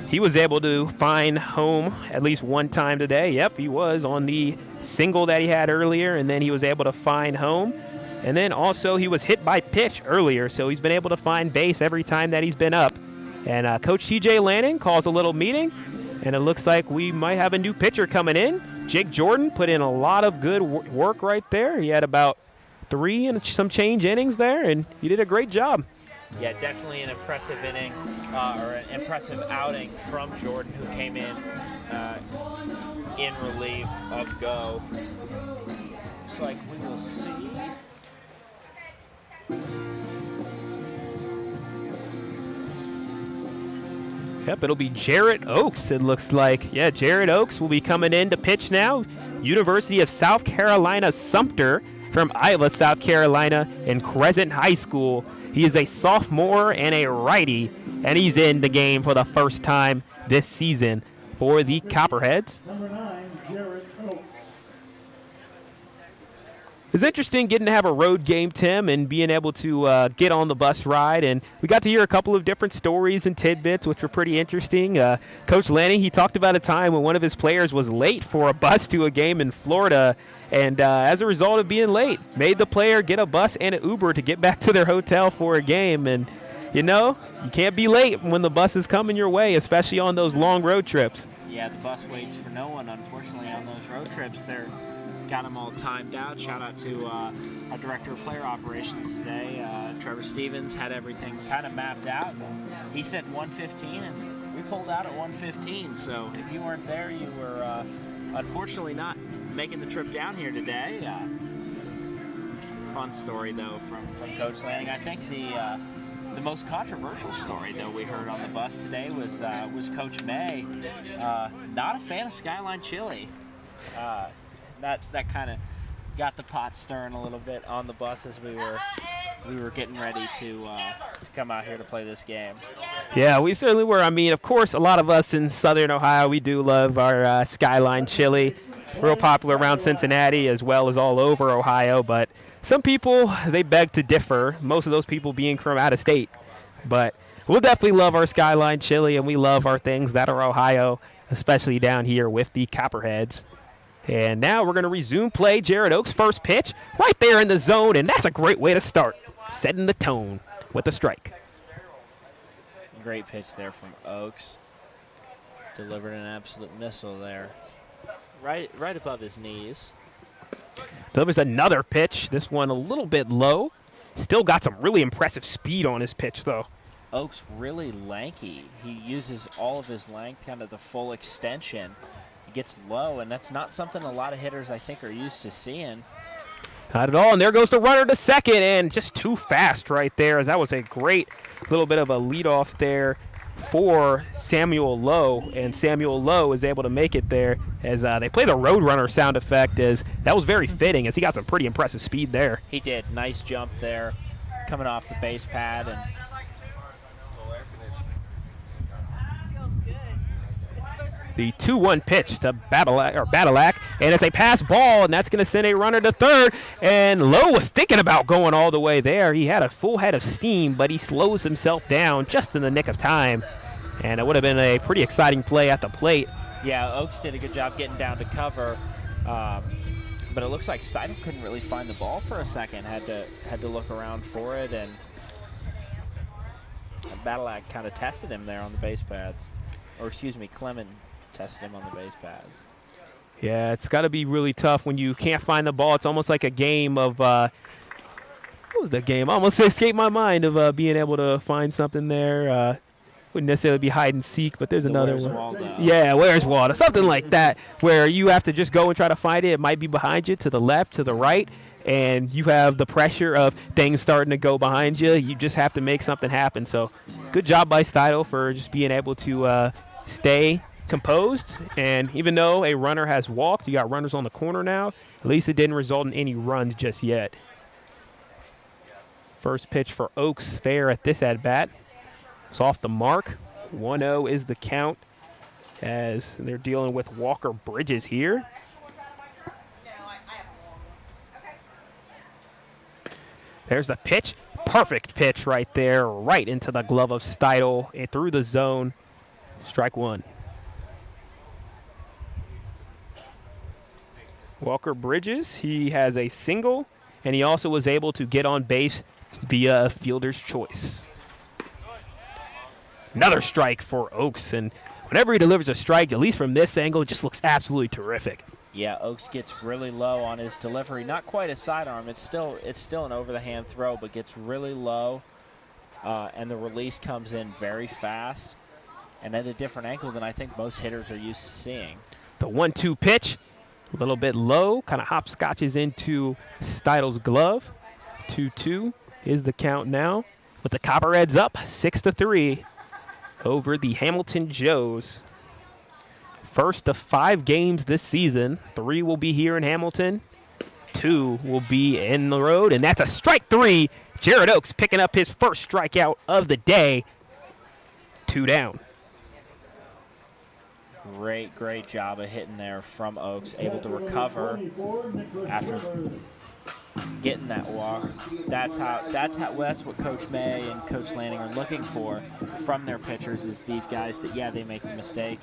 He was able to find home at least one time today. Yep, he was on the single that he had earlier, and then he was able to find home. And then also he was hit by pitch earlier, so he's been able to find base every time that he's been up. And Coach TJ Lanning calls a little meeting, and it looks like we might have a new pitcher coming in. Jake Jordan put in a lot of good work right there. He had about 3 and some change innings there, and he did a great job.
Yeah, definitely an impressive inning or an impressive outing from Jordan, who came in relief of Go. Looks like we will see.
Yep, it'll be Jarrett Oaks, it looks like. Yeah, Jarrett Oaks will be coming in to pitch now. University of South Carolina Sumter from Iowa, South Carolina, and Crescent High School. He is a sophomore and a righty, and he's in the game for the first time this season for the Copperheads.
Number 9, Jarrett Oaks.
It's interesting getting to have a road game, Tim, and being able to get on the bus ride. And we got to hear a couple of different stories and tidbits, which were pretty interesting. Coach Lanning, he talked about a time when one of his players was late for a bus to a game in Florida. And as a result of being late, made the player get a bus and an Uber to get back to their hotel for a game. And, you know, you can't be late when the bus is coming your way, especially on those long road trips.
Yeah, the bus waits for no one, unfortunately, on those road trips. They're got them all timed out. Shout out to our director of player operations today, Trevor Stevens, had everything kind of mapped out. He said 115, and we pulled out at 115. So if you weren't there, you were unfortunately not making the trip down here today. Fun story though from Coach Lanning. I think the most controversial story though we heard on the bus today was Coach May, not a fan of Skyline Chili. That kind of got the pot stirring a little bit on the bus as we were getting ready to come out here to play this game.
Yeah, we certainly were. I mean, of course, a lot of us in Southern Ohio, we do love our Skyline Chili. Real popular around Cincinnati as well as all over Ohio, but some people, they beg to differ, most of those people being from out of state. But we'll definitely love our Skyline Chili, and we love our things that are Ohio, especially down here with the Copperheads. And now we're going to resume play. Jared Oaks' first pitch right there in the zone, and that's a great way to start, setting the tone with a strike.
Great pitch there from Oaks. Delivered an absolute missile there. Right above his knees.
Delivers another pitch. This one a little bit low. Still got some really impressive speed on his pitch, though.
Oaks really lanky. He uses all of his length, kind of the full extension. He gets low, and that's not something a lot of hitters, I think, are used to seeing.
Not at all, and there goes the runner to second, and just too fast right there, as that was a great little bit of a leadoff there for Samuel Lowe, and Samuel Lowe is able to make it there as they play the Roadrunner sound effect, as that was very fitting, as he got some pretty impressive speed there.
He did. Nice jump there, coming off the base pad, and
the 2-1 pitch to Badalak, and it's a pass ball, and that's going to send a runner to third. And Lowe was thinking about going all the way there. He had a full head of steam, but he slows himself down just in the nick of time. And it would have been a pretty exciting play at the plate.
Yeah, Oaks did a good job getting down to cover, but it looks like Steidel couldn't really find the ball for a second. Had to look around for it, and Badalak kind of tested him there on the base pads, or excuse me, Clement tested him on the base pads.
Yeah, it's got to be really tough when you can't find the ball. It's almost like a game of what was the game? Almost escaped my mind of being able to find something there. Wouldn't necessarily be hide and seek, but there's another
Where's
one.
Waldo?
Yeah, where's Waldo? Something like that, where you have to just go and try to find it. It might be behind you, to the left, to the right, and you have the pressure of things starting to go behind you. You just have to make something happen. So good job by Steidel for just being able to stay composed, and even though a runner has walked, you got runners on the corner now, at least it didn't result in any runs just yet. First pitch for Oaks there at this at-bat. It's off the mark. 1-0 is the count as they're dealing with Walker Bridges here. There's the pitch. Perfect pitch right there, right into the glove of Steidel and through the zone. Strike one. Walker Bridges, he has a single, and he also was able to get on base via a fielder's choice. Another strike for Oaks, and whenever he delivers a strike, at least from this angle, it just looks absolutely terrific.
Yeah, Oaks gets really low on his delivery. Not quite a sidearm. It's still an over-the-hand throw, but gets really low, and the release comes in very fast and at a different angle than I think most hitters are used to seeing.
The 1-2 pitch. A little bit low, kind of hopscotches into Steidel's glove. 2-2 is the count now, with the Copperheads up 6-3 over the Hamilton Joes. First of 5 games this season. 3 will be here in Hamilton. 2 will be in the road, and that's a strike 3. Jared Oaks picking up his first strikeout of the day. 2 down.
Great job of hitting there from Oaks, able to recover after getting that walk. That's what Coach May and Coach Lanning are looking for from their pitchers, is these guys that, yeah, they make the mistake,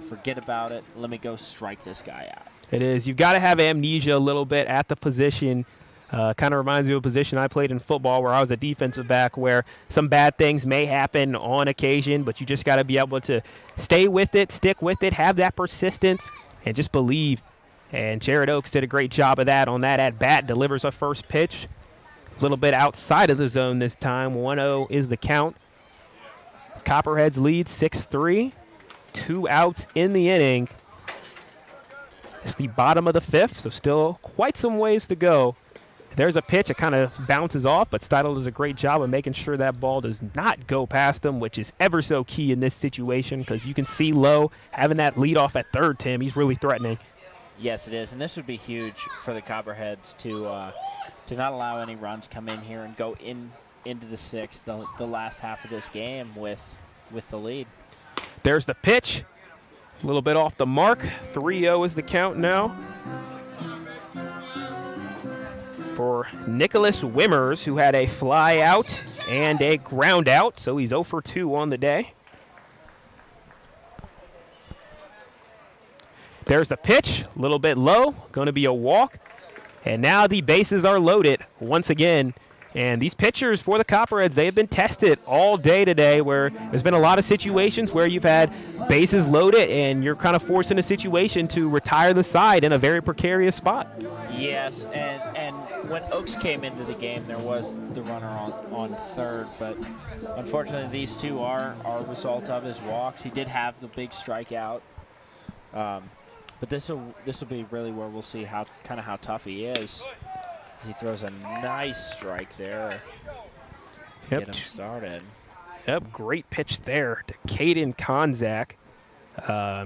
forget about it, let me go strike this guy out.
It is. You've got to have amnesia a little bit at the position. Kind of reminds me of a position I played in football where I was a defensive back, where some bad things may happen on occasion, but you just got to be able to stay with it, stick with it, have that persistence, and just believe And Jared Oaks did a great job of that on that at-bat, delivers a first pitch. A little bit outside of the zone this time. 1-0 is the count. Copperheads lead 6-3. 2 outs in the inning. It's the bottom of the 5th, so still quite some ways to go. There's a pitch. It kind of bounces off, but Steidel does a great job of making sure that ball does not go past him, which is ever so key in this situation because you can see Lowe having that lead off at third, Tim. He's really threatening.
Yes, it is, and this would be huge for the Copperheads to not allow any runs come in here and go into the 6th, the last half of this game with the lead.
There's the pitch. A little bit off the mark. 3-0 is the count now for Nicholas Wimmers, who had a fly out and a ground out, so he's 0 for 2 on the day. There's the pitch, a little bit low, going to be a walk. And now the bases are loaded once again. And these pitchers for the Copperheads, they have been tested all day today where there's been a lot of situations where you've had bases loaded and you're kind of forced in a situation to retire the side in a very precarious spot.
Yes, and when Oaks came into the game, there was the runner on third, but unfortunately these two are a result of his walks. He did have the big strikeout, but this will be really where we'll see how tough he is. He throws a nice strike there.
Yep.
Get him started.
Yep, great pitch there to Caden Konzak.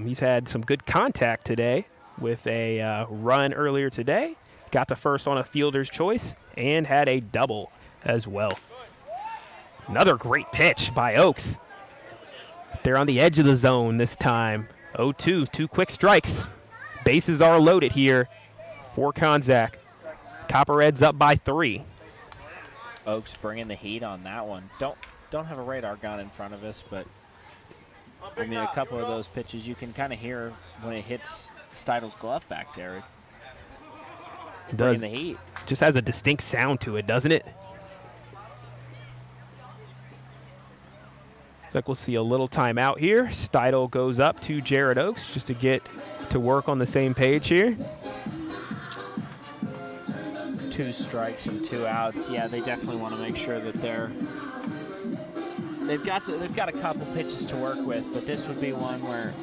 He's had some good contact today with a run earlier today. Got to first on a fielder's choice and had a double as well. Another great pitch by Oaks. They're on the edge of the zone this time. 0-2, 2 quick strikes. Bases are loaded here for Konzak. Copperheads up by 3.
Oaks bringing the heat on that one. Don't have a radar gun in front of us, but I mean a couple of those pitches you can kind of hear when it hits Steidel's glove back there. Bringing the heat.
Just has a distinct sound to it, doesn't it? Looks like we'll see a little timeout here. Steidel goes up to Jared Oaks just to get to work on the same page here.
2 strikes and 2 outs. Yeah, they definitely want to make sure that they've got a couple pitches to work with, but this would be one where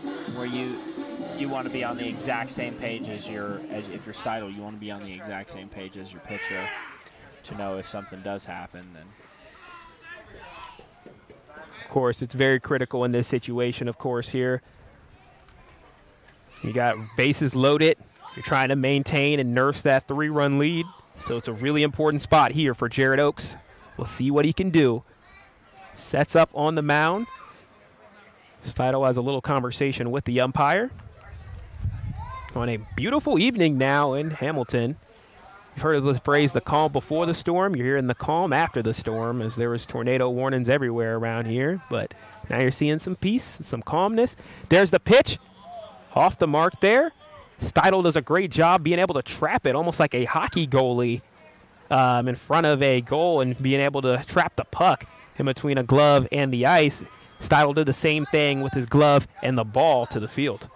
you want to be on the exact same page if you're Steidel, you want to be on the exact same page as your pitcher to know if something does happen. Then
of course, it's very critical in this situation. Of course, here you got bases loaded. You're trying to maintain and nurse that 3-run lead. So it's a really important spot here for Jared Oaks. We'll see what he can do. Sets up on the mound. Steidel has a little conversation with the umpire. On a beautiful evening now in Hamilton. You've heard of the phrase, the calm before the storm. You're hearing the calm after the storm as there was tornado warnings everywhere around here. But now you're seeing some peace and some calmness. There's the pitch. Off the mark there. Steidel does a great job being able to trap it almost like a hockey goalie in front of a goal and being able to trap the puck in between a glove and the ice. Steidel did the same thing with his glove and the ball to the field.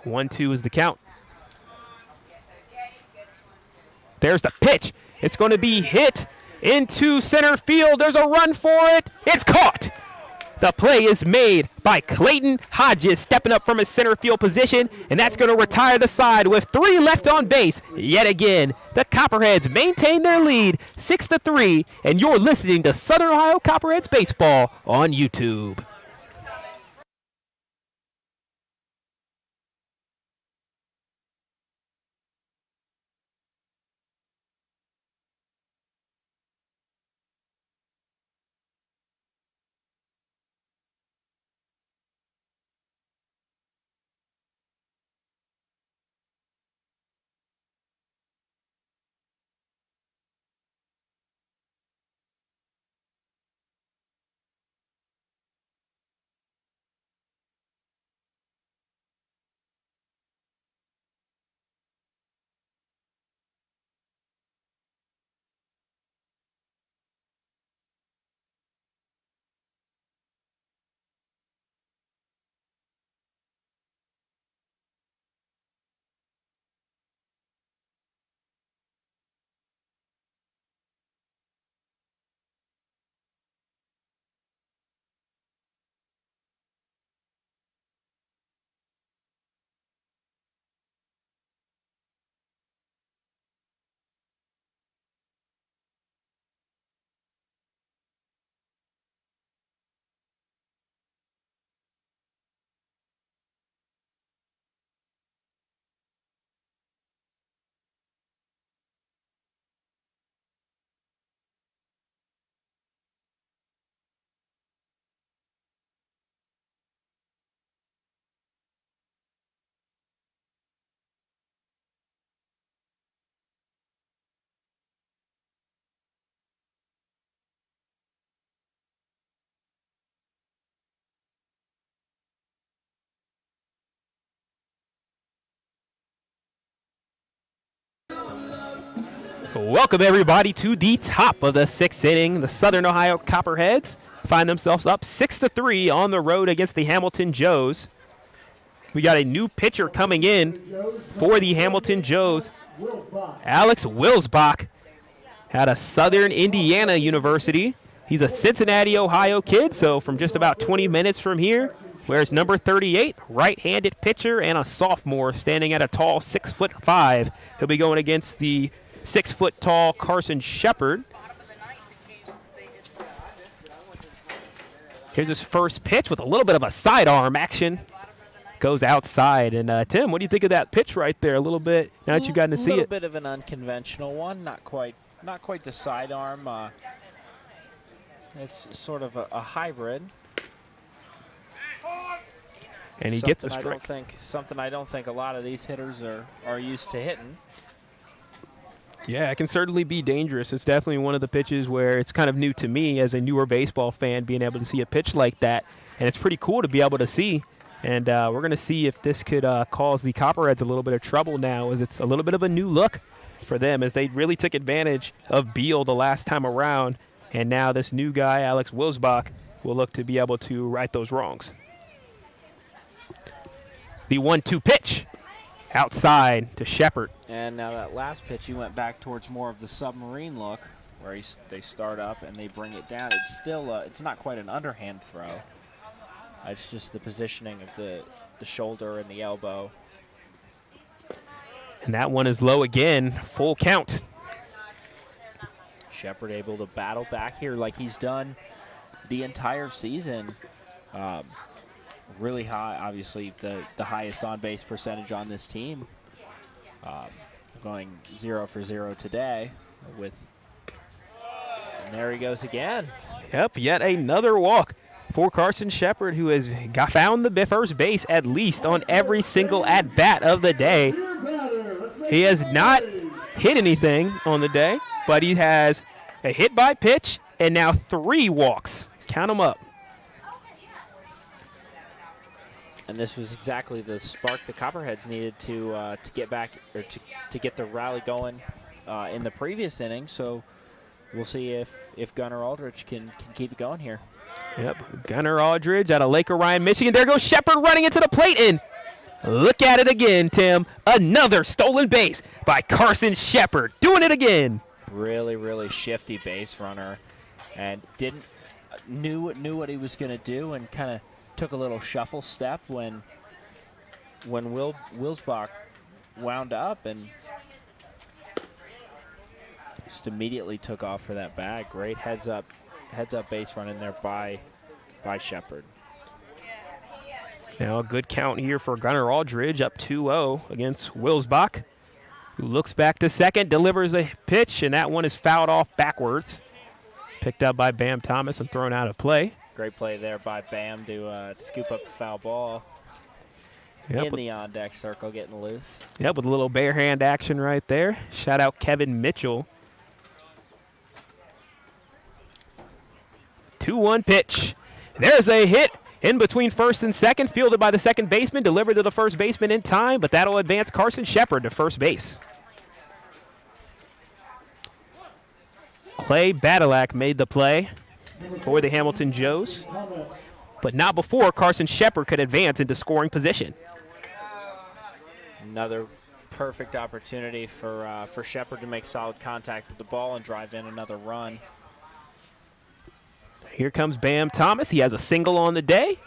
1-2 is the count. There's the pitch. It's going to be hit into center field. There's a run for it. It's caught. The play is made by Clayton Hodges, stepping up from his center field position, and that's going to retire the side with 3 left on base. Yet again, the Copperheads maintain their lead 6-3, and you're listening to Southern Ohio Copperheads Baseball on YouTube. Welcome, everybody, to the top of the 6th inning. The Southern Ohio Copperheads find themselves up 6-3 on the road against the Hamilton Joes. We got a new pitcher coming in for the Hamilton Joes. Alex Wilsbach out of Southern Indiana University. He's a Cincinnati, Ohio kid, so from just about 20 minutes from here, wears number 38, right-handed pitcher, and a sophomore standing at a tall 6'5". He'll be going against the 6-foot-tall Carson Shepard. Here's his first pitch with a little bit of a sidearm action. Goes outside. And, Tim, what do you think of that pitch right there? A little bit, now that you've gotten to see it.
A little bit of an unconventional one. Not quite the sidearm. It's sort of a hybrid.
And he gets a strike.
Something I don't think a lot of these hitters are used to hitting.
Yeah, it can certainly be dangerous. It's definitely one of the pitches where it's kind of new to me as a newer baseball fan, being able to see a pitch like that. And it's pretty cool to be able to see. And we're going to see if this could cause the Copperheads a little bit of trouble now, as it's a little bit of a new look for them, as they really took advantage of Beal the last time around. And now this new guy, Alex Wilsbach, will look to be able to right those wrongs. The 1-2 pitch outside to Shepard.
And now that last pitch, he went back towards more of the submarine look, where they start up and they bring it down. It's still it's not quite an underhand throw. It's just the positioning of the shoulder and the elbow.
And that one is low again, full count.
Shepard able to battle back here like he's done the entire season. Really high, obviously the highest on-base percentage on this team. Going 0 for 0 today and there he goes again.
Yep, yet another walk for Carson Shepard, who has found the first base at least on every single at-bat of the day. He has not hit anything on the day, but he has a hit by pitch and now 3 walks. Count them up.
And this was exactly the spark the Copperheads needed to get back, or to get the rally going in the previous inning. So we'll see if Gunnar Aldrich can keep it going here.
Yep, Gunnar Aldridge out of Lake Orion, Michigan. There goes Shepard running into the plate, and look at it again, Tim. Another stolen base by Carson Shepard. Doing it again.
Really, really shifty base runner, and knew what he was going to do, and kind of took a little shuffle step when Wilsbach wound up, and just immediately took off for that bag. Great heads up base run in there by Shepard.
Now a good count here for Gunnar Aldridge, up 2-0 against Wilsbach, who looks back to second, delivers a pitch, and that one is fouled off backwards. Picked up by Bam Thomas and thrown out of play.
Great play there by Bam to scoop up the foul ball in the on-deck circle, getting loose.
Yep, with a little bare hand action right there. Shout out Kevin Mitchell. 2-1 pitch. There's a hit in between first and second, fielded by the second baseman, delivered to the first baseman in time, but that'll advance Carson Shepard to first base. Clay Badalak made the play for the Hamilton Joes, but not before Carson Shepard could advance into scoring position.
Another perfect opportunity for Shepard to make solid contact with the ball and drive in another run.
Here comes Bam Thomas. He has a single on the day.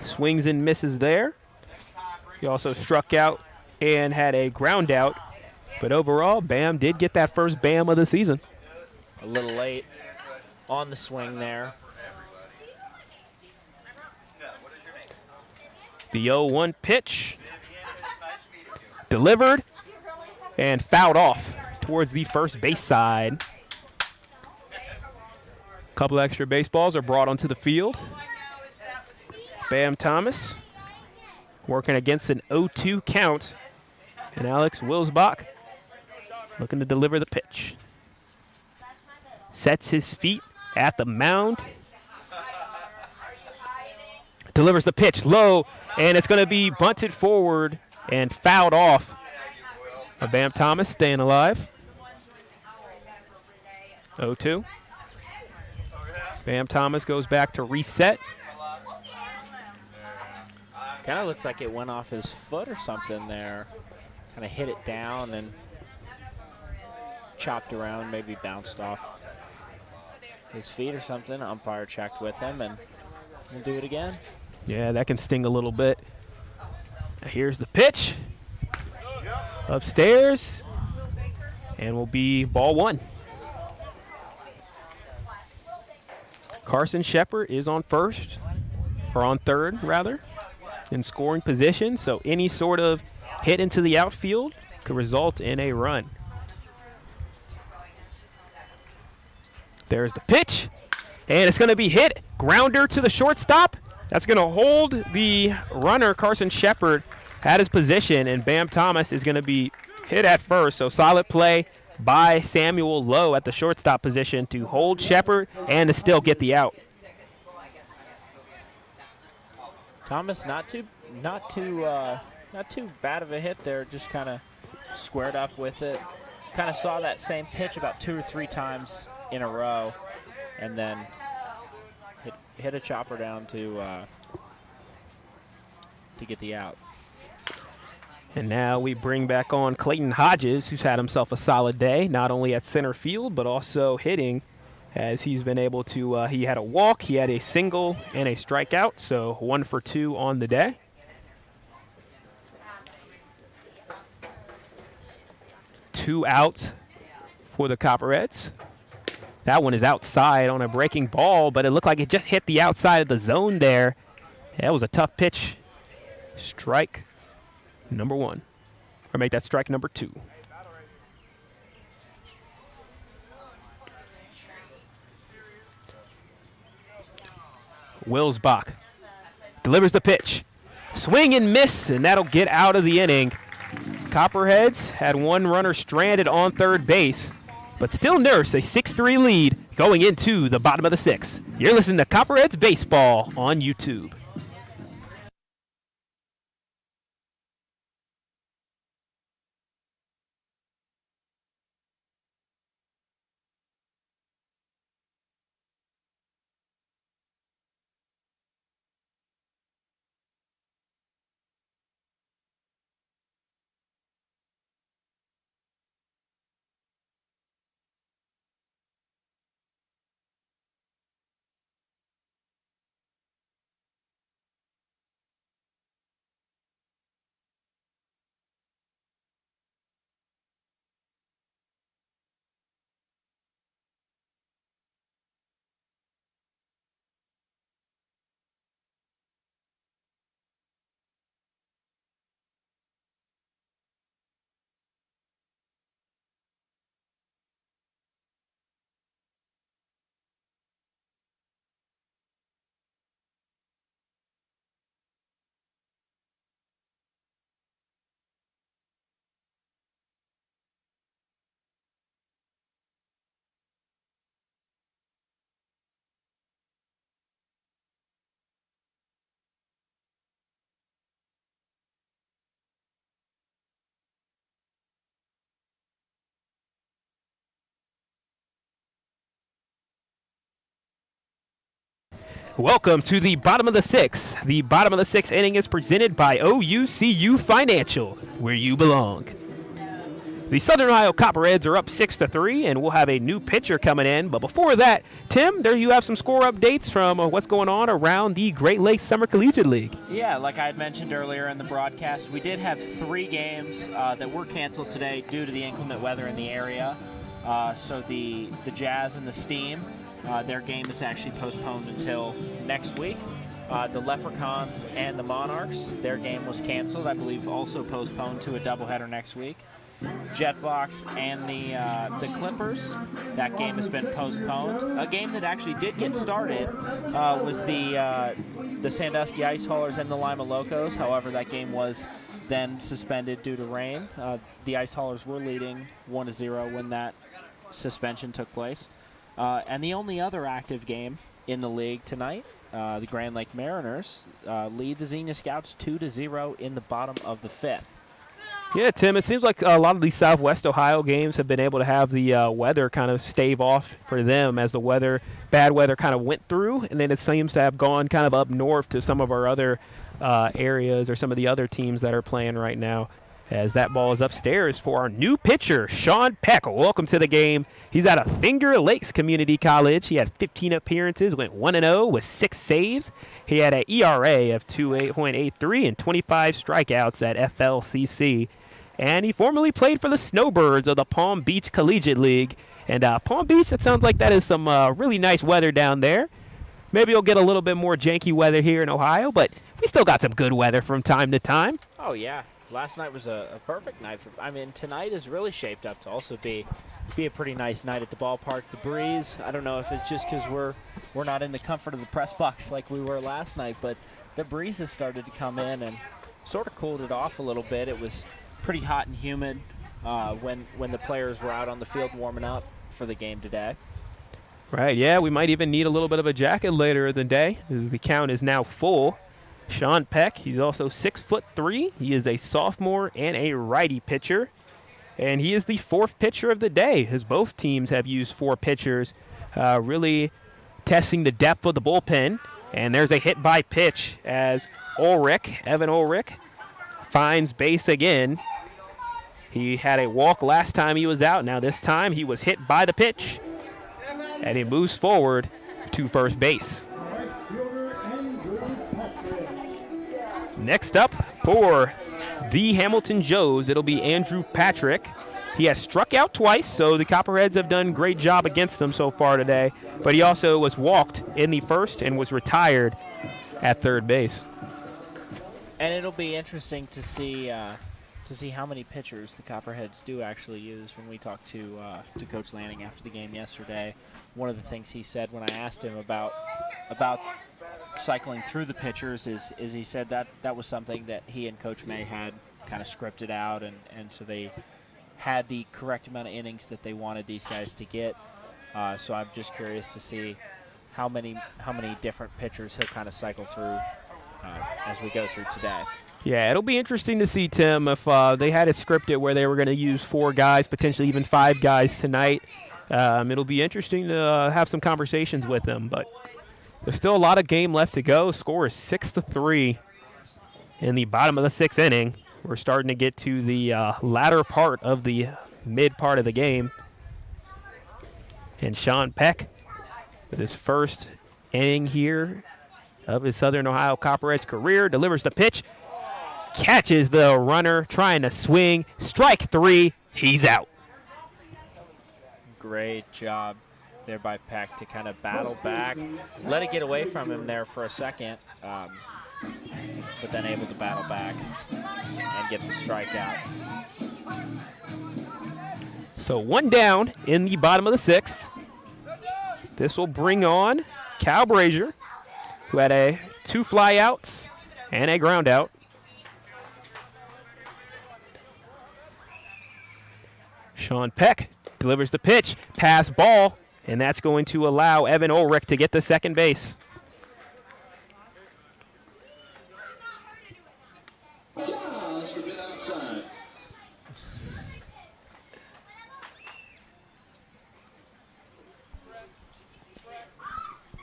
Swings and misses there. He also struck out and had a ground out. But overall, Bam did get that first Bam of the season.
A little late on the swing there.
The 0-1 pitch. Delivered and fouled off towards the first base side. A couple extra baseballs are brought onto the field. Bam Thomas working against an 0-2 count. And Alex Wilsbach looking to deliver the pitch. Sets his feet at the mound. Delivers the pitch low, and it's going to be bunted forward and fouled off. Bam Thomas staying alive. 0-2. Bam Thomas goes back to reset.
Kind of looks like it went off his foot or something there. Kind of hit it down and chopped around, maybe bounced off his feet or something. Umpire checked with him, and we'll do it again.
Yeah, that can sting a little bit. Here's the pitch. Upstairs. And will be ball 1. Carson Shepard is on first, or on third, rather, in scoring position. So any sort of hit into the outfield could result in a run. There's the pitch, and it's going to be hit. Grounder to the shortstop. That's going to hold the runner, Carson Shepard, at his position, and Bam Thomas is going to be hit at first. So solid play by Samuel Lowe at the shortstop position to hold Shepard and to still get the out.
Thomas not too bad of a hit there, just kind of squared up with it. Kind of saw that same pitch about 2 or 3 times in a row, and then hit a chopper down to get the out.
And now we bring back on Clayton Hodges, who's had himself a solid day, not only at center field, but also hitting, as he's been able to, he had a walk, he had a single, and a strikeout, so 1 for 2 on the day. Two outs for the Copperheads. That one is outside on a breaking ball, but it looked like it just hit the outside of the zone there. That was a tough pitch. Strike number 1. Or make that strike number 2. Wilsbach delivers the pitch. Swing and miss, and that'll get out of the inning. Copperheads had 1 runner stranded on third base, but still nurse a 6-3 lead going into the bottom of the 6th. You're listening to Copperheads Baseball on YouTube. Welcome to the bottom of the 6th. The bottom of the 6th inning is presented by OUCU Financial, where you belong. The Southern Ohio Copperheads are up 6-3, and we'll have a new pitcher coming in. But before that, Tim, there you have some score updates from what's going on around the Great Lakes Summer Collegiate League.
Yeah, like I had mentioned earlier in the broadcast, we did have 3 games that were canceled today due to the inclement weather in the area. So the Jazz and the Steam, their game is actually postponed until next week. The Leprechauns and the Monarchs, their game was canceled, I believe also postponed to a doubleheader next week. Jetbox and the Clippers, that game has been postponed. A game that actually did get started was the Sandusky Ice Haulers and the Lima Locos. However, that game was then suspended due to rain. The Ice Haulers were leading 1-0 when that suspension took place. And the only other active game in the league tonight, the Grand Lake Mariners lead the Xenia Scouts 2-0 in the bottom of the 5th.
Yeah, Tim, it seems like a lot of these Southwest Ohio games have been able to have the weather kind of stave off for them as the bad weather kind of went through, and then it seems to have gone kind of up north to some of our other areas or some of the other teams that are playing right now. As that ball is upstairs for our new pitcher, Sean Peck. Welcome to the game. He's out of Finger Lakes Community College. He had 15 appearances, went 1-0 with 6 saves. He had an ERA of 2.83 and 25 strikeouts at FLCC. And he formerly played for the Snowbirds of the Palm Beach Collegiate League. And Palm Beach, that sounds like that is some really nice weather down there. Maybe you'll get a little bit more janky weather here in Ohio, but we still got some good weather from time to time.
Oh, yeah. Last night was a perfect night. Tonight is really shaped up to also be a pretty nice night at the ballpark. The breeze, I don't know if it's just because we're not in the comfort of the press box like we were last night, but the breeze has started to come in and sort of cooled it off a little bit. It was pretty hot and humid when the players were out on the field warming up for the game today.
Right, yeah, we might even need a little bit of a jacket later in the day as the count is now full. Sean Peck, he's also 6'3". He is a sophomore and a righty pitcher. And he is the 4th pitcher of the day, as both teams have used 4 pitchers, really testing the depth of the bullpen. And there's a hit by pitch as Evan Ulrich, finds base again. He had a walk last time he was out. Now this time he was hit by the pitch. And he moves forward to first base. Next up for the Hamilton Joes, it'll be Andrew Patrick. He has struck out twice, so the Copperheads have done a great job against him so far today. But he also was walked in the first and was retired at third base.
And it'll be interesting to see how many pitchers the Copperheads do actually use. When we talked to Coach Lanning after the game yesterday, one of the things he said when I asked him about cycling through the pitchers is he said that was something that he and Coach May had kind of scripted out, and so they had the correct amount of innings that they wanted these guys to get. So I'm just curious to see how many different pitchers he'll kind of cycle through as we go through today.
Yeah, it'll be interesting to see, Tim, if they had it scripted where they were going to use 4 guys, potentially even 5 guys tonight. It'll be interesting to have some conversations with them, but there's still a lot of game left to go. Score is 6-3 in the bottom of the 6th inning. We're starting to get to the latter part of the mid part of the game. And Sean Peck, with his first inning here of his Southern Ohio Copperheads career, delivers the pitch, catches the runner trying to swing. Strike 3, he's out.
Great job there by Peck to kind of battle back. Let it get away from him there for a second, but then able to battle back and get the strikeout.
So 1 down in the bottom of the 6th. This will bring on Cal Granger, who had 2 flyouts and a ground out. Sean Peck delivers the pitch, pass ball, and that's going to allow Evan Ulrich to get to second base.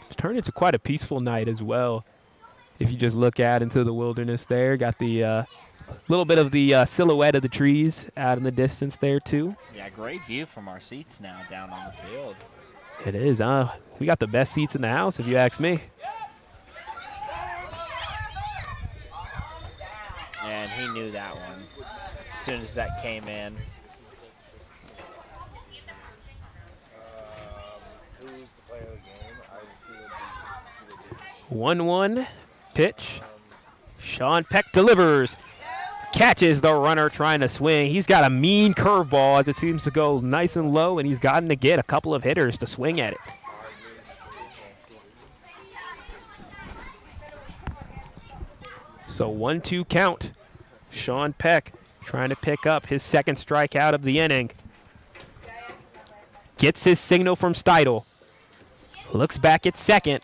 It's turned into quite a peaceful night as well. If you just look out into the wilderness there, got the little bit of the silhouette of the trees out in the distance there too.
Yeah, great view from our seats now down on the field.
It is. We got the best seats in the house, if you ask me.
And he knew that one as soon as that came in.
Who's the player of the game?
1-1 pitch. Sean Peck delivers. Catches the runner trying to swing. He's got a mean curveball as it seems to go nice and low, and he's gotten to get a couple of hitters to swing at it. So 1-2 count. Sean Peck trying to pick up his second strikeout of the inning. Gets his signal from Steidel. Looks back at second.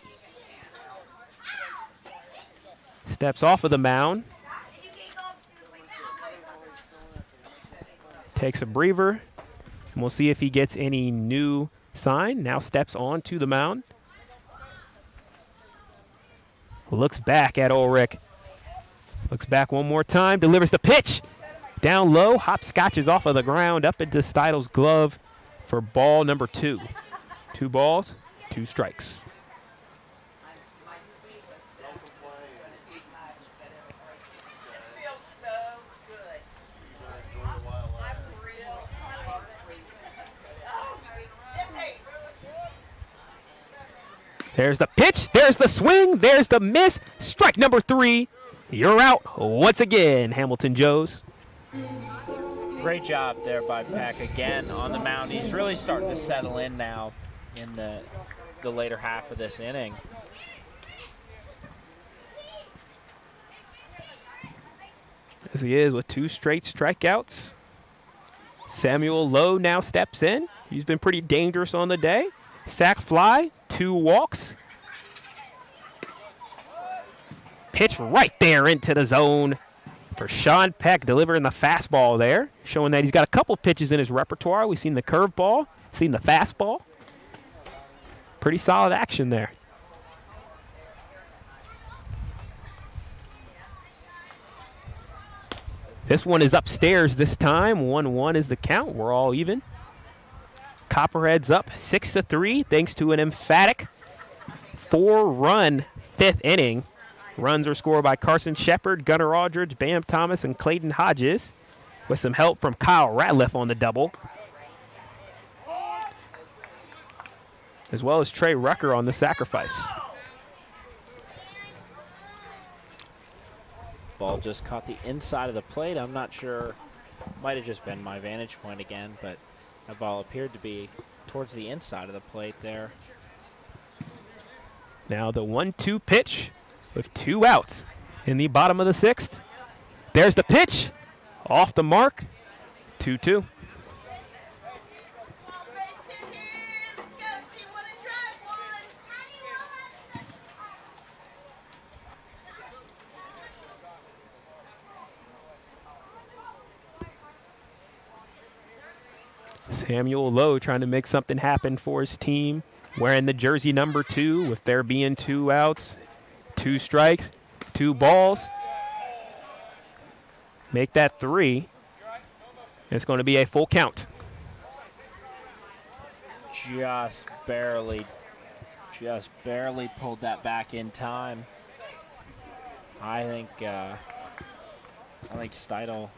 Steps off of the mound. Takes a breather, and we'll see if he gets any new sign. Now steps on to the mound. Looks back at Ulrich. Looks back one more time, delivers the pitch. Down low, hopscotches off of the ground, up into Steidel's glove for ball number 2. 2 balls, 2 strikes.
This feels so good. I'm real. Sissies.
There's the pitch, there's the swing, there's the miss. Strike number 3. You're out once again, Hamilton Joes.
Great job there by Peck again on the mound. He's really starting to settle in now in the later half of this inning.
As he is with 2 straight strikeouts. Samuel Lowe now steps in. He's been pretty dangerous on the day. Sack fly, 2 walks. Pitch right there into the zone for Sean Peck, delivering the fastball there, showing that he's got a couple pitches in his repertoire. We've seen the curveball, seen the fastball. Pretty solid action there. This one is upstairs this time. 1-1 is the count. We're all even. Copperheads up 6-3 thanks to an emphatic 4-run 5th inning. Runs were scored by Carson Shepard, Gunnar Aldridge, Bam Thomas, and Clayton Hodges, with some help from Kyle Ratliff on the double, as well as Trey Rucker on the sacrifice.
Ball just caught the inside of the plate. I'm not sure. Might have just been my vantage point again, but that ball appeared to be towards the inside of the plate there.
Now the 1-2 pitch with 2 outs in the bottom of the 6th. There's the pitch. Off the mark. 2-2. Samuel Lowe trying to make something happen for his team, wearing the jersey number 2 with there being 2 outs, 2 strikes, 2 balls. Make that 3. It's going to be a full count.
Just barely pulled that back in time. I think Steidel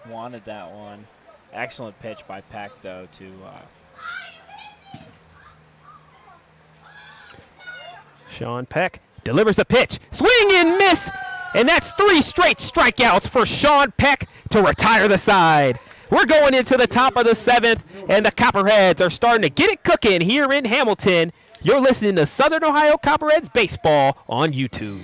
wanted that one. Excellent pitch by Peck, though, to
Sean Peck delivers the pitch. Swing and miss! And that's 3 straight strikeouts for Sean Peck to retire the side. We're going into the top of the 7th, and the Copperheads are starting to get it cooking here in Hamilton. You're listening to Southern Ohio Copperheads Baseball on YouTube.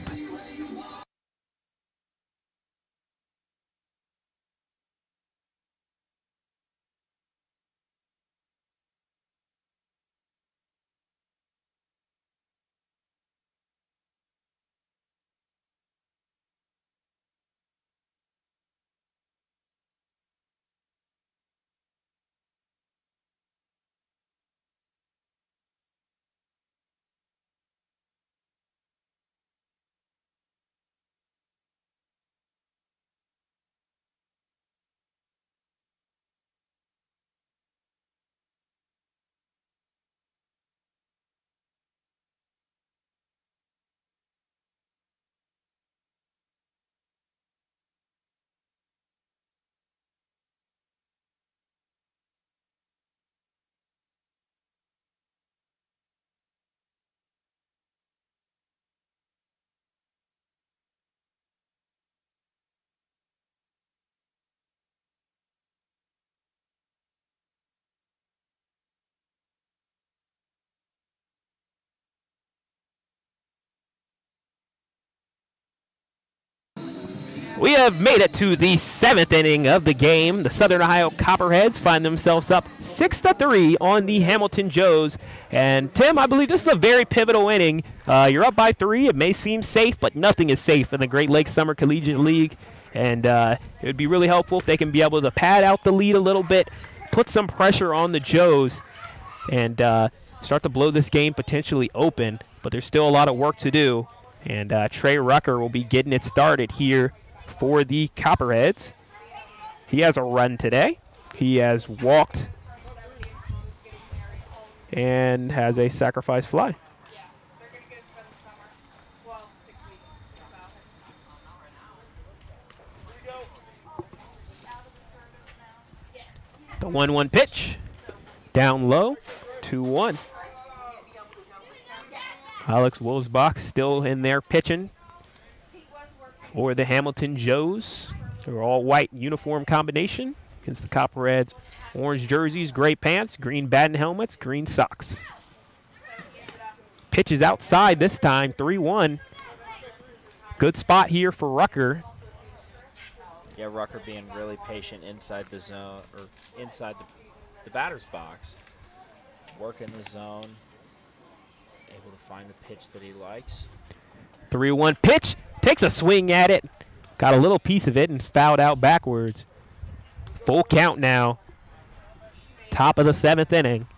We have made it to the 7th inning of the game. The Southern Ohio Copperheads find themselves up 6-3 on the Hamilton Joes. And Tim, I believe this is a very pivotal inning. You're up by 3. It may seem safe, but nothing is safe in the Great Lakes Summer Collegiate League. And it would be really helpful if they can be able to pad out the lead a little bit, put some pressure on the Joes, and start to blow this game potentially open. But there's still a lot of work to do. And Trey Rucker will be getting it started here for the Copperheads. He has a run today. He has walked and has a sacrifice fly.
Yeah, they're going to go spend the summer. Well, 6 weeks. Out of the service now. Yes.
The 1-1 pitch. Down low. 2-1. Alex Wolfsbach still in there pitching for the Hamilton Joes. They're all white uniform combination against the Copperheads. Orange jerseys, gray pants, green batting helmets, green socks. Pitch is outside this time, 3-1. Good spot here for Rucker.
Yeah, Rucker being really patient inside the zone, or inside the batter's box. Working the zone. Able to find the pitch that he likes.
3-1 pitch. Takes a swing at it. Got a little piece of it and fouled out backwards. Full count now. Top of the 7th inning.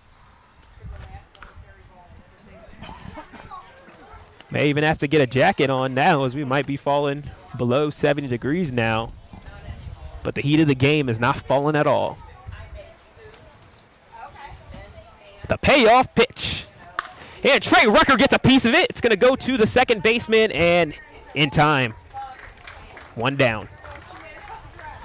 May even have to get a jacket on now, as we might be falling below 70 degrees now. But the heat of the game is not falling at all. The payoff pitch. And Trey Rucker gets a piece of it. It's going to go to the second baseman, and in time. 1 down.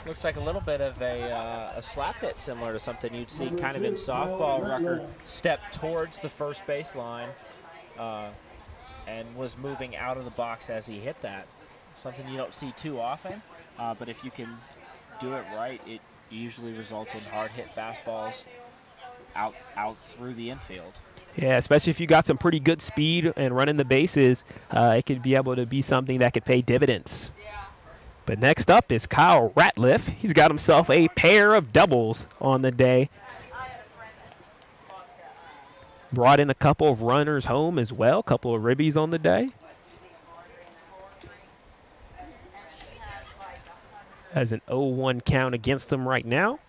Looks like a little bit of a slap hit, similar to something you'd see kind of in softball. Rucker stepped towards the first baseline and was moving out of the box as he hit that. Something you don't see too often, but if you can do it right, it usually results in hard hit fastballs out through the infield.
Yeah, especially if you got some pretty good speed and running the bases, it could be able to be something that could pay dividends. But next up is Kyle Ratliff. He's got himself a pair of doubles on the day. Brought in a couple of runners home as well, a couple of ribbies on the day. Has an 0-1 count against him right now.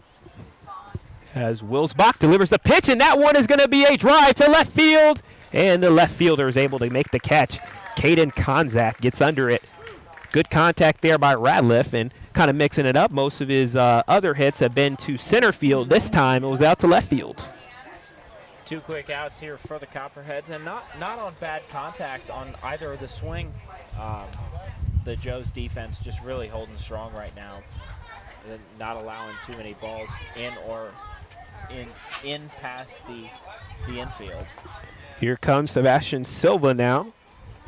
As Wilsbach delivers the pitch, and that one is going to be a drive to left field. And the left fielder is able to make the catch. Caden Konzak gets under it. Good contact there by Ratliff, and kind of mixing it up. Most of his other hits have been to center field. This time it was out to left field.
2 quick outs here for the Copperheads, and not on bad contact on either of the swing. The Joes defense just really holding strong right now, not allowing too many balls in or in past the infield.
Here comes Sebastian Silva now.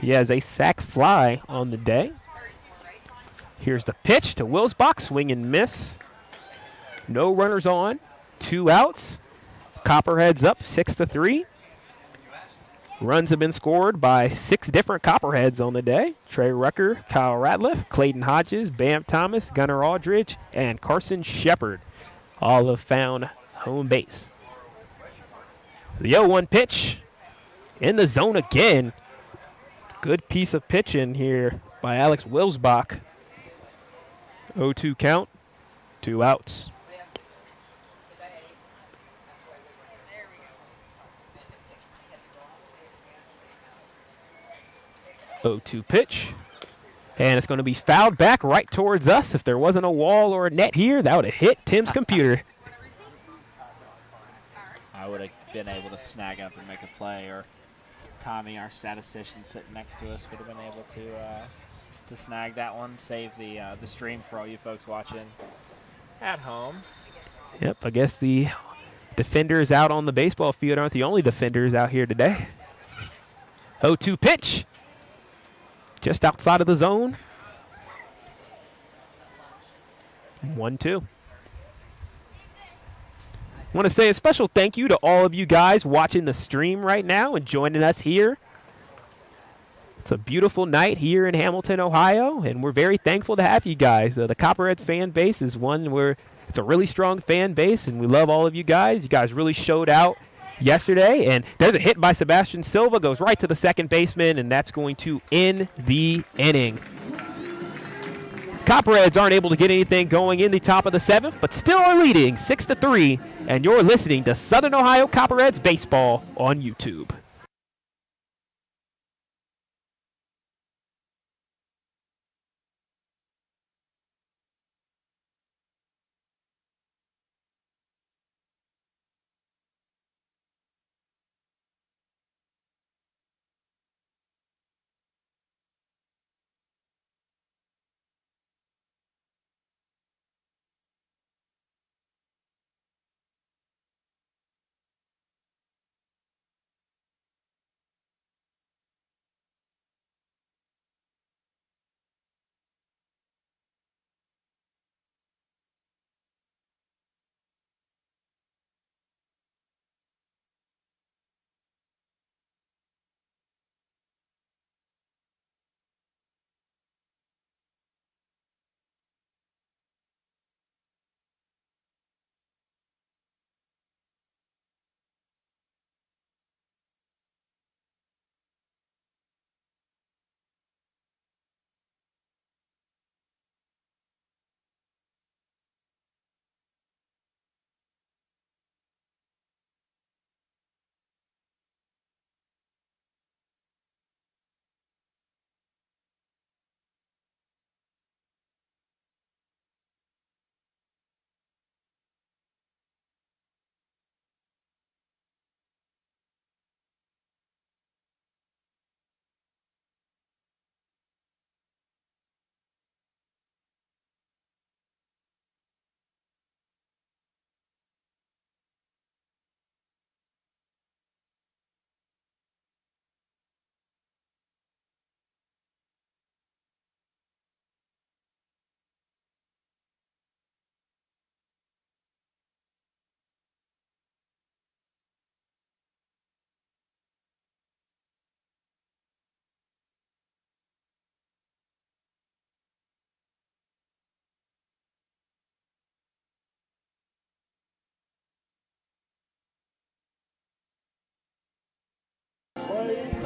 He has a sac fly on the day. Here's the pitch to Wilsbach, swing and miss. No runners on, 2 outs. Copperheads up 6-3. Runs have been scored by 6 different Copperheads on the day. Trey Rucker, Kyle Ratliff, Clayton Hodges, Bam Thomas, Gunnar Aldridge, and Carson Shepard all have found home base. The 0-1 pitch in the zone again. Good piece of pitching here by Alex Wilsbach. 0-2 count, 2 outs. 0-2 pitch. And it's going to be fouled back right towards us. If there wasn't a wall or a net here, that would have hit Tim's computer.
I would have been able to snag up and make a play, or Tommy, our statistician sitting next to us, would have been able to snag that one, save the stream for all you folks watching at home.
Yep, I guess the defenders out on the baseball field aren't the only defenders out here today. 0-2 pitch. Just outside of the zone. 1-2. I want to say a special thank you to all of you guys watching the stream right now and joining us here. It's a beautiful night here in Hamilton, Ohio, and we're very thankful to have you guys. The Copperheads fan base is one where it's a really strong fan base, and we love all of you guys. You guys really showed out yesterday, and there's a hit by Sebastian Silva, goes right to the second baseman, and that's going to end the inning. Copperheads aren't able to get anything going in the top of the 7th, but still are leading 6-3, and you're listening to Southern Ohio Copperheads Baseball on YouTube.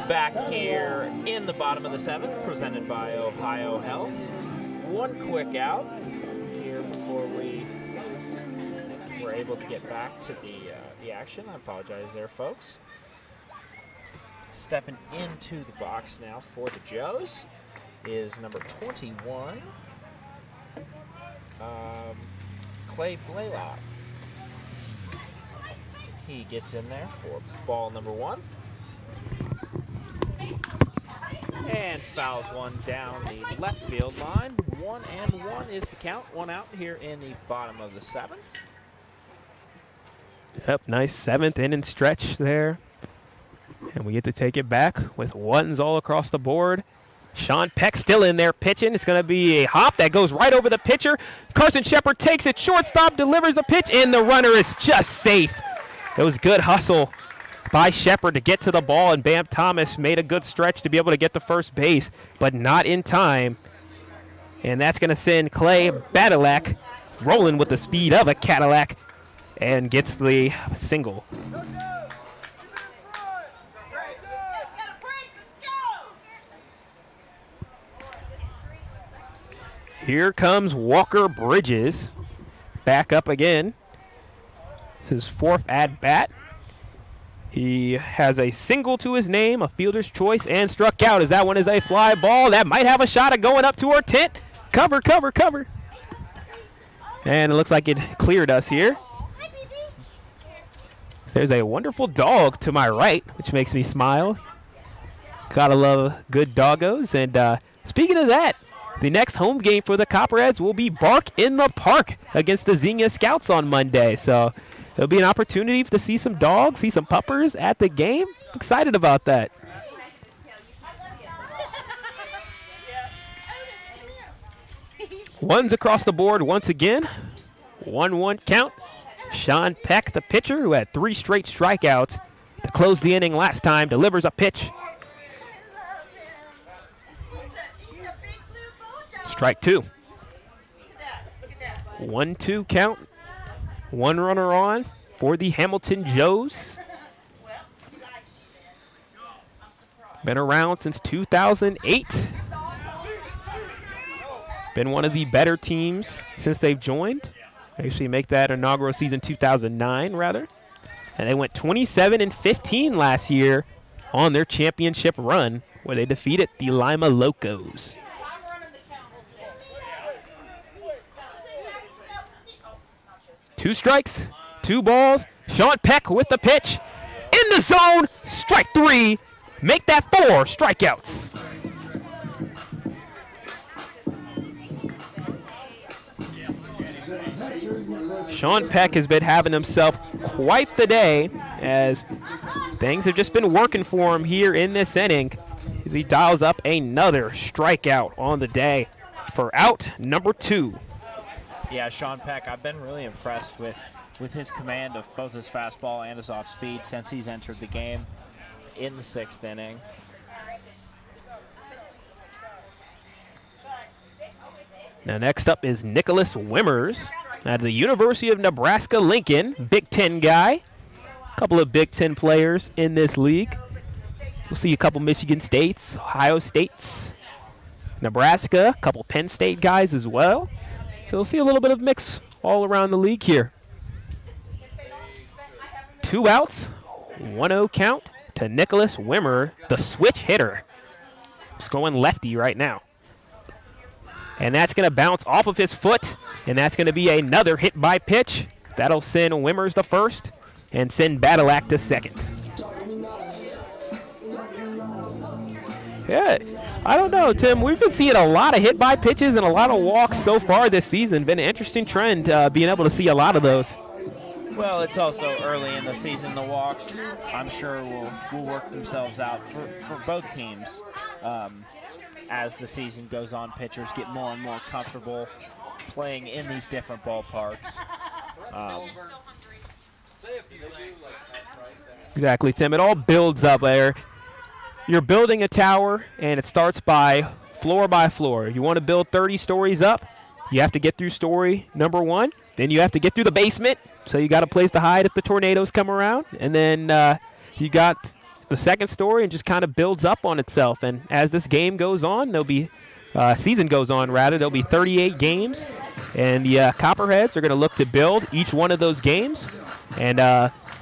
Back here in the bottom of the 7th, presented by Ohio Health. One quick out here before we were able to get back to the action. I apologize there, folks. Stepping into the box now for the Joes is number 21, Clay Blaylock. He gets in there for ball number 1. And fouls one down the left field line. 1-1 is the count. One out here in the bottom of the 7th.
Yep, nice 7th inning stretch there. And we get to take it back with ones all across the board. Sean Peck still in there pitching. It's going to be a hop that goes right over the pitcher. Carson Shepard takes it, shortstop, delivers the pitch, and the runner is just safe. It was good hustle by Shepard to get to the ball, and Bam Thomas made a good stretch to be able to get to first base, but not in time. And that's going to send Clay Badalak rolling with the speed of a Cadillac and gets the single. Here comes Walker Bridges back up again. This is his 4th at-bat. He has a single to his name, a fielder's choice, and struck out as that one is a fly ball. That might have a shot at going up to our tent. Cover, cover, cover. And it looks like it cleared us here. There's a wonderful dog to my right, which makes me smile. Gotta love good doggos. And speaking of that, the next home game for the Copperheads will be Bark in the Park against the Xenia Scouts on Monday. So there'll be an opportunity to see some dogs, see some puppers at the game. Excited about that. Ones across the board once again. 1-1 count. Sean Peck, the pitcher, who had 3 straight strikeouts to close the inning last time, delivers a pitch. Strike 2. 1-2 count. 1 runner on for the Hamilton Joes. Been around since 2008. Been one of the better teams since they've joined. Actually make that inaugural season 2009, rather. And they went 27-15 last year on their championship run, where they defeated the Lima Locos. 2 strikes, 2 balls. Sean Peck with the pitch. In the zone, strike 3. Make that 4 strikeouts. Sean Peck has been having himself quite the day, as things have just been working for him here in this inning, as he dials up another strikeout on the day for out number 2.
Yeah, Sean Peck, I've been really impressed with his command of both his fastball and his off-speed since he's entered the game in the 6th inning.
Now next up is Nicholas Wimmers out of the University of Nebraska-Lincoln, Big Ten guy. A couple of Big Ten players in this league. We'll see a couple Michigan States, Ohio States, Nebraska, a couple Penn State guys as well. So we'll see a little bit of mix all around the league here. 2 outs, 1-0 count to Nicholas Wimmer, the switch hitter. Just going lefty right now. And that's going to bounce off of his foot, and that's going to be another hit by pitch. That'll send Wimmers to first and send Badalak to second. Yeah, I don't know, Tim. We've been seeing a lot of hit by pitches and a lot of walks so far this season. Been an interesting trend being able to see a lot of those.
Well, it's also early in the season. The walks, I'm sure, will work themselves out for both teams. As the season goes on, pitchers get more and more comfortable playing in these different ballparks.
Exactly, Tim. It all builds up there. You're building a tower, and it starts by floor. You want to build 30 stories up, you have to get through story number 1. Then you have to get through the basement, so you got a place to hide if the tornadoes come around. And then you got the second story, and just kind of builds up on itself. And as this game goes on, season goes on, there'll be 38 games. And the Copperheads are going to look to build each one of those games. And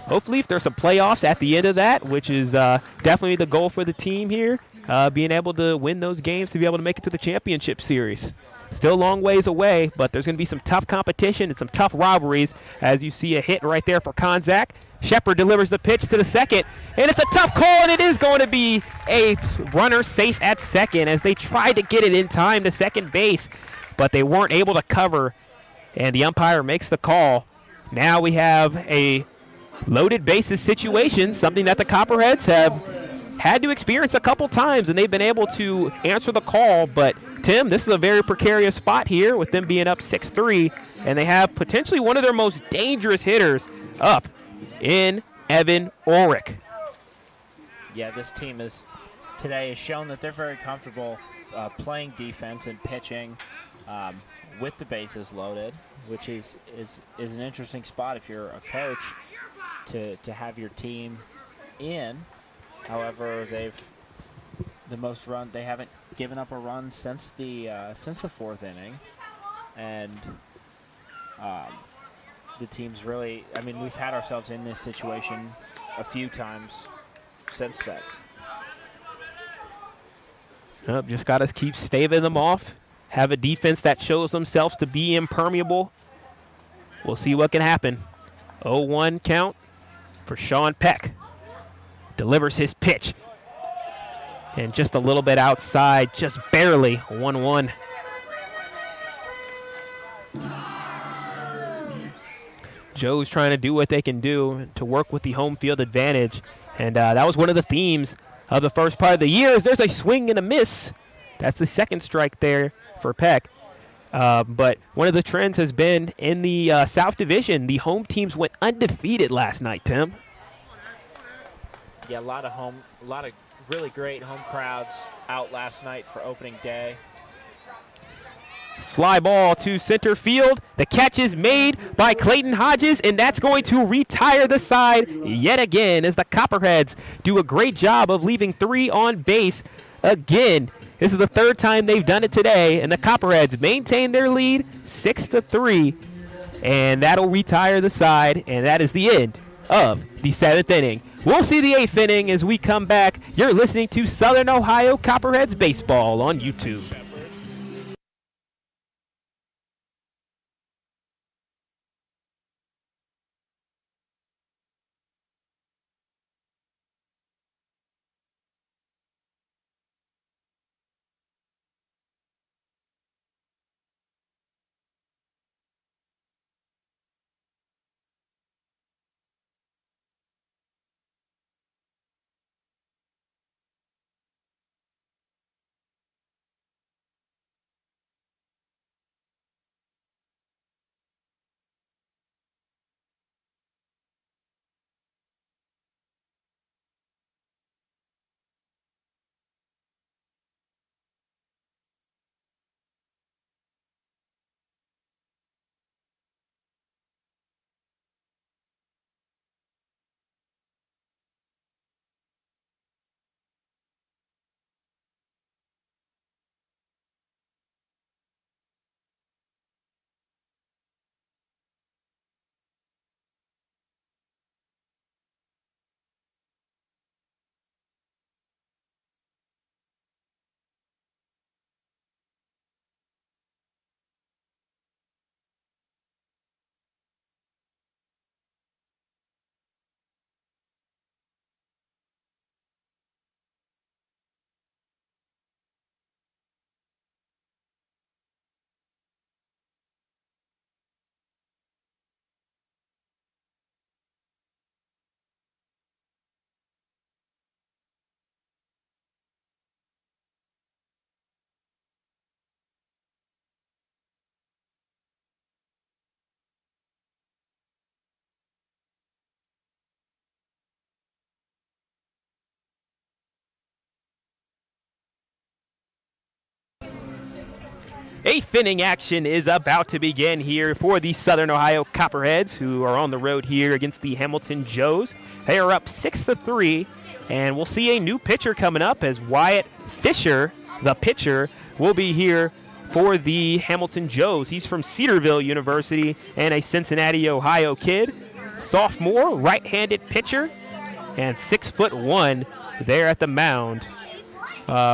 hopefully if there's some playoffs at the end of that, which is definitely the goal for the team here, being able to win those games to be able to make it to the championship series. Still a long ways away, but there's going to be some tough competition and some tough rivalries, as you see a hit right there for Konzak. Shepard delivers the pitch to the second, and it's a tough call, and it is going to be a runner safe at second as they tried to get it in time to second base, but they weren't able to cover, and the umpire makes the call. Now we have a loaded bases situation, something that the Copperheads have had to experience a couple times, and they've been able to answer the call. But, Tim, this is a very precarious spot here with them being up 6-3, and they have potentially one of their most dangerous hitters up in Evan Ulrich.
Yeah, this team today has shown that they're very comfortable playing defense and pitching with the bases loaded, which is an interesting spot if you're a coach to have your team in. However, they haven't given up a run since the 4th inning, and the team's really, we've had ourselves in this situation a few times since then.
Nope, just got to keep staving them off, have a defense that shows themselves to be impermeable. We'll see what can happen. 0-1 count for Sean Peck. Delivers his pitch. And just a little bit outside, just barely 1-1. Joe's trying to do what they can do to work with the home field advantage. And that was one of the themes of the first part of the year. Is there's a swing and a miss. That's the second strike there for Peck. But one of the trends has been in the South Division, the home teams went undefeated last night, Tim.
Yeah, a lot of really great home crowds out last night for opening day.
Fly ball to center field. The catch is made by Clayton Hodges, and that's going to retire the side yet again as the Copperheads do a great job of leaving 3 on base. again. This is the third time they've done it today, and the Copperheads maintain their lead 6-3, and that'll retire the side, and that is the end of the 7th inning. We'll see the 8th inning as we come back. You're listening to Southern Ohio Copperheads Baseball on YouTube. Eighth inning action is about to begin here for the Southern Ohio Copperheads, who are on the road here against the Hamilton Joes. They are up 6-3, and we'll see a new pitcher coming up as Wyatt Fisher, the pitcher, will be here for the Hamilton Joes. He's from Cedarville University and a Cincinnati, Ohio kid. Sophomore, right-handed pitcher, and 6'1" there at the mound.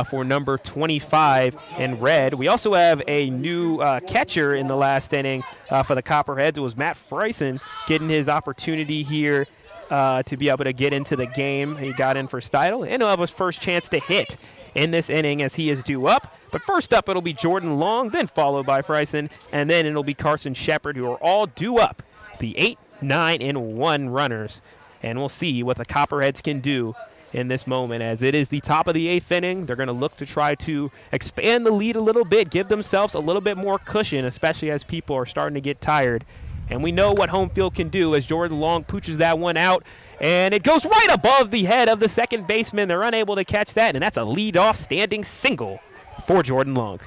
For number 25 in red. We also have a new catcher in the last inning for the Copperheads. It was Matt Freisen getting his opportunity here to be able to get into the game. He got in for Steidel, and he'll have his first chance to hit in this inning as he is due up. But first up, it'll be Jordan Long, then followed by Freisen, and then it'll be Carson Shepard, who are all due up, the 8, 9, and 1 runners. And we'll see what the Copperheads can do in this moment, as it is the top of the 8th inning. They're going to look to try to expand the lead a little bit, give themselves a little bit more cushion, especially as people are starting to get tired. And we know what home field can do as Jordan Long pooches that one out, and it goes right above the head of the second baseman. They're unable to catch that, and that's a leadoff standing single for Jordan Long.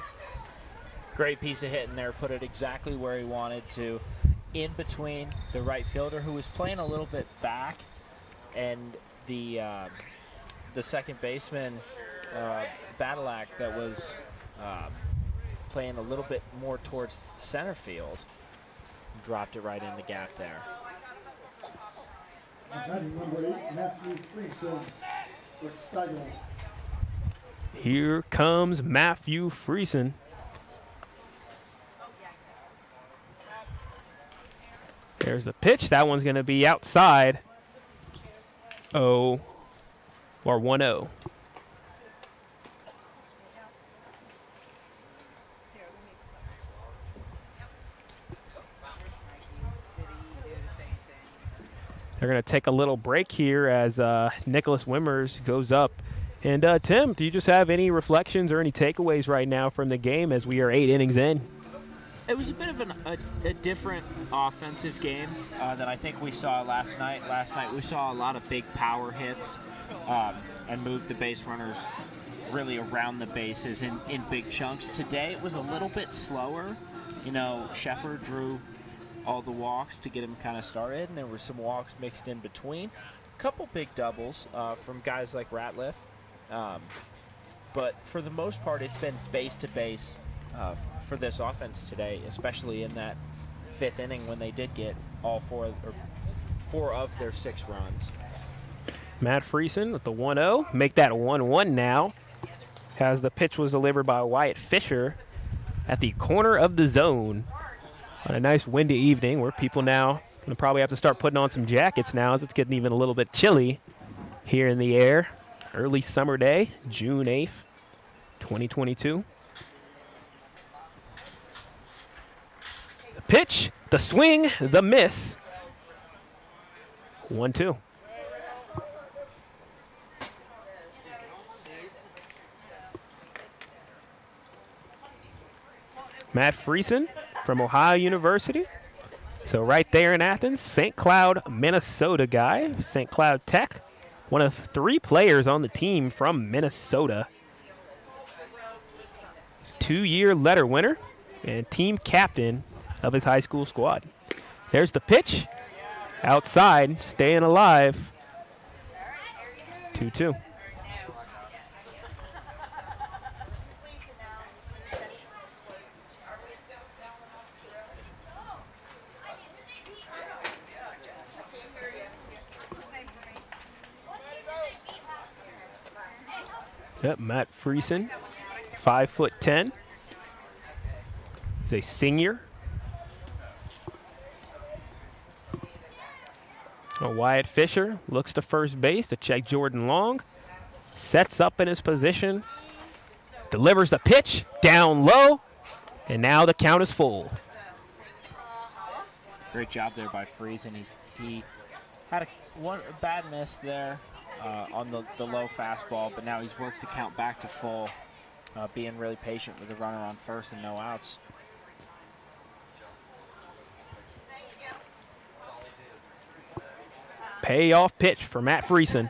Great piece of hitting there, put it exactly where he wanted to, in between the right fielder, who was playing a little bit back, and the second baseman, Badalak, that was playing a little bit more towards center field, dropped it right in the gap there.
Here comes Matthew Friesen. There's the pitch. That one's going to be outside. 1-0. They're going to take a little break here as Nicholas Wimmers goes up. And Tim, do you just have any reflections or any takeaways right now from the game as we are 8 innings in?
It was a bit of a different offensive game than I think we saw last night. Last night we saw a lot of big power hits and moved the base runners really around the bases in big chunks. Today it was a little bit slower. You know, Shepard drew all the walks to get him kind of started, and there were some walks mixed in between. A couple big doubles from guys like Ratliff. But for the most part, it's been base to base for this offense today, especially in that 5th inning when they did get all four of their 6 runs.
Matt Friesen with the 1-0. Make that 1-1 now. As the pitch was delivered by Wyatt Fisher at the corner of the zone on a nice windy evening where people now going to probably have to start putting on some jackets now as it's getting even a little bit chilly here in the air. Early summer day, June 8th, 2022. The pitch, the swing, the miss. 1-2. Matt Friesen from Ohio University. So right there in Athens, St. Cloud, Minnesota guy. St. Cloud Tech, one of 3 players on the team from Minnesota. He's 2-year letter winner and team captain of his high school squad. There's the pitch. Outside, staying alive. 2-2. Yep, Matt Friesen, 5'10". He's a senior. Wyatt Fisher looks to first base to check Jordan Long. Sets up in his position. Delivers the pitch down low. And now the count is full.
Great job there by Friesen. He had a bad miss there on the low fastball, but now he's worked the count back to full, being really patient with the runner on first and no outs.
Payoff pitch for Matt Friesen.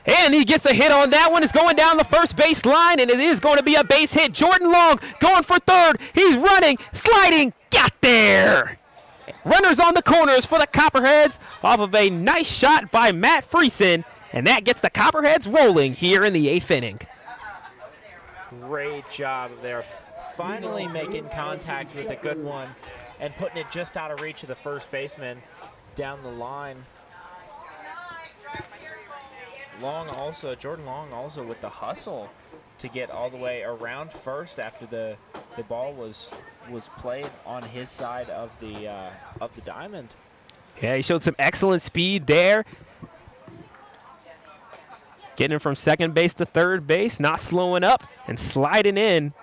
And he gets a hit on that one. It's going down the first base line, and it is going to be a base hit. Jordan Long going for third. He's running, sliding, got there. Runners on the corners for the Copperheads off of a nice shot by Matt Friesen, and that gets the Copperheads rolling here in the 8th inning.
Great job there. Finally making contact with a good one and putting it just out of reach of the first baseman down the line. Jordan Long also with the hustle to get all the way around first after the ball was played on his side of the diamond.
Yeah, he showed some excellent speed there. Getting from second base to third base, not slowing up and sliding in.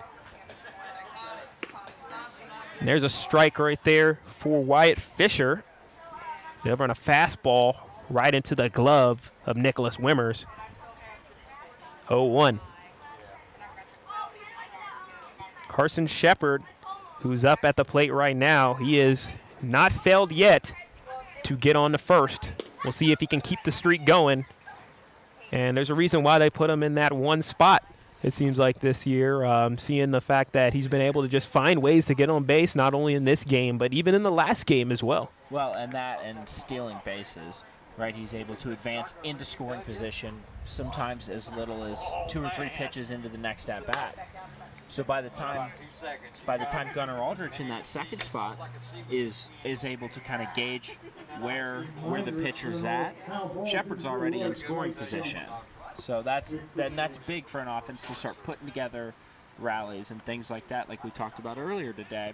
And there's a strike right there for Wyatt Fisher. Delivering a fastball right into the glove of Nicholas Wimmers. 0-1. Carson Shepard, who's up at the plate right now, he is not failed yet to get on the first. We'll see if he can keep the streak going. And there's a reason why they put him in that one spot, it seems like this year, seeing the fact that he's been able to just find ways to get on base, not only in this game, but even in the last game as well.
Well, and stealing bases, right? He's able to advance into scoring position, sometimes as little as 2 or 3 pitches into the next at-bat. So by the time Gunnar Aldrich in that second spot is able to kind of gauge where the pitcher's at, Shepard's already in scoring position. So that's big for an offense to start putting together rallies and things like that, like we talked about earlier today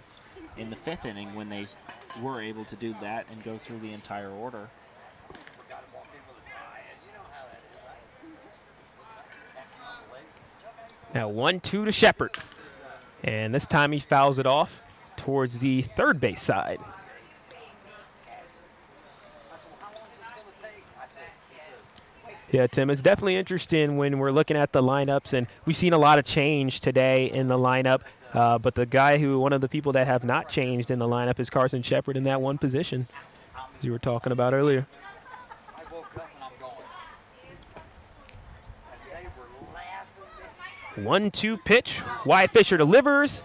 in the 5th inning when they were able to do that and go through the entire order.
Now 1-2 to Shepard. And this time he fouls it off towards the third base side. Yeah, Tim, it's definitely interesting when we're looking at the lineups, and we've seen a lot of change today in the lineup. But one of the people that have not changed in the lineup is Carson Shepard in that one position, as you were talking about earlier. 1-2 pitch. Wyatt Fisher delivers.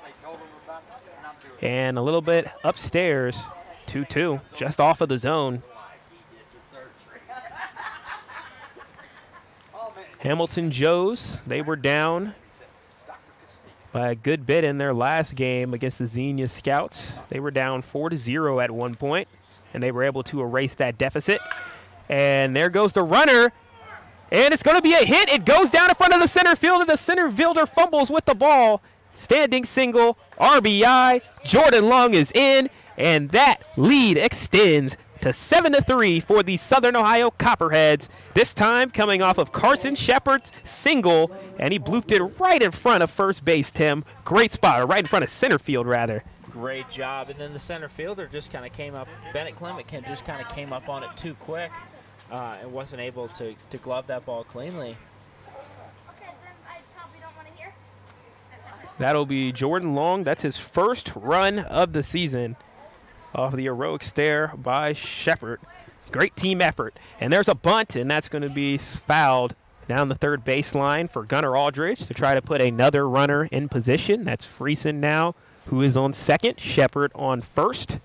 And a little bit upstairs. 2-2, just off of the zone. Hamilton Joes, they were down by a good bit in their last game against the Xenia Scouts. They were down 4-0 at one point, and they were able to erase that deficit. And there goes the runner, and it's going to be a hit. It goes down in front of the center fielder. The center fielder fumbles with the ball. Standing single, RBI. Jordan Long is in, and that lead extends to 7-3 for the Southern Ohio Copperheads. This time coming off of Carson Shepard's single, and he blooped it right in front of first base, Tim. Great spot, or right in front of center field, rather.
Great job. And then the center fielder just kind of came up. Bennett Clement just kind of came up on it too quick and wasn't able to glove that ball cleanly.
Okay, then I probably don't want to hear.
That'll be Jordan Long. That's his first run of the season off the heroics there by Shepard. Great team effort. And there's a bunt, and that's going to be fouled down the third baseline for Gunnar Aldridge to try to put another runner in position. That's Friesen now, who is on second, Shepard on first.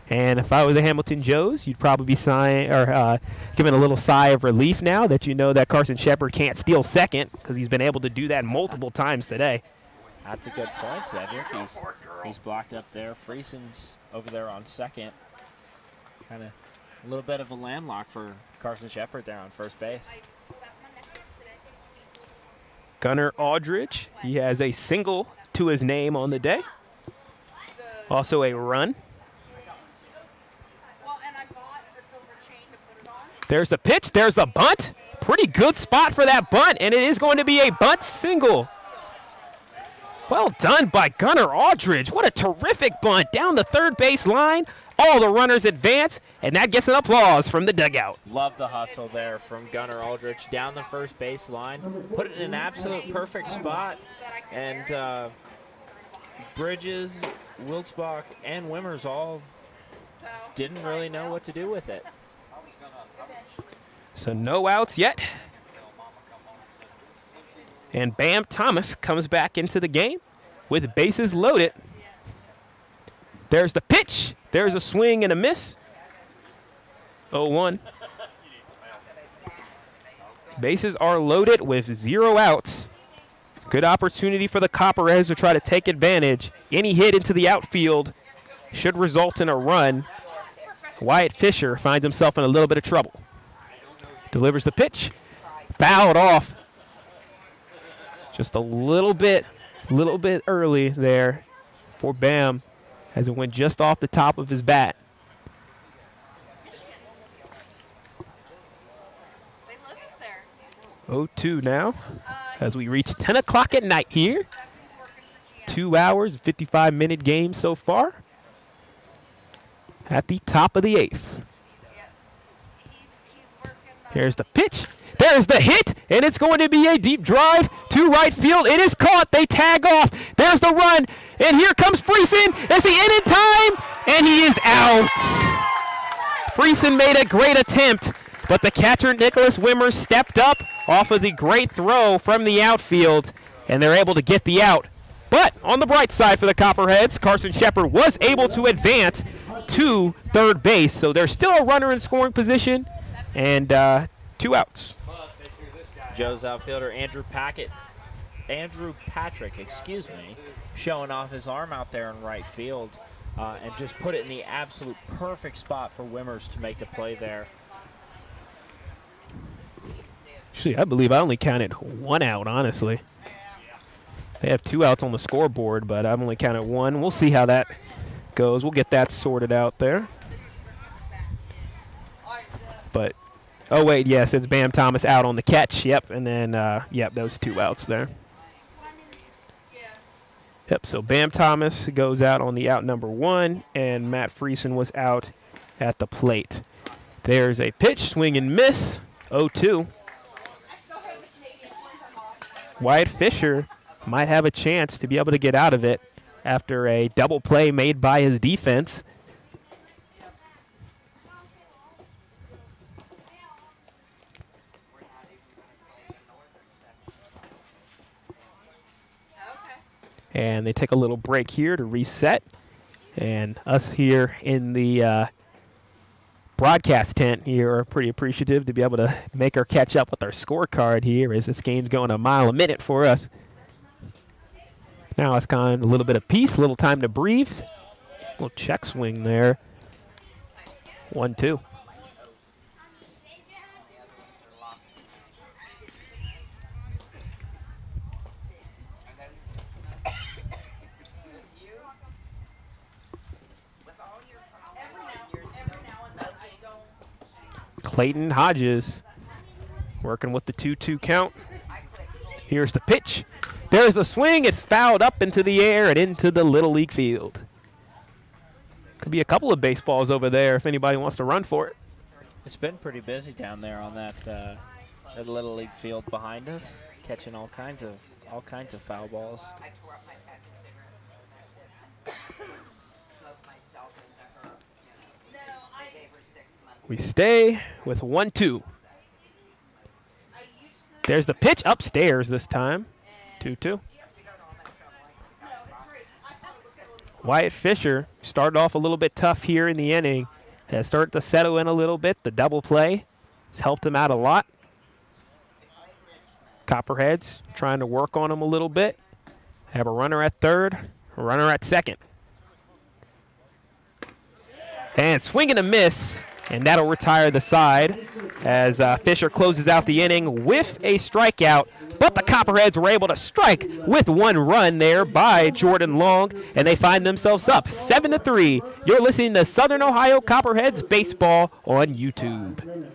And if I was the Hamilton Joes, you'd probably be giving a little sigh of relief now that you know that Carson Shepard can't steal second, because he's been able to do that multiple times today.
That's a good point, Cedric. He's blocked up there. Friesen's over there on second. Kind of a little bit of a landlock for Carson Shepard there on first base.
Gunnar Aldridge, he has a single to his name on the day. Also a run.
Well, and I bought a silver chain to put it on.
There's the pitch. There's the bunt. Pretty good spot for that bunt, and it is going to be a bunt single. Well done by Gunnar Aldridge. What a terrific bunt down the third base line. All the runners advance, and that gets an applause from the dugout.
Love the hustle there from Gunnar Aldridge down the first base line. Put it in an absolute perfect spot. And Bridges, Wiltzbach, and Wimmers all didn't really know what to do with it.
So no outs yet. And Bam Thomas comes back into the game with bases loaded. There's the pitch. There's a swing and a miss. 0-1. Bases are loaded with 0 outs. Good opportunity for the Copperheads to try to take advantage. Any hit into the outfield should result in a run. Wyatt Fisher finds himself in a little bit of trouble. Delivers the pitch. Fouled off. Just a little bit early there for Bam as it went just off the top of his bat.
They live up there.
0-2 now as we reach 10 o'clock at night here. 2 hours, 55-minute game so far. At the top of the 8th. Here's the pitch. There's the hit, and it's going to be a deep drive to right field. It is caught. They tag off. There's the run, and here comes Friesen. Is he in time? And he is out. Friesen made a great attempt, but the catcher, Nicholas Wimmer, stepped up off of the great throw from the outfield, and they're able to get the out. But on the bright side for the Copperheads, Carson Shepard was able to advance to third base, so there's still a runner in scoring position, and 2 outs.
Joe's outfielder Andrew Patrick, showing off his arm out there in right field and just put it in the absolute perfect spot for Wimmers to make the play there.
Actually, I believe I only counted 1 out, honestly. They have 2 outs on the scoreboard, but I've only counted 1. We'll see how that goes. We'll get that sorted out there. But oh, wait, yes, it's Bam Thomas out on the catch. Yep, and then, yep, those 2 outs there. Yep, so Bam Thomas goes out on the out number 1, and Matt Friesen was out at the plate. There's a pitch, swing and miss, 0-2. Wyatt Fisher might have a chance to be able to get out of it after a double play made by his defense. And they take a little break here to reset. And us here in the broadcast tent here are pretty appreciative to be able to make her catch up with our scorecard here as this game's going a mile a minute for us. Now it's kind of a little bit of peace, a little time to breathe. Little check swing there. 1-2. Clayton Hodges working with the 2-2 count. Here's the pitch. There's the swing. It's fouled up into the air and into the Little League field. Could be a couple of baseballs over there if anybody wants to run for it.
It's been pretty busy down there on that Little League field behind us, catching all kinds of foul balls.
We stay with 1-2. There's the pitch upstairs this time. 2-2. Wyatt Fisher started off a little bit tough here in the inning. Has started to settle in a little bit. The double play has helped him out a lot. Copperheads trying to work on him a little bit. Have a runner at third, a runner at second. And swing and a miss. And that'll retire the side as Fisher closes out the inning with a strikeout. But the Copperheads were able to strike with one run there by Jordan Long, and they find themselves up 7-3. You're listening to Southern Ohio Copperheads Baseball on YouTube.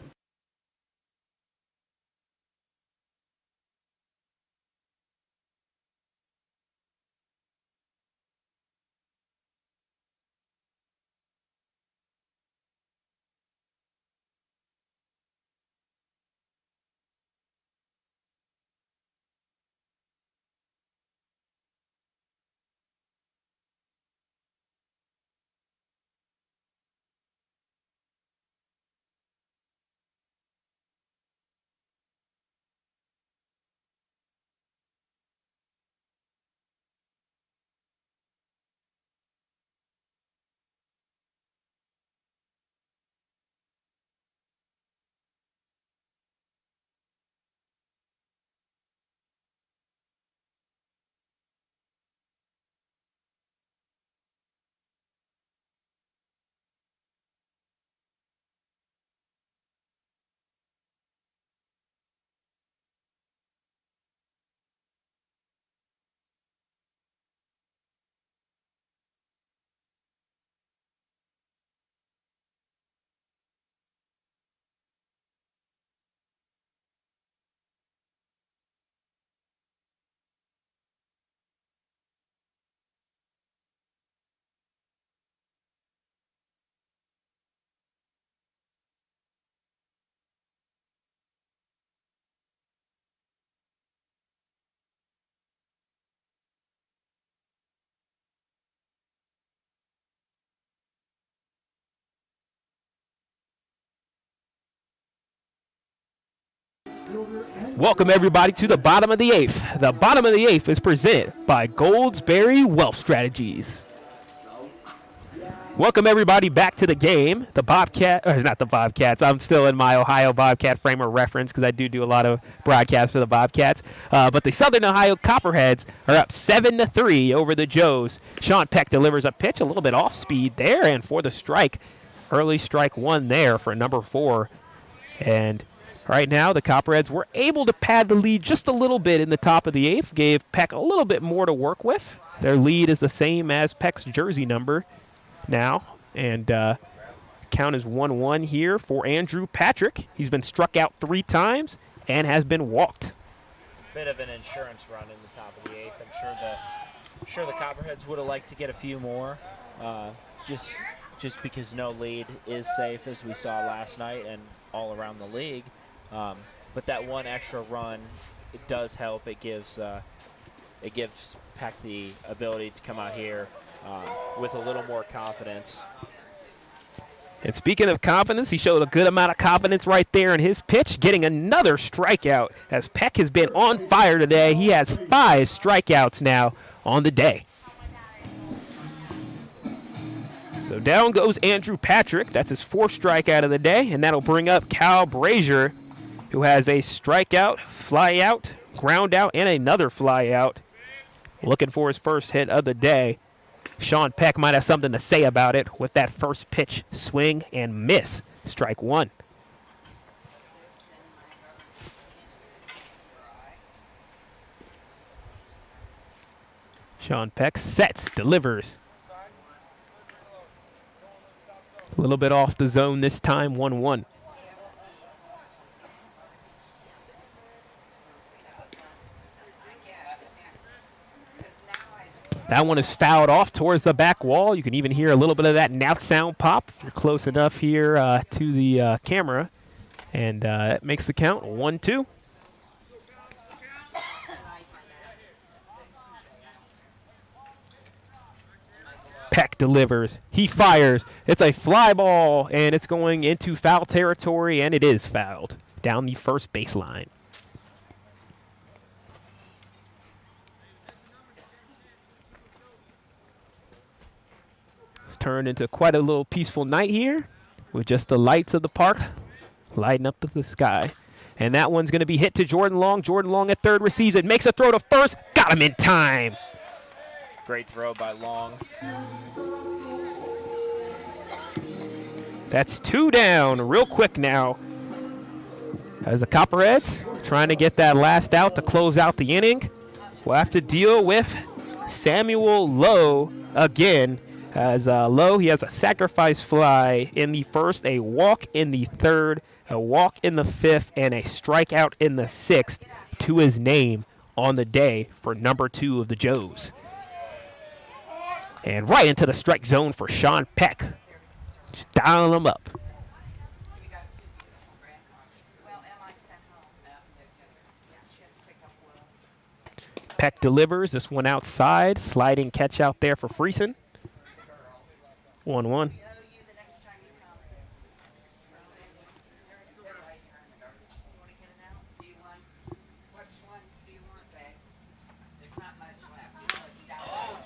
Welcome, everybody, to the bottom of the eighth. The bottom of the eighth is presented by Goldsberry Wealth Strategies. Welcome, everybody, back to the game. The Bobcat, or not the Bobcats. I'm still in my Ohio Bobcat frame of reference because I do a lot of broadcasts for the Bobcats. But the Southern Ohio Copperheads are up 7-3 over the Joes. Sean Peck delivers a pitch, a little bit off speed there, and for the strike. Early strike one there for number 4. And right now, the Copperheads were able to pad the lead just a little bit in the top of the eighth, gave Peck a little bit more to work with. Their lead is the same as Peck's jersey number now, and count is 1-1 here for Andrew Patrick. He's been struck out 3 times and has been walked.
Bit of an insurance run in the top of the eighth. I'm sure the Copperheads would have liked to get a few more, just because no lead is safe, as we saw last night and all around the league. But that one extra run, it does help. It gives Peck the ability to come out here with a little more confidence.
And speaking of confidence, he showed a good amount of confidence right there in his pitch, getting another strikeout as Peck has been on fire today. He has 5 strikeouts now on the day. So down goes Andrew Patrick. That's his 4th strikeout of the day, and that'll bring up Cal Granger, who has a strikeout, fly out, ground out, and another fly out. Looking for his first hit of the day. Sean Peck might have something to say about it with that first pitch swing and miss. Strike 1. Sean Peck sets, delivers. A little bit off the zone this time, 1-1. That one is fouled off towards the back wall. You can even hear a little bit of that mouth sound pop if you're close enough here to the camera. And it makes the count 1-2. Peck delivers. He fires. It's a fly ball, and it's going into foul territory, and it is fouled down the first baseline. It's turned into quite a little peaceful night here with just the lights of the park lighting up the sky. And that one's going to be hit to Jordan Long. Jordan Long at third receives it, makes a throw to first, got him in time.
Great throw by Long.
That's 2 down real quick now. As the Copperheads trying to get that last out to close out the inning. We'll have to deal with Samuel Lowe again. As Lowe, he has a sacrifice fly in the first, a walk in the third, a walk in the 5th, and a strikeout in the 6th to his name on the day for number 2 of the Joes. And right into the strike zone for Sean Peck. Just dialing him up. Peck delivers. This one outside. Sliding catch out there for Friesen. 1-1.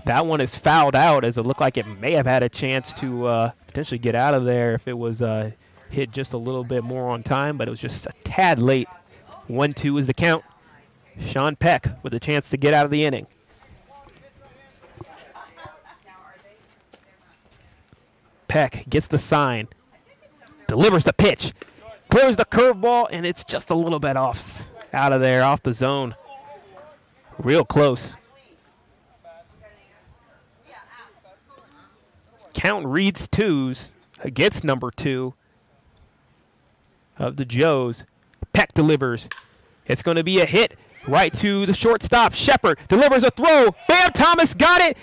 That one is fouled out as it looked like it may have had a chance to potentially get out of there if it was hit just a little bit more on time, but it was just a tad late. 1-2 is the count. Sean Peck with a chance to get out of the inning. Peck gets the sign, delivers the pitch, clears the curveball, and it's just a little bit off, out of there, off the zone. Real close. Count reads 2s against number 2 of the Joes. Peck delivers. It's going to be a hit right to the shortstop. Shepard delivers a throw. Bam Thomas got it,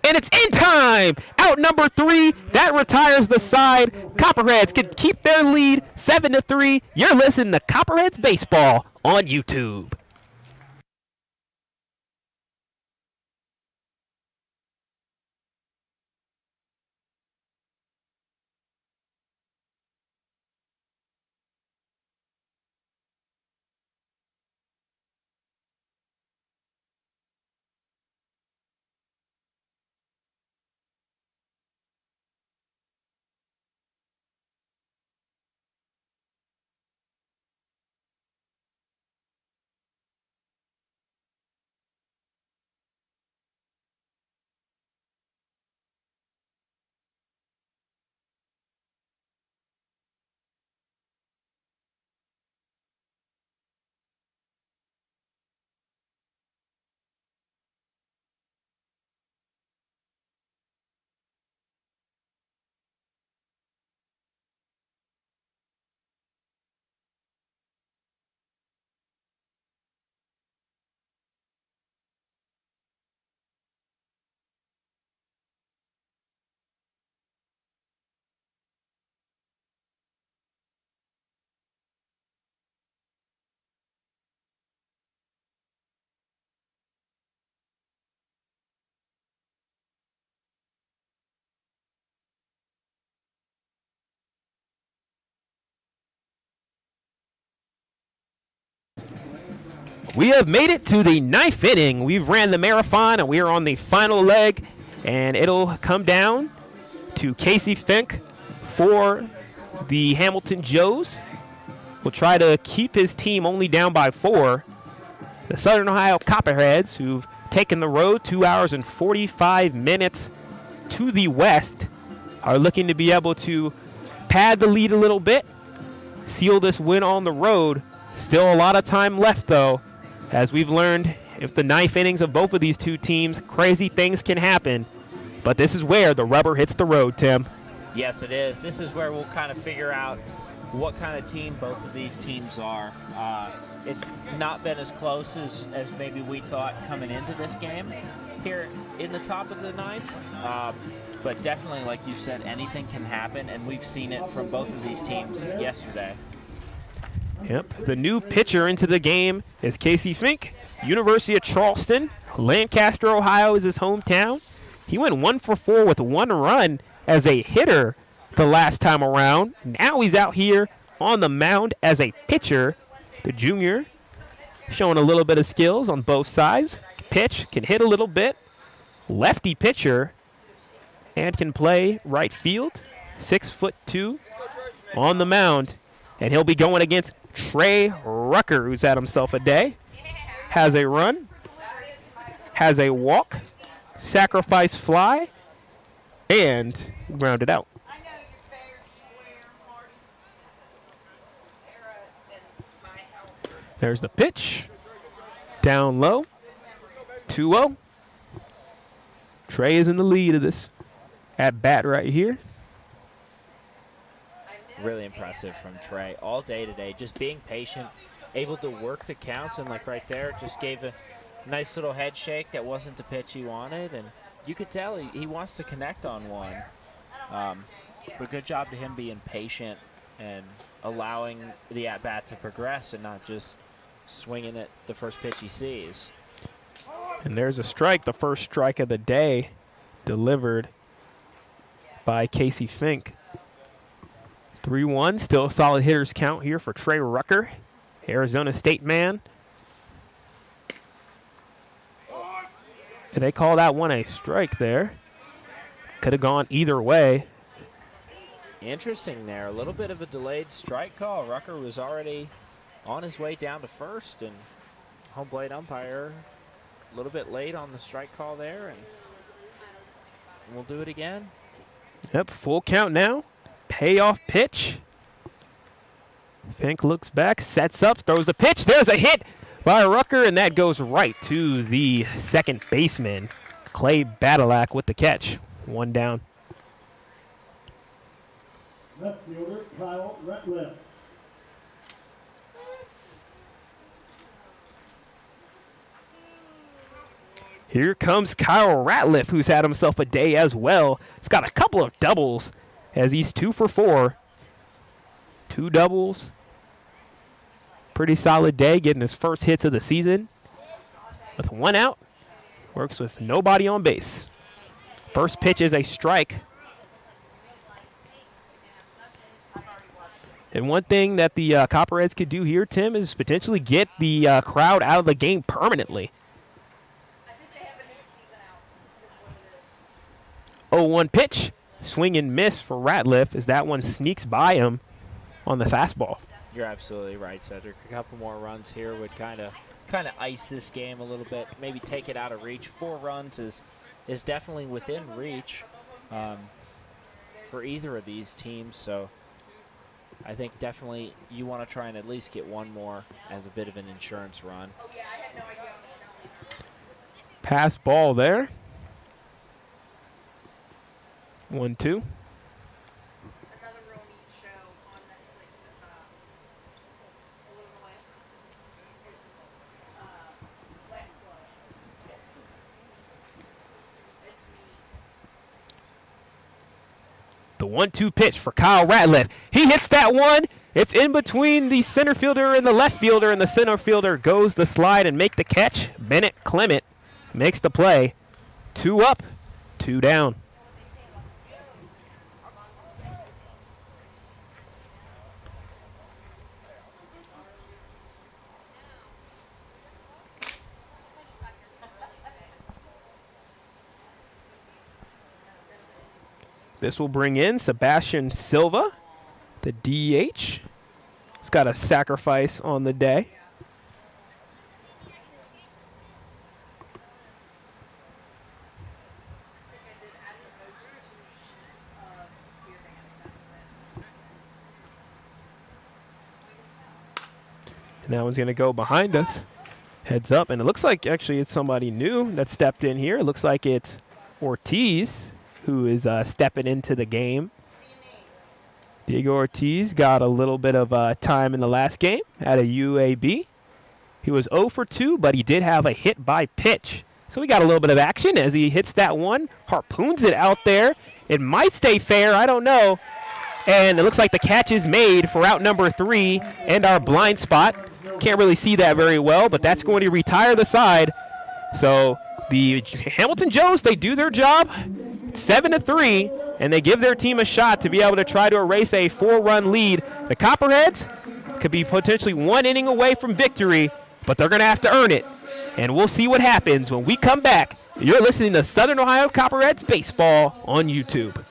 and it's in time. Out number 3. That retires the side. Copperheads can keep their lead 7-3. You're listening to Copperheads Baseball on YouTube. We have made it to the 9th inning. We've ran the marathon, and we are on the final leg, and it'll come down to Casey Fink for the Hamilton Joes. Will try to keep his team only down by 4. The Southern Ohio Copperheads, who've taken the road 2 hours and 45 minutes to the west, are looking to be able to pad the lead a little bit, seal this win on the road. Still a lot of time left, though. As we've learned, if the 9th innings of both of these two teams, crazy things can happen. But this is where the rubber hits the road, Tim.
Yes, it is. This is where we'll kind of figure out what kind of team both of these teams are. It's not been as close as maybe we thought coming into this game here in the top of the 9th. But definitely, like you said, anything can happen, and we've seen it from both of these teams yesterday.
Yep, the new pitcher into the game is Casey Fink, University of Charleston. Lancaster, Ohio is his hometown. He went 1 for 4 with 1 run as a hitter the last time around. Now he's out here on the mound as a pitcher. The junior showing a little bit of skills on both sides. Pitch, can hit a little bit. Lefty pitcher and can play right field. 6'2" on the mound. And he'll be going against Trey Rucker, who's had himself a day. Has a run, has a walk, sacrifice fly, and grounded out.
I know you're fair and square, Marty.
There's the pitch. Down low. 2-0. Trey is in the lead of this at bat right here.
Really impressive from Trey all day today, just being patient, able to work the counts, and like right there, just gave a nice little head shake that wasn't the pitch he wanted, and you could tell he wants to connect on one. But good job to him being patient and allowing the at-bat to progress and not just swinging at the first pitch he sees.
And there's a strike, the first strike of the day, delivered by Casey Fink. 3-1, still a solid hitter's count here for Trey Rucker, Arizona State man. And they call that one a strike there. Could have gone either way.
Interesting there, a little bit of a delayed strike call. Rucker was already on his way down to first, and home plate umpire a little bit late on the strike call there, and we'll do it again.
Yep, full count now. Payoff pitch. Fink looks back, sets up, throws the pitch. There's a hit by Rucker, and that goes right to the second baseman, Clay Badalak, with the catch. 1 down.
Left fielder Kyle Ratliff.
Here comes Kyle Ratliff, who's had himself a day as well. He's got a couple of doubles as he's 2 for 4. 2 doubles. Pretty solid day, getting his first hits of the season. With 1 out, works with nobody on base. First pitch is a strike. And one thing that the Copperheads could do here, Tim, is potentially get the crowd out of the game permanently. 0-1 pitch. Swing and miss for Ratliff as that one sneaks by him on the fastball.
You're absolutely right, Cedric. A couple more runs here would kind of ice this game a little bit, maybe take it out of reach. 4 runs is definitely within reach for either of these teams, so I think definitely you want to try and at least get 1 more as a bit of an insurance run.
Pass ball there. 1-2.
Another real neat show on Netflix is a little away. West Club. It's neat.
The 1-2 pitch for Kyle Ratliff. He hits that one. It's in between the center fielder and the left fielder, and the center fielder goes the slide and make the catch. Bennett Clement makes the play. 2 up, 2 down. This will bring in Sebastian Silva, the DH. He's got a sacrifice on the day. And that one's going to go behind us. Heads up. And it looks like actually it's somebody new that stepped in here. It looks like it's Ortiz who is stepping into the game. Diego Ortiz got a little bit of time in the last game at a UAB. He was 0 for 2, but he did have a hit by pitch. So we got a little bit of action as he hits that one, harpoons it out there. It might stay fair, I don't know. And it looks like the catch is made for out number 3 and our blind spot. Can't really see that very well, but that's going to retire the side. So the Hamilton Joes, they do their job. 7-3, and they give their team a shot to be able to try to erase a 4-run lead. The Copperheads could be potentially 1 inning away from victory, but they're going to have to earn it. And we'll see what happens when we come back. You're listening to Southern Ohio Copperheads Baseball on YouTube.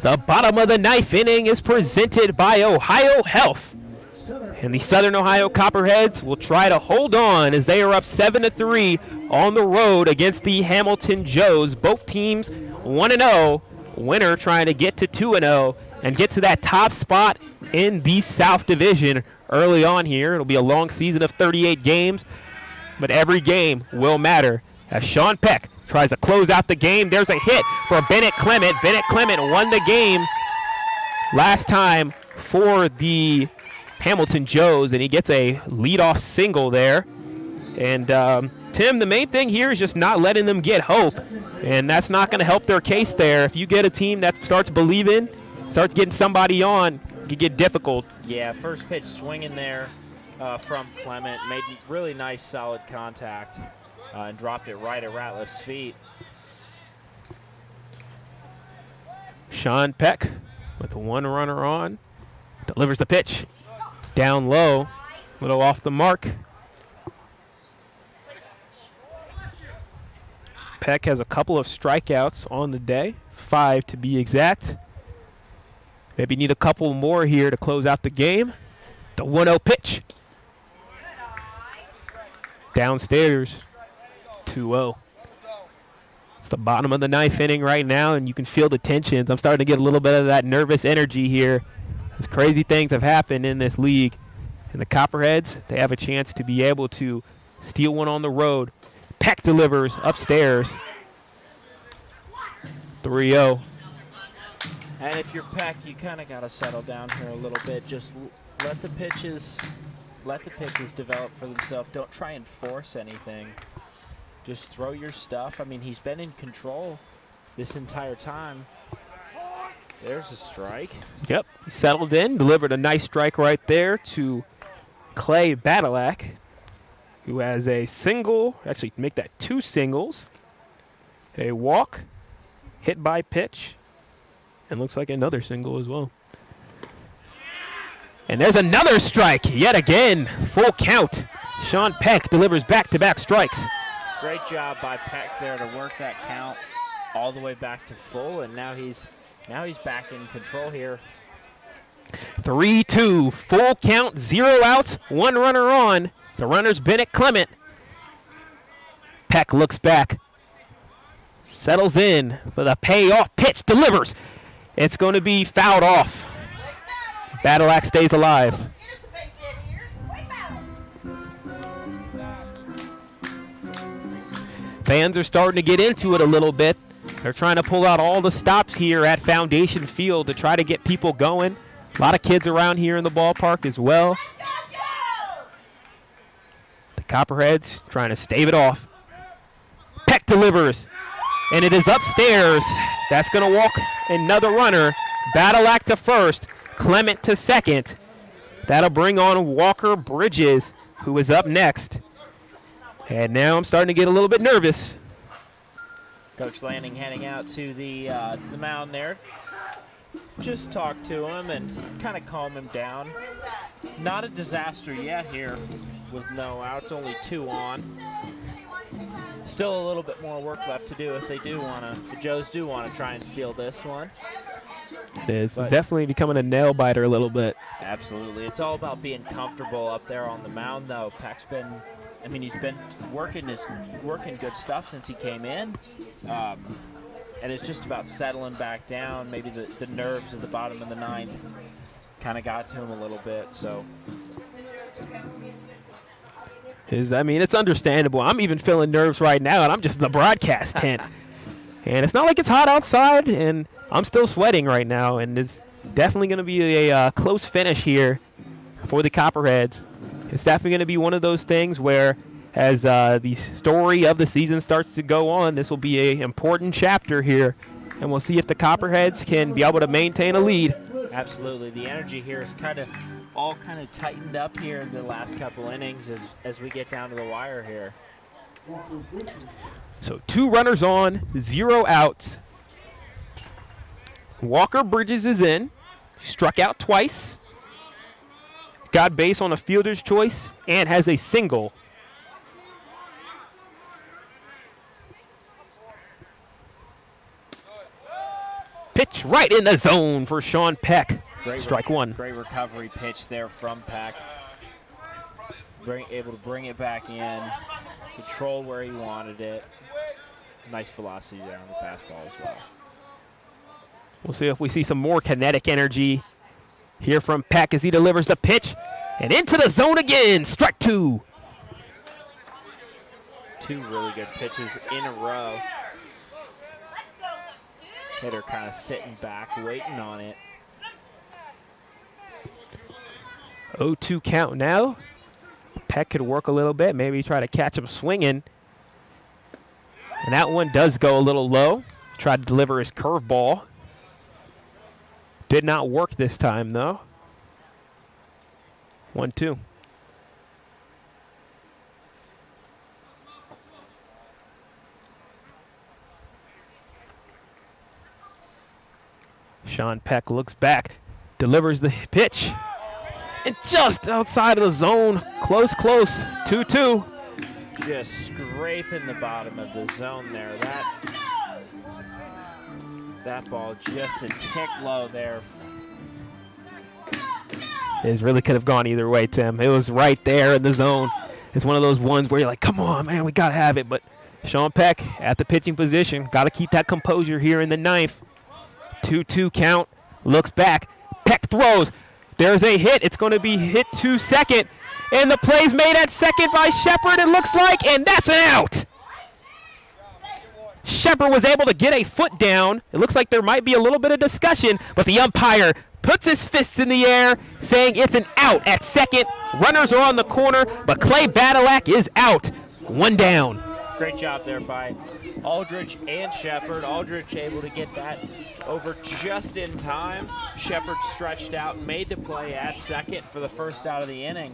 The bottom of the 9th inning is presented by Ohio Health. And the Southern Ohio Copperheads will try to hold on as they are up 7-3 on the road against the Hamilton Joes. Both teams 1-0. Winner trying to get to 2-0 and get to that top spot in the South Division early on here. It'll be a long season of 38 games, but every game will matter as Sean Peck tries to close out the game. There's a hit for Bennett Clement. Bennett Clement won the game last time for the Hamilton Joes, and he gets a leadoff single there. And Tim, the main thing here is just not letting them get hope, and that's not going to help their case there. If you get a team that starts believing, starts getting somebody on, it can get difficult.
Yeah, first pitch swinging there from Clement. Made really nice, solid contact. And dropped it right at Ratliff's feet.
Sean Peck with 1 runner on. Delivers the pitch. Down low. A little off the mark. Peck has a couple of strikeouts on the day. 5 to be exact. Maybe need a couple more here to close out the game. The 1-0 pitch. Downstairs. 2-0. It's the bottom of the 9th inning right now, and you can feel the tensions. I'm starting to get a little bit of that nervous energy here. As crazy things have happened in this league. And the Copperheads, they have a chance to be able to steal one on the road. Peck delivers upstairs. 3-0.
And if you're Peck, you kind of got to settle down here a little bit. Just let the pitches develop for themselves. Don't try and force anything. Just throw your stuff. I mean, he's been in control this entire time. There's a strike.
Yep, he settled in, delivered a nice strike right there to Clay Badalak, who has a single, actually make that 2 singles, a walk, hit by pitch, and looks like another single as well. And there's another strike yet again, full count. Sean Peck delivers back-to-back strikes.
Great job by Peck there to work that count all the way back to full, and now he's back in control here.
3-2, full count, 0 outs, 1 runner on. The runner's Bennett Clement. Peck looks back, settles in for the payoff pitch, delivers. It's going to be fouled off. Battle Axe stays alive. Fans are starting to get into it a little bit. They're trying to pull out all the stops here at Foundation Field to try to get people going. A lot of kids around here in the ballpark as well. The Copperheads trying to stave it off. Peck delivers, and it is upstairs. That's going to walk another runner. Battle Axe to first, Clement to second. That'll bring on Walker Bridges, who is up next. And now I'm starting to get a little bit nervous.
Coach Lanning heading out to the mound there. Just talk to him and kind of calm him down. Not a disaster yet here with no outs, only 2 on. Still a little bit more work left to do if they do want to, the Joes do want to try and steal this one.
It is definitely becoming a nail biter a little bit.
Absolutely. It's all about being comfortable up there on the mound, though. Peck's been, I mean, he's been working good stuff since he came in. And it's just about settling back down. Maybe the nerves at the bottom of the 9th kind of got to him a little bit. So,
it's understandable. I'm even feeling nerves right now, and I'm just in the broadcast tent. And it's not like it's hot outside, and I'm still sweating right now. And it's definitely going to be a close finish here for the Copperheads. It's definitely going to be one of those things where, as the story of the season starts to go on, this will be an important chapter here. And we'll see if the Copperheads can be able to maintain a lead.
Absolutely. The energy here is all kind of tightened up here in the last couple innings as we get down to the wire here.
So 2 runners on, 0 outs. Walker Bridges is in. Struck out twice. Got base on a fielder's choice and has a single. Pitch right in the zone for Sean Peck. Strike 1.
Great recovery pitch there from Peck. Able to bring it back in, control where he wanted it. Nice velocity there on the fastball as well.
We'll see if we see some more kinetic energy here from Peck as he delivers the pitch. And into the zone again. Strike 2.
2 really good pitches in a row. Hitter kind of sitting back, waiting on it.
0-2 count now. Peck could work a little bit, maybe try to catch him swinging. And that one does go a little low. Tried to deliver his curveball. Did not work this time, though. 1-2. Sean Peck looks back, delivers the pitch, and just outside of the zone, close, 2-2.
Just scraping the bottom of the zone there. That ball just a tick low there.
It really could have gone either way, Tim. It was right there in the zone. It's one of those ones where you're like, come on, man, we got to have it. But Sean Peck at the pitching position, got to keep that composure here in the 9th. 2-2 count, looks back, Peck throws. There's a hit. It's going to be hit to second. And the play's made at second by Shepard, it looks like, and that's an out. Shepard was able to get a foot down. It looks like there might be a little bit of discussion, but the umpire puts his fists in the air, saying it's an out at second. Runners are on the corner, but Clay Badalak is out. 1 down.
Great job there by Aldridge and Shepard. Aldridge able to get that over just in time. Shepard stretched out, made the play at second for the first out of the inning.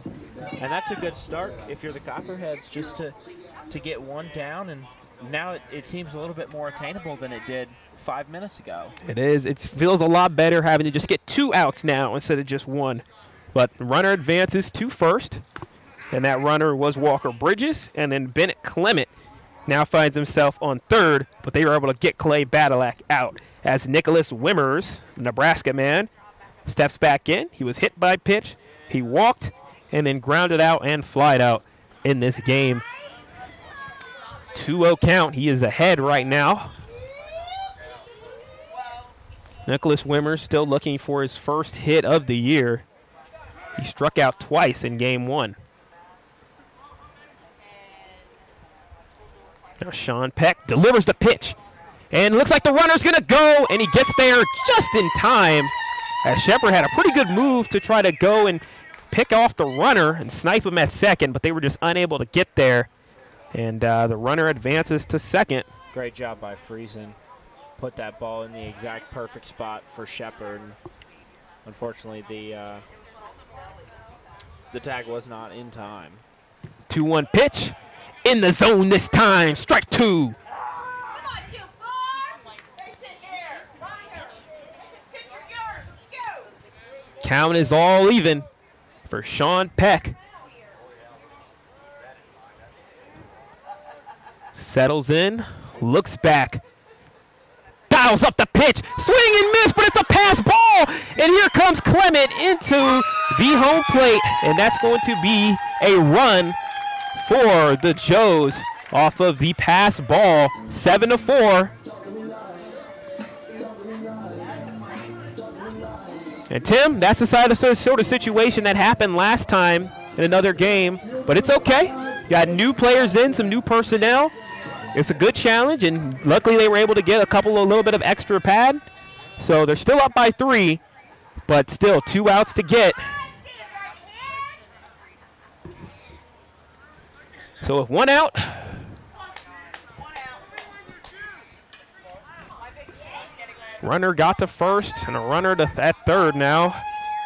And that's a good start if you're the Copperheads, just to get 1 down. And now it seems a little bit more attainable than it did 5 minutes ago.
It is. It feels a lot better having to just get 2 outs now instead of just 1. But runner advances to first. and that runner was Walker Bridges, and then Bennett Clement now finds himself on third, but they were able to get Clay Badalak out as Nicholas Wimmers, Nebraska man, steps back in. He was hit by pitch. He walked and then grounded out and flied out in this game. 2-0 count. He is ahead right now. Nicholas Wimmers still looking for his first hit of the year. He struck out twice in game one. Now Sean Peck delivers the pitch. And looks like the runner's going to go, and he gets there just in time as Shepard had a pretty good move to try to go and pick off the runner and snipe him at second, but they were just unable to get there. And the runner advances to second.
Great job by Friesen. Put that ball in the exact perfect spot for Shepard. Unfortunately, the tag was not in time.
2-1 pitch. In the zone this time. Strike two. Count is all even for Sean Peck. Settles in, looks back, dials up the pitch, swing and miss, but it's a pass ball, and here comes Clement into the home plate, and that's going to be a run for the Joes off of the pass ball, 7-4. And Tim, that's the sort of situation that happened last time in another game, but it's okay. You got new players in, some new personnel. It's a good challenge, and luckily they were able to get a little bit of extra pad. So they're still up by 3, but still 2 outs to get. So with 1 out, runner got to first and a runner at third now,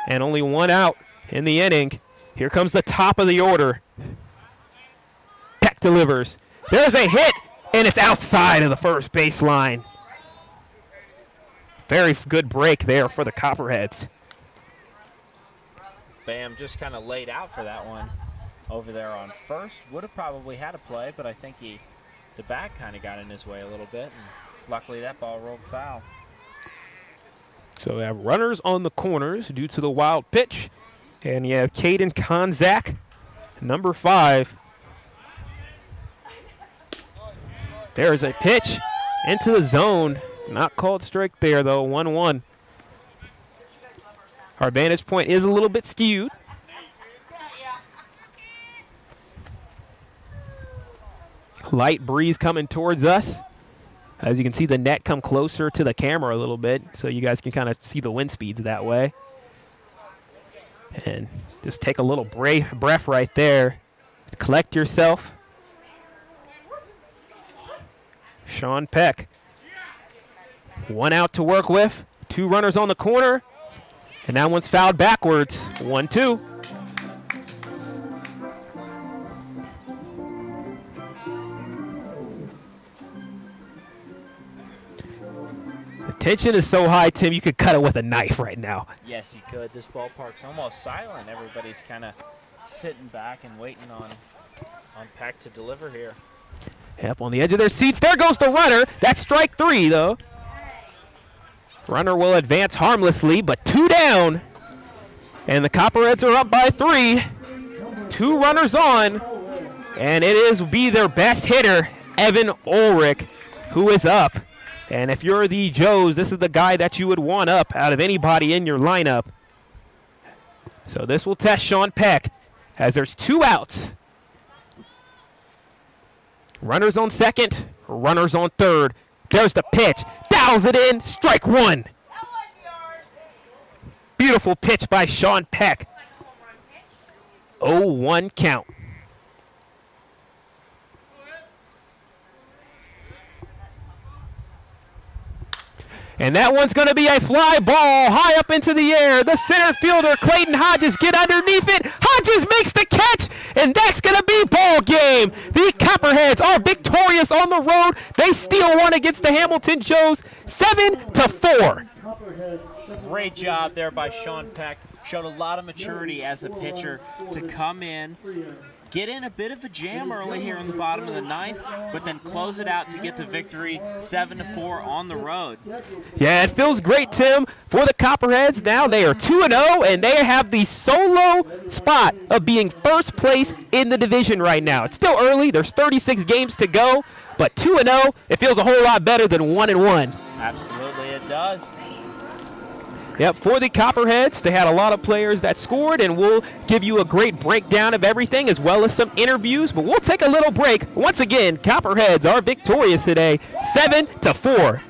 and only 1 out in the inning. Here comes the top of the order. Peck delivers. There's a hit, and it's outside of the first baseline. Very good break there for the Copperheads.
Bam just kind of laid out for that one over there on first. Would have probably had a play, but I think the bat kind of got in his way a little bit, and luckily that ball rolled foul.
So we have runners on the corners due to the wild pitch. And you have Caden Konzak, number 5. There's a pitch into the zone. Not called strike there, though, 1-1. Our vantage point is a little bit skewed. Light breeze coming towards us. As you can see, the net come closer to the camera a little bit, so you guys can kind of see the wind speeds that way. And just take a little breath right there. Collect yourself. Sean Peck. 1 out to work with. 2 runners on the corner. And that one's fouled backwards. 1-2. Tension is so high, Tim, you could cut it with a knife right now.
Yes, you could. This ballpark's almost silent. Everybody's kind of sitting back and waiting on Peck to deliver here.
Yep, on the edge of their seats. There goes the runner. That's strike 3, though. Runner will advance harmlessly, but 2 down. And the Copperheads are up by 3. 2 runners on. And it will be their best hitter, Evan Ulrich, who is up. And if you're the Joes, this is the guy that you would want up out of anybody in your lineup. So this will test Sean Peck as there's 2 outs. Runners on second, runners on third. There's the pitch. Dials it in. Strike 1. Beautiful pitch by Sean Peck. 0-1 count. And that one's going to be a fly ball high up into the air. The center fielder, Clayton Hodges, get underneath it. Hodges makes the catch, and that's going to be ball game. The Copperheads are victorious on the road. They steal one against the Hamilton Joes, 7-4.
Great job there by Sean Peck. Showed a lot of maturity as a pitcher to come in get in a bit of a jam early here in the bottom of the ninth, but then close it out to get the victory 7-4 on the road.
Yeah, it feels great, Tim. For the Copperheads, now they are 2-0, and they have the solo spot of being first place in the division right now. It's still early. There's 36 games to go, but 2-0, it feels a whole lot better than 1-1.
Absolutely, it does.
Yep, for the Copperheads, they had a lot of players that scored, and we'll give you a great breakdown of everything as well as some interviews, but we'll take a little break. Once again, Copperheads are victorious today, 7-4.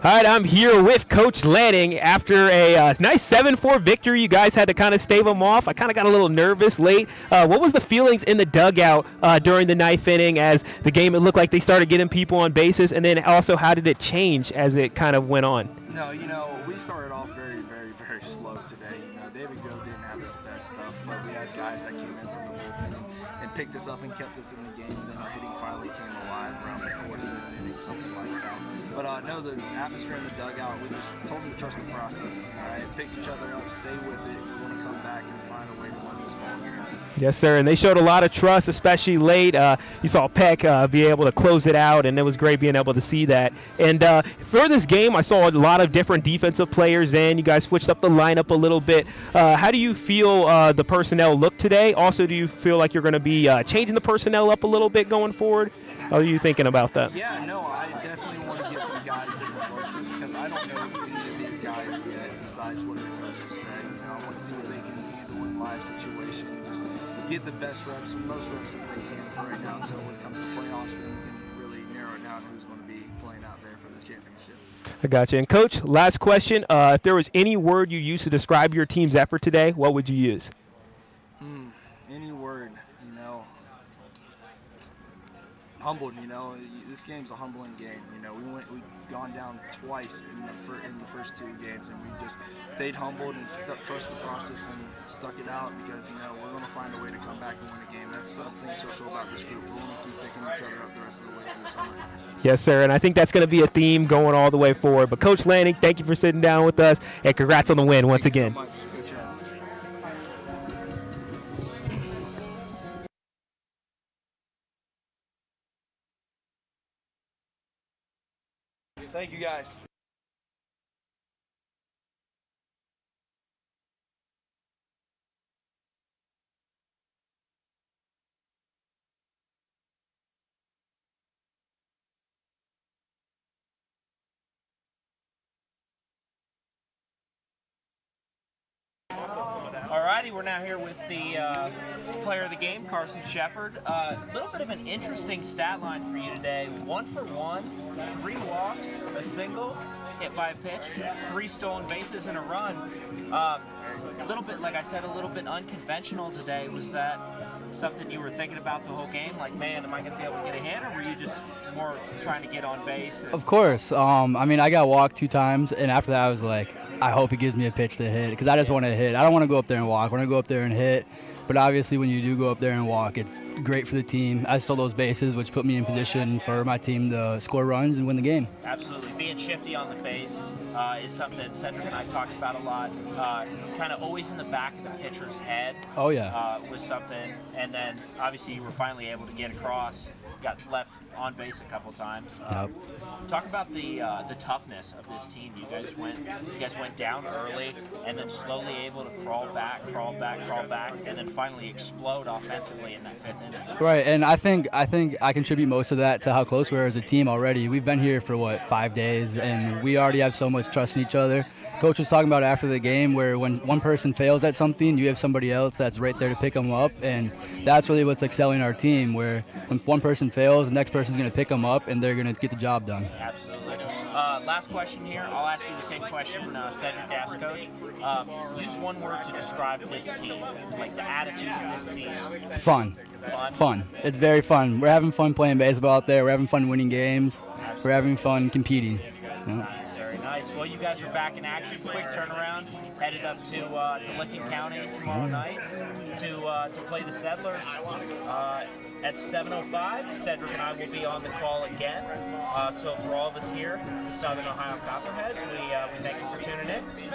All right, I'm here with Coach Lanning after a nice 7-4 victory. You guys had to kind of stave them off. I kind of got a little nervous late. What was the feelings in the dugout during the ninth inning as the game, it looked like they started getting people on bases, and then also how did it change as it kind of went on?
No, we started off very, very, very slow today. David Grove didn't have his best stuff, but we had guys that came in from the bullpen and picked us up and kept us in the game, and then our hitting finally came alive around the 4th, 5th inning, something like that. But no, the atmosphere in the dugout, we just told them to trust the process. All right, pick each other up, stay with it. We want to come back and find a way to win this ball game.
Yes, sir, and they showed a lot of trust, especially late. You saw Peck be able to close it out, and it was great being able to see that. And for this game, I saw a lot of different defensive players in. You guys switched up the lineup a little bit. How do you feel the personnel look today? Also, do you feel like you're going to be changing the personnel up a little bit going forward? How are you thinking about that?
Yeah, no, I definitely want to get some guys different looks just because I don't know any of these guys yet besides what their coaches say. I want to see what they can handle in live situation. Just get the best reps, most reps that they can for right now until when it comes to playoffs, then we can really narrow down who's going to be playing out there for the championship.
I got you. And Coach, last question. If there was any word you used to describe your team's effort today, what would you use?
Any word, humbled. This game's a humbling game. We've gone down twice in the first 2 games, and we just stayed humbled and trust the process and stuck it out because we're going to find a way to come back and win a game. That's something special about this group. We're going to keep picking each other up the rest of the way through the summer.
Yes, sir, and I think that's going to be a theme going all the way forward. But Coach Lanning, thank you for sitting down with us, and congrats on the win once again.
Thank you so much. Good chance. Thank you, guys.
Alrighty, we're now here with the player of the game, Carson Shepard. A little bit of an interesting stat line for you today. 1 for 1, 3 walks, a single, hit by a pitch, 3 stolen bases and a run. A little bit, like I said, a little bit unconventional today. Was that something you were thinking about the whole game? Like, man, am I going to be able to get a hit, or were you just more trying to get on base?
Of course. I got walked 2 times, and after that I was like, I hope he gives me a pitch to hit because I just want to hit. I don't want to go up there and walk. I want to go up there and hit. But obviously when you do go up there and walk, it's great for the team. I stole those bases, which put me in position for my team to score runs and win the game.
Absolutely. Being shifty on the base is something Sedric and I talked about a lot. Kind of always in the back of the pitcher's head.
Oh, yeah.
Was something. And then obviously you were finally able to get across. Got left on base a couple times.
Yep.
Talk about the toughness of this team. You guys went down early and then slowly able to crawl back, and then finally explode offensively in that 5th inning.
Right, and I think I contribute most of that to how close we are as a team already. We've been here for 5 days, and we already have so much trust in each other. Coach was talking about after the game where when one person fails at something, you have somebody else that's right there to pick them up, and that's really what's excelling our team, where when one person fails, the next person's going to pick them up, and they're going to get the job done.
Absolutely. Last question here. I'll ask you the same question Sedric asked Coach. Use one word to describe this team, like the attitude of this team.
Fun. It's very fun. We're having fun playing baseball out there. We're having fun winning games.
Absolutely.
We're having fun competing.
Very nice. Well, you guys are back in action. Quick turnaround. Headed up to Licking County tomorrow night to play the Settlers at 7:05. Sedric and I will be on the call again. So for all of us here, the Southern Ohio Copperheads, we thank you for tuning in.